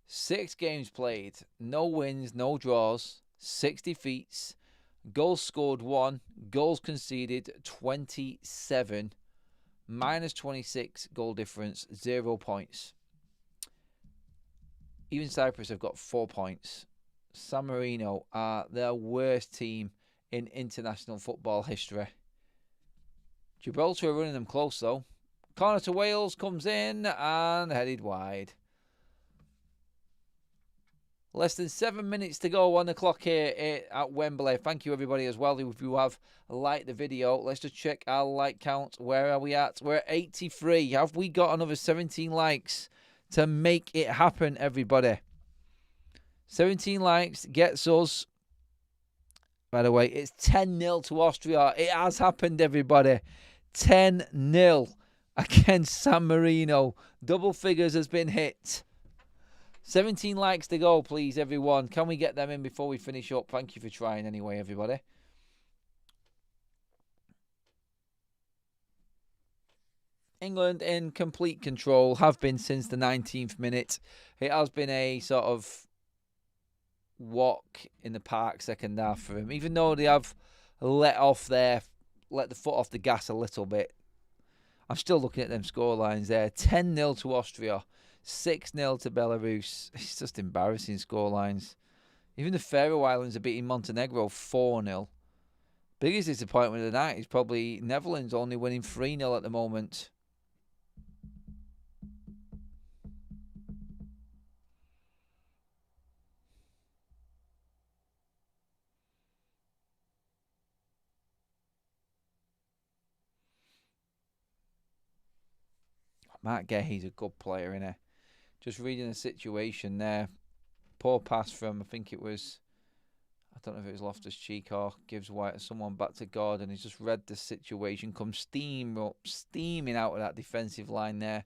6 games played, no wins, no draws, 6 defeats, goals scored 1, goals conceded 27, minus 26 goal difference, 0 points. Even Cyprus have got 4 points. San Marino are their worst team in international football history. Gibraltar are running them close though. Corner to Wales, comes in and headed wide. Less than 7 minutes to go on the clock here at Wembley. Thank you everybody as well if you have liked the video. Let's just check our like count. Where are we at? We're at 83. Have we got another 17 likes to make it happen, everybody? 17 likes gets us, by the way, it's 10-0 to Austria. It has happened, everybody. 10-0 against San Marino. Double figures has been hit. 17 likes to go, please, everyone. Can we get them in before we finish up? Thank you for trying anyway, everybody. England in complete control, have been since the 19th minute. It has been a sort of walk in the park second half for him, even though they have let the foot off the gas a little bit. I'm still looking at them scorelines there. 10-0 to Austria, 6-0 to Belarus. It's just embarrassing scorelines. Even the Faroe Islands are beating Montenegro 4-0. Biggest disappointment of the night is probably Netherlands only winning 3-0 at the moment. Matt Gay's a good player, innit? Just reading the situation there. Poor pass from, I think it was, I don't know if it was Loftus-Cheek or gives White someone back to Gordon. He's just read the situation, comes steaming out of that defensive line there.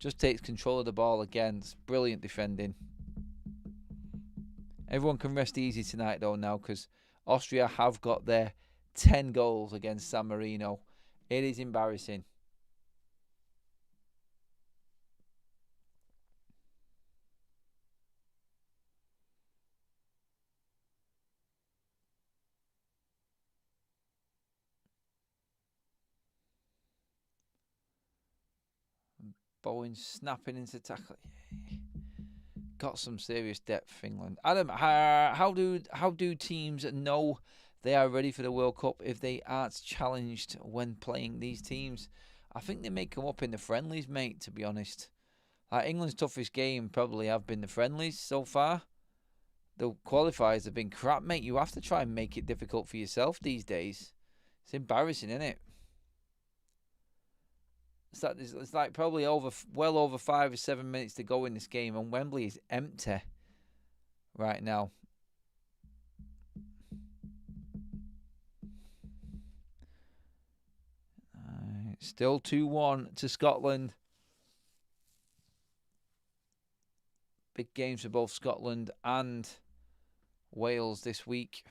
Just takes control of the ball again. It's brilliant defending. Everyone can rest easy tonight though now, because Austria have got their 10 goals against San Marino. It is embarrassing. Bowen snapping into tackle. Got some serious depth, England. Adam, how do teams know they are ready for the World Cup if they aren't challenged when playing these teams? I think they may come up in the friendlies, mate, to be honest. England's toughest game probably have been the friendlies so far. The qualifiers have been crap, mate. You have to try and make it difficult for yourself these days. It's embarrassing, isn't it? It's like probably well over 5 or 7 minutes to go in this game, and Wembley is empty right now. Still 2-1 to Scotland. Big games for both Scotland and Wales this week.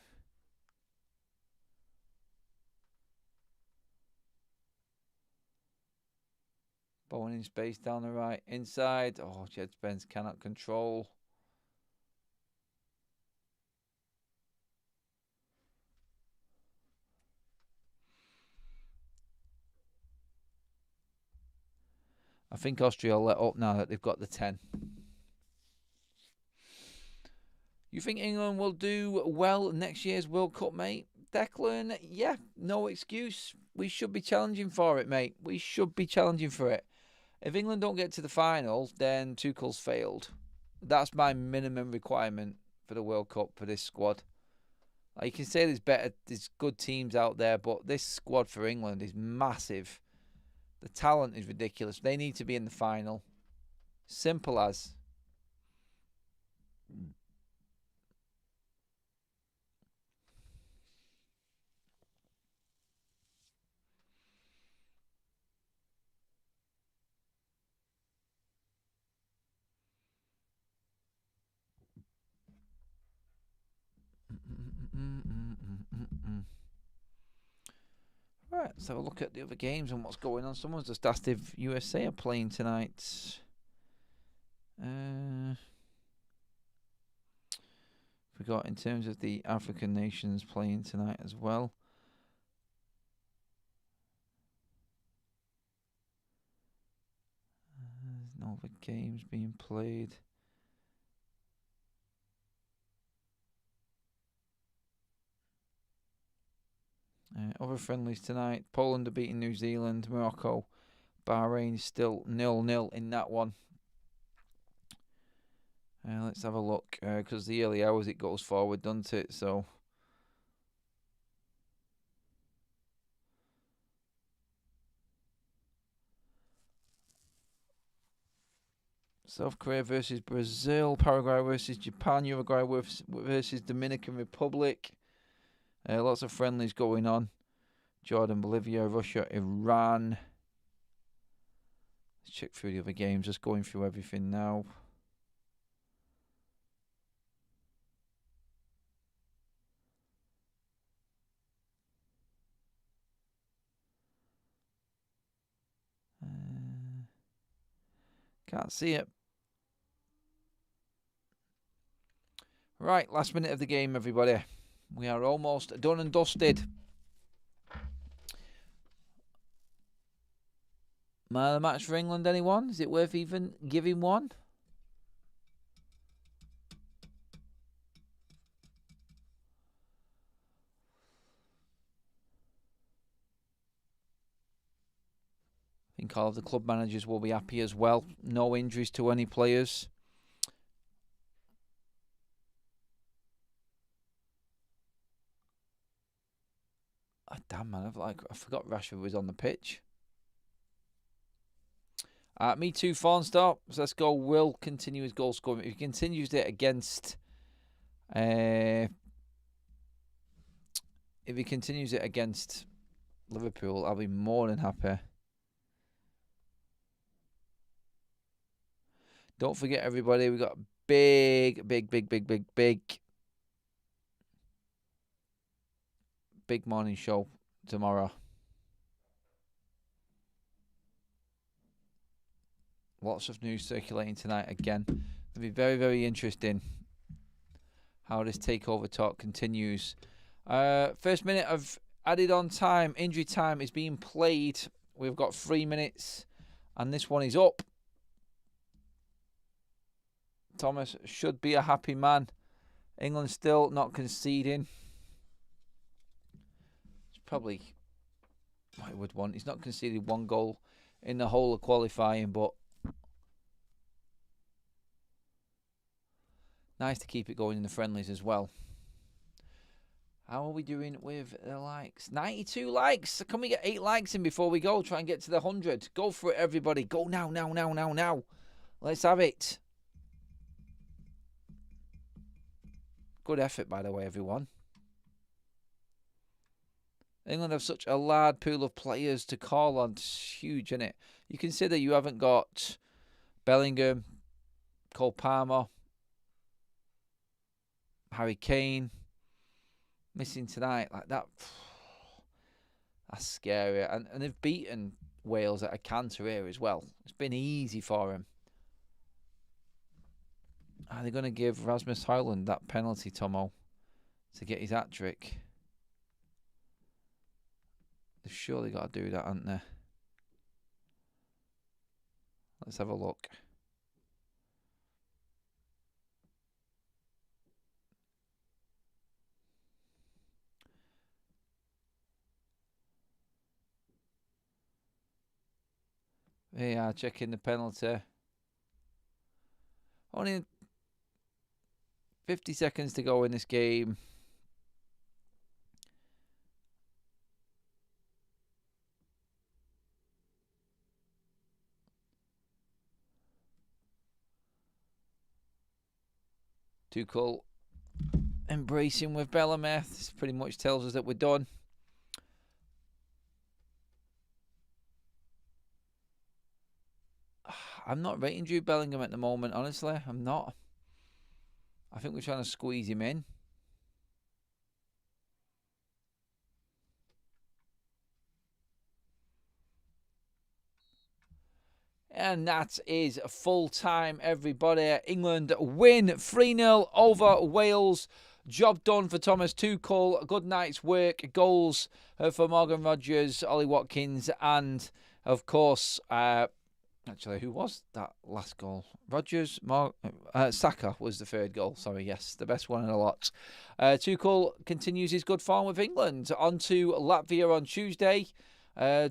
Bowen in space down the right. Inside. Oh, Jed Spence cannot control. I think Austria will let up now that they've got the 10. You think England will do well next year's World Cup, mate? Declan, yeah, no excuse. We should be challenging for it, mate. We should be challenging for it. If England don't get to the final, then Tuchel's failed. That's my minimum requirement for the World Cup for this squad. You can say there's good teams out there, but this squad for England is massive. The talent is ridiculous. They need to be in the final. Simple as. Right, let's have a look at the other games and what's going on. Someone's just asked if USA are playing tonight. We got in terms of the African nations playing tonight as well. There's no other games being played. Other friendlies tonight. Poland are beating New Zealand. Morocco, Bahrain still 0-0 in that one. Let's have a look. Because the early hours it goes forward, doesn't it? So South Korea versus Brazil, Paraguay versus Japan, Uruguay versus Dominican Republic. Lots of friendlies going on. Jordan, Bolivia, Russia, Iran. Let's check through the other games. Just going through everything now. Can't see it. Right, last minute of the game, everybody. We are almost done and dusted. Man of the match for England, anyone? Is it worth even giving one? I think all of the club managers will be happy as well. No injuries to any players. Oh, damn, man. I forgot Rashford was on the pitch. Me too, Farnstar. So let's go. Will continue his goal scoring. If he continues it against... if he continues it against Liverpool, I'll be more than happy. Don't forget, everybody, we've got big morning show tomorrow. Lots of news circulating tonight again. It'll be very, very interesting how this takeover talk continues. First minute of added on time, injury time is being played. We've got 3 minutes, and this one is up. Thomas should be a happy man. England still not conceding. It's probably what he would want. He's not conceded one goal in the whole of qualifying, but nice to keep it going in the friendlies as well. How are we doing with the likes? 92 likes. Can we get 8 likes in before we go? Try and get to the 100. Go for it, everybody. Go now. Let's have it. Good effort, by the way, everyone. England have such a large pool of players to call on. It's huge, isn't it? You consider you haven't got Bellingham, Cole Palmer, Harry Kane missing tonight like that. That's scary. And they've beaten Wales at a canter here as well. It's been easy for them. Are they going to give Rasmus Højlund that penalty, Tomo, to get his hat-trick? They've surely got to do that, haven't they? Let's have a look. Yeah, checking the penalty. Only 50 seconds to go in this game. Tuchel embracing with Bellamy. This pretty much tells us that we're done. I'm not rating Jude Bellingham at the moment, honestly. I'm not. I think we're trying to squeeze him in. And that is full time, everybody. England win 3-0 over Wales. Job done for Thomas Tuchel. Good night's work. Goals for Morgan Rogers, Ollie Watkins, and, of course, actually, who was that last goal? Rogers, Saka was the third goal. Sorry, yes, the best one in a lot. Tuchel continues his good form with England. On to Latvia on Tuesday.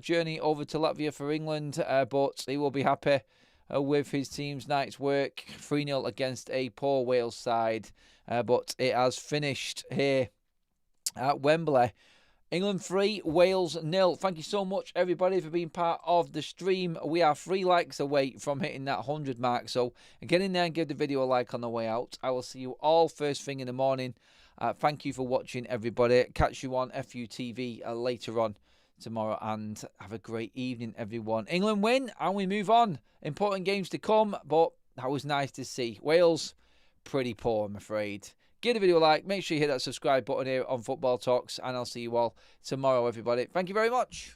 Journey over to Latvia for England, but he will be happy with his team's night's work. 3-0 against a poor Wales side, but it has finished here at Wembley. England 3, Wales 0. Thank you so much, everybody, for being part of the stream. We are 3 likes away from hitting that 100 mark, so get in there and give the video a like on the way out. I will see you all first thing in the morning. Thank you for watching, everybody. Catch you on FUTV later on tomorrow, and have a great evening, everyone. England win, and we move on. Important games to come, but that was nice to see. Wales, pretty poor, I'm afraid. Give the video a like. Make sure you hit that subscribe button here on Football Talks, and I'll see you all tomorrow, everybody. Thank you very much.